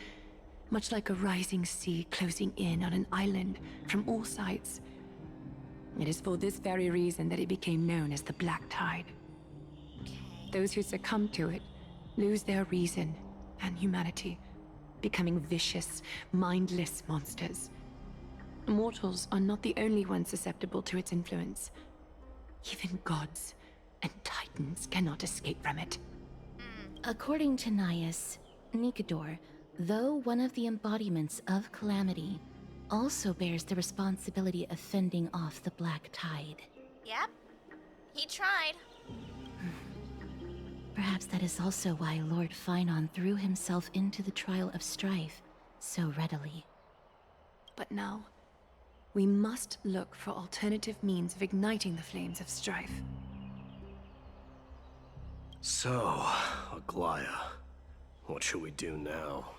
much like a rising sea closing in on an island from all sides. It is for this very reason that it became known as the Black Tide. Those who succumb to it lose their reason and humanity, becoming vicious, mindless monsters. Mortals are not the only ones susceptible to its influence. Even gods and titans cannot escape from it. According to Naius, Nikador, though one of the embodiments of calamity, also bears the responsibility of fending off the Black Tide. Yep, he tried. Perhaps that is also why Lord Finon threw himself into the trial of Strife so readily. But now, we must look for alternative means of igniting the flames of Strife. So, Aglaya, what should we do now?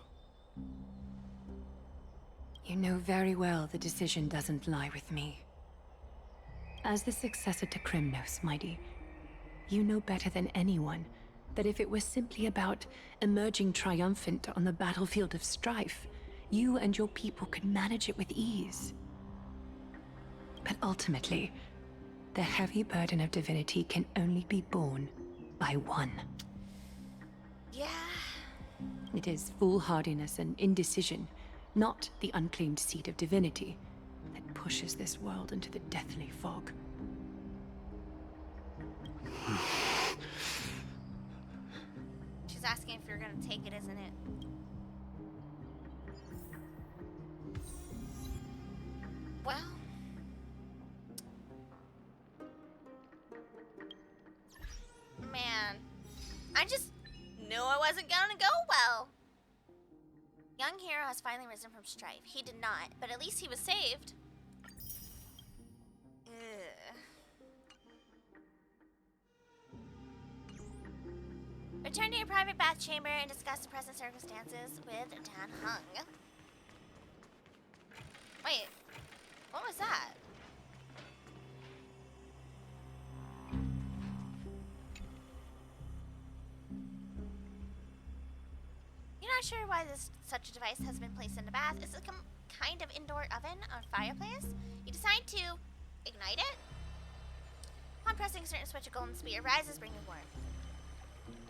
You know very well the decision doesn't lie with me. As the successor to Krymnos, Mighty, you know better than anyone that if it was simply about emerging triumphant on the battlefield of Strife, you and your people could manage it with ease. But ultimately, the heavy burden of divinity can only be borne by one. Yeah. It is foolhardiness and indecision, not the unclaimed seed of divinity, that pushes this world into the deathly fog. She's asking if you're gonna take it, isn't it? Well. Man. I just knew it wasn't gonna go well. Young hero has finally risen from Strife. He did not, but at least he was saved. Ugh. Return to your private bath chamber and discuss the present circumstances with Dan Hung. Wait, what was that? You're not sure why such a device has been placed in the bath? It's a kind of indoor oven or fireplace. You decide to ignite it. Upon pressing a certain switch, a golden spear rises, bringing warmth.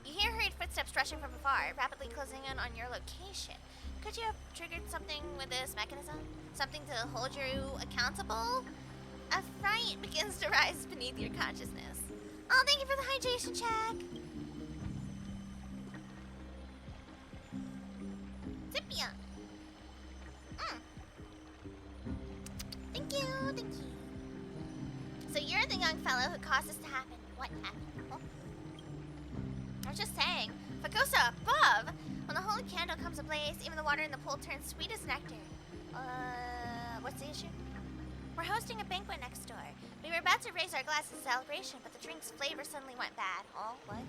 You hear hurried footsteps rushing from afar, rapidly closing in on your location. Could you have triggered something with this mechanism? Something to hold you accountable? A fright begins to rise beneath your consciousness. Oh, thank you for the hydration check. Zipia. Thank you, thank you. So you're the young fellow who caused this to happen. What happened? Oh. I was just saying, Fagosa above! When the holy candle comes ablaze, even the water in the pool turns sweet as nectar. What's the issue? We're hosting a banquet next door. We were about to raise our glass in celebration, but the drink's flavor suddenly went bad. Oh, what?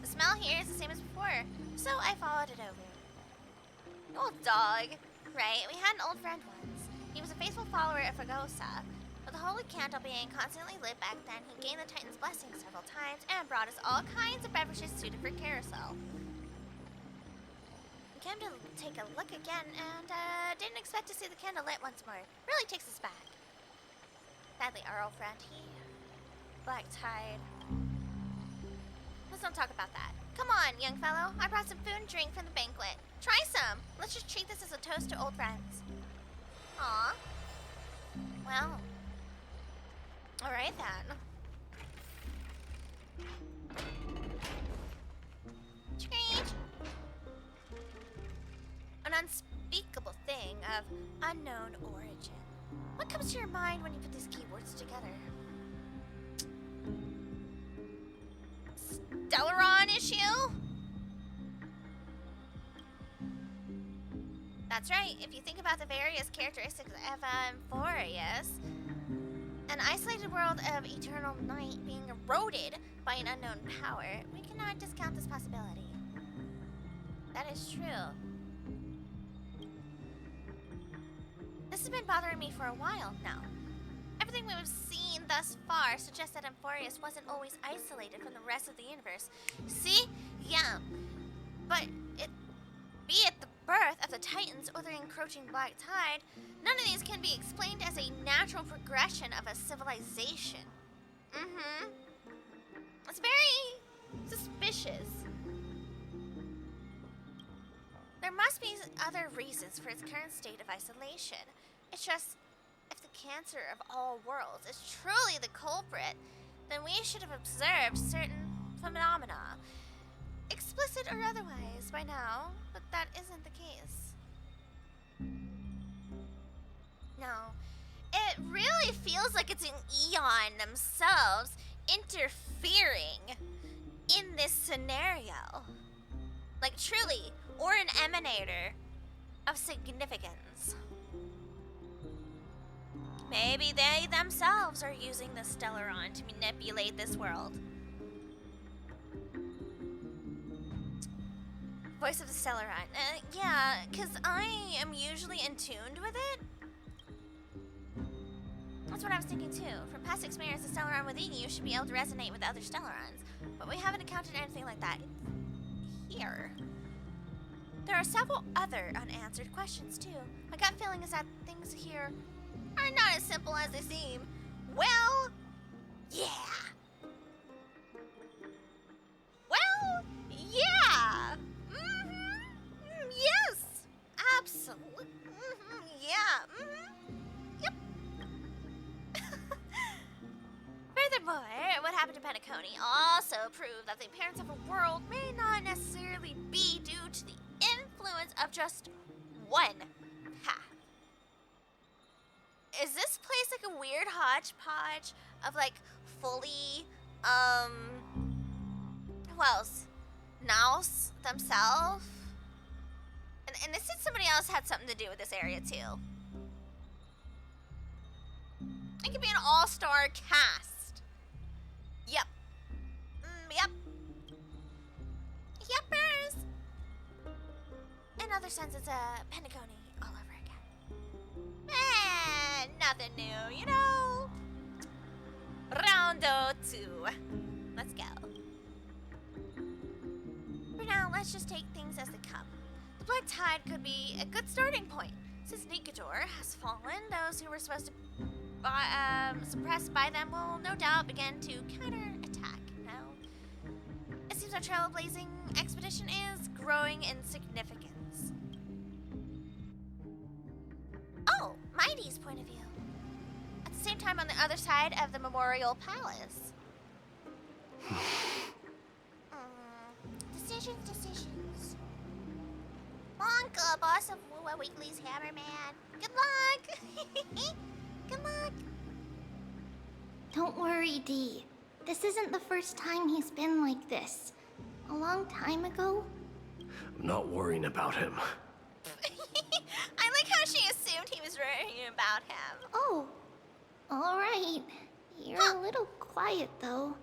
The smell here is the same as before, so I followed it over. Old dog. Right, we had an old friend once. He was a faithful follower of Fagosa. With the holy candle being constantly lit back then, he gained the Titan's blessing several times and brought us all kinds of beverages suited for carousel. We came to take a look again and didn't expect to see the candle lit once more. Really takes us back. Sadly, our old friend, he... Black Tide. Let's not talk about that. Come on, young fellow. I brought some food and drink from the banquet. Try some. Let's just treat this as a toast to old friends. Aw. Well. Alright then. Screech! An unspeakable thing of unknown origin. What comes to your mind when you put these keywords together? Stellaron issue? That's right. If you think about the various characteristics of Amphorius, an isolated world of eternal night being eroded by an unknown power, we cannot discount this possibility. That is true. This has been bothering me for a while now. Everything we've seen thus far suggests that Amphorius wasn't always isolated from the rest of the universe. See? Yeah. But be it the birth of the Titans or the encroaching Black Tide, none of these can be explained as a natural progression of a civilization. Mm-hmm. It's very suspicious. There must be other reasons for its current state of isolation. It's just, if the cancer of all worlds is truly the culprit, then we should have observed certain phenomena, explicit or otherwise, by now, but that isn't the case. No, it really feels like it's an Eon themselves interfering in this scenario. Like truly, or an emanator of significance. Maybe they themselves are using the Stellaron to manipulate this world. Voice of the Stellaron. Yeah, because I am usually in tune with it. That's what I was thinking too. From past experience, the Stellaron within you should be able to resonate with other Stellarons. But we haven't encountered anything like that here. There are several other unanswered questions too. My gut feeling is that things here are not as simple as they seem. Well, yeah. Well, yeah. Yes. Absolutely. Yeah. Yep. Furthermore, what happened to Penacony also proved that the appearance of a world may not necessarily be due to the influence of just one path. Is this place like a weird hodgepodge of like fully, who else? Naus themselves? And this said somebody else had something to do with this area too. It could be an all-star cast. Yep. Yep. Yepers. In other sense, it's a Pentagony all over again. Nothing new, you know? Roundo 2. Let's go. For now, let's just take things as they come. The Black Tide could be a good starting point. Since Nigador has fallen, those who were supposed to be suppressed by them will no doubt begin to counterattack now. It seems our trailblazing expedition is growing in significance. Oh, Mighty's point of view. At the same time, on the other side of the Memorial Palace. Decisions. Monka, boss of Wua Weekly's Hammerman. Good luck! Good luck! Don't worry, Dee. This isn't the first time he's been like this. A long time ago. I'm not worrying about him. I like how she assumed he was worrying about him. Oh, alright. You're a little quiet, though.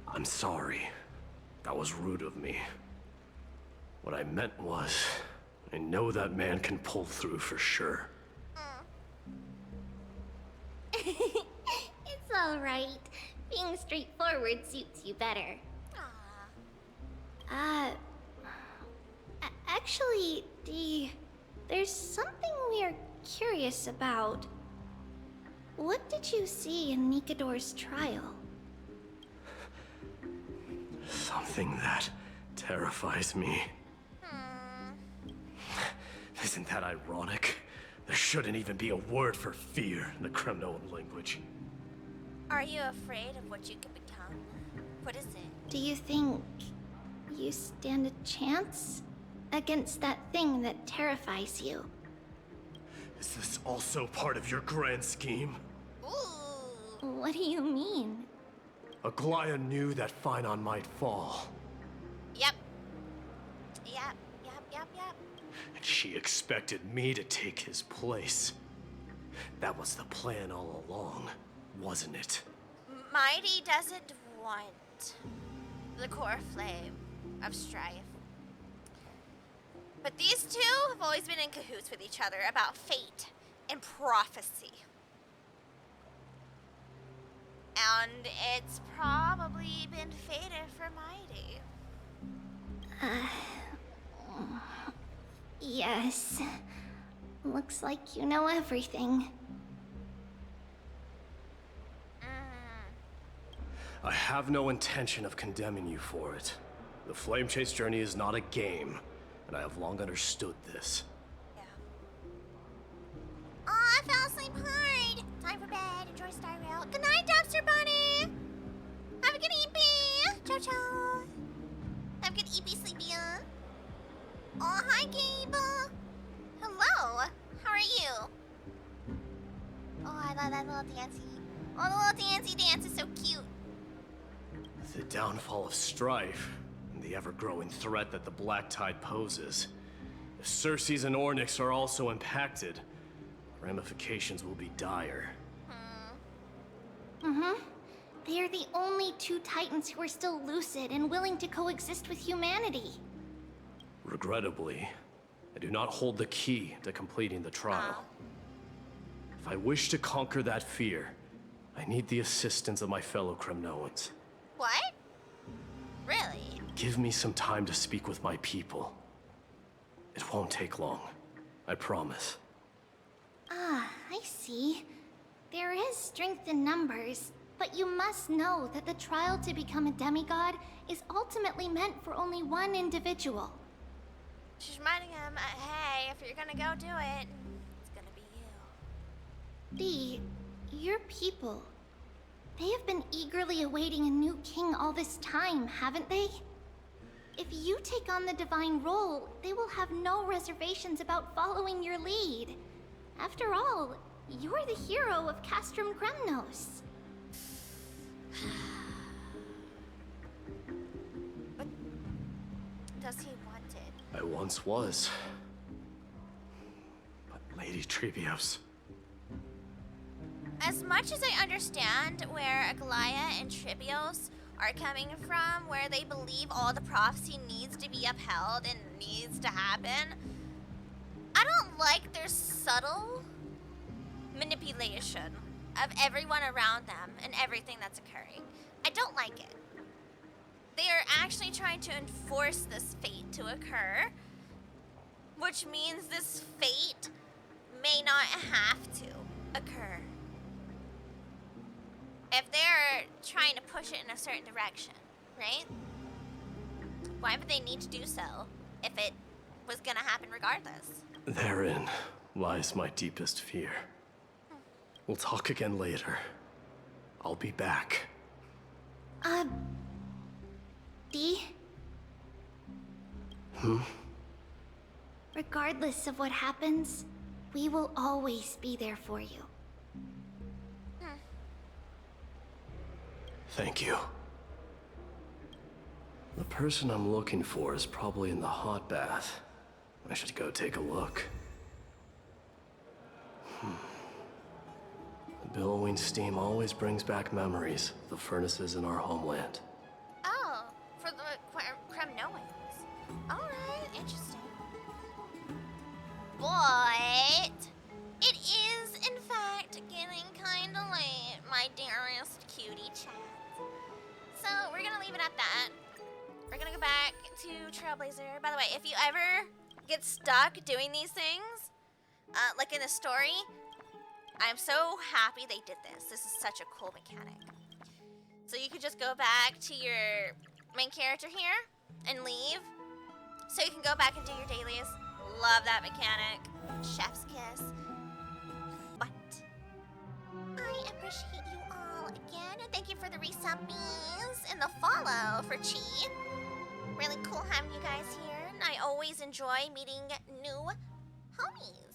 I'm sorry. That was rude of me. What I meant was, I know that man can pull through for sure. It's alright. Being straightforward suits you better. Actually, Dee, there's something we are curious about. What did you see in Nikador's trial? Something that terrifies me. Isn't that ironic? There shouldn't even be a word for fear in the Kremnoan language. Are you afraid of what you could become? What is it? Do you think you stand a chance against that thing that terrifies you? Is this also part of your grand scheme? What do you mean? Aglaya knew that Finon might fall. Yep. And she expected me to take his place. That was the plan all along, wasn't it? Mighty doesn't want the core flame of Strife. But these two have always been in cahoots with each other about fate and prophecy. And it's probably been fated for Mighty. Yes. Looks like you know everything. I have no intention of condemning you for it. The Flame Chase journey is not a game, and I have long understood this. Oh, I fell asleep hard. Time for bed. Enjoy Star Rail. Good night, Dumpster Bunny. Have a good eepee. Ciao, ciao. Have a good eepee, sleepy. Oh, hi, Gabe. Hello. How are you? Oh, I love that little dancey. Oh, the little dancey dance is so cute. The downfall of Strife, and the ever-growing threat that the Black Tide poses. If Circes and Ornyx are also impacted, ramifications will be dire. They are the only two Titans who are still lucid and willing to coexist with humanity. Regrettably, I do not hold the key to completing the trial. If I wish to conquer that fear, I need the assistance of my fellow Kremnoans. What? Really? Give me some time to speak with my people. It won't take long, I promise. Ah, I see. There is strength in numbers, but you must know that the trial to become a demigod is ultimately meant for only one individual. She's reminding him, hey, if you're gonna go do it, it's gonna be you. Your people. They have been eagerly awaiting a new king all this time, haven't they? If you take on the divine role, they will have no reservations about following your lead. After all, you're the hero of Castrum Kremnos. But does he want it? I once was. But Lady Trebios... As much as I understand where Aglaya and Tribios are coming from, where they believe all the prophecy needs to be upheld and needs to happen, I don't like their subtle manipulation of everyone around them and everything that's occurring. I don't like it. They are actually trying to enforce this fate to occur, which means this fate may not have to occur. If they're trying to push it in a certain direction, right? Why would they need to do so if it was gonna happen regardless? Therein lies my deepest fear. We'll talk again later. I'll be back. D? Regardless of what happens, we will always be there for you. Thank you. The person I'm looking for is probably in the hot bath. I should go take a look. The billowing steam always brings back memories of the furnaces in our homeland. Oh, for the Kremnoans. Alright, interesting. But it is, in fact, getting kinda late, my dearest cutie chat. So we're gonna leave it at that. We're gonna go back to Trailblazer. By the way, if you ever get stuck doing these things, like in a story, I'm so happy they did this. This is such a cool mechanic. So you could just go back to your main character here and leave. So you can go back and do your dailies. Love that mechanic. Chef's kiss. But I appreciate you all again. And thank you for the resubbies and the follow for Chi. Really cool having you guys here. And I always enjoy meeting new homies.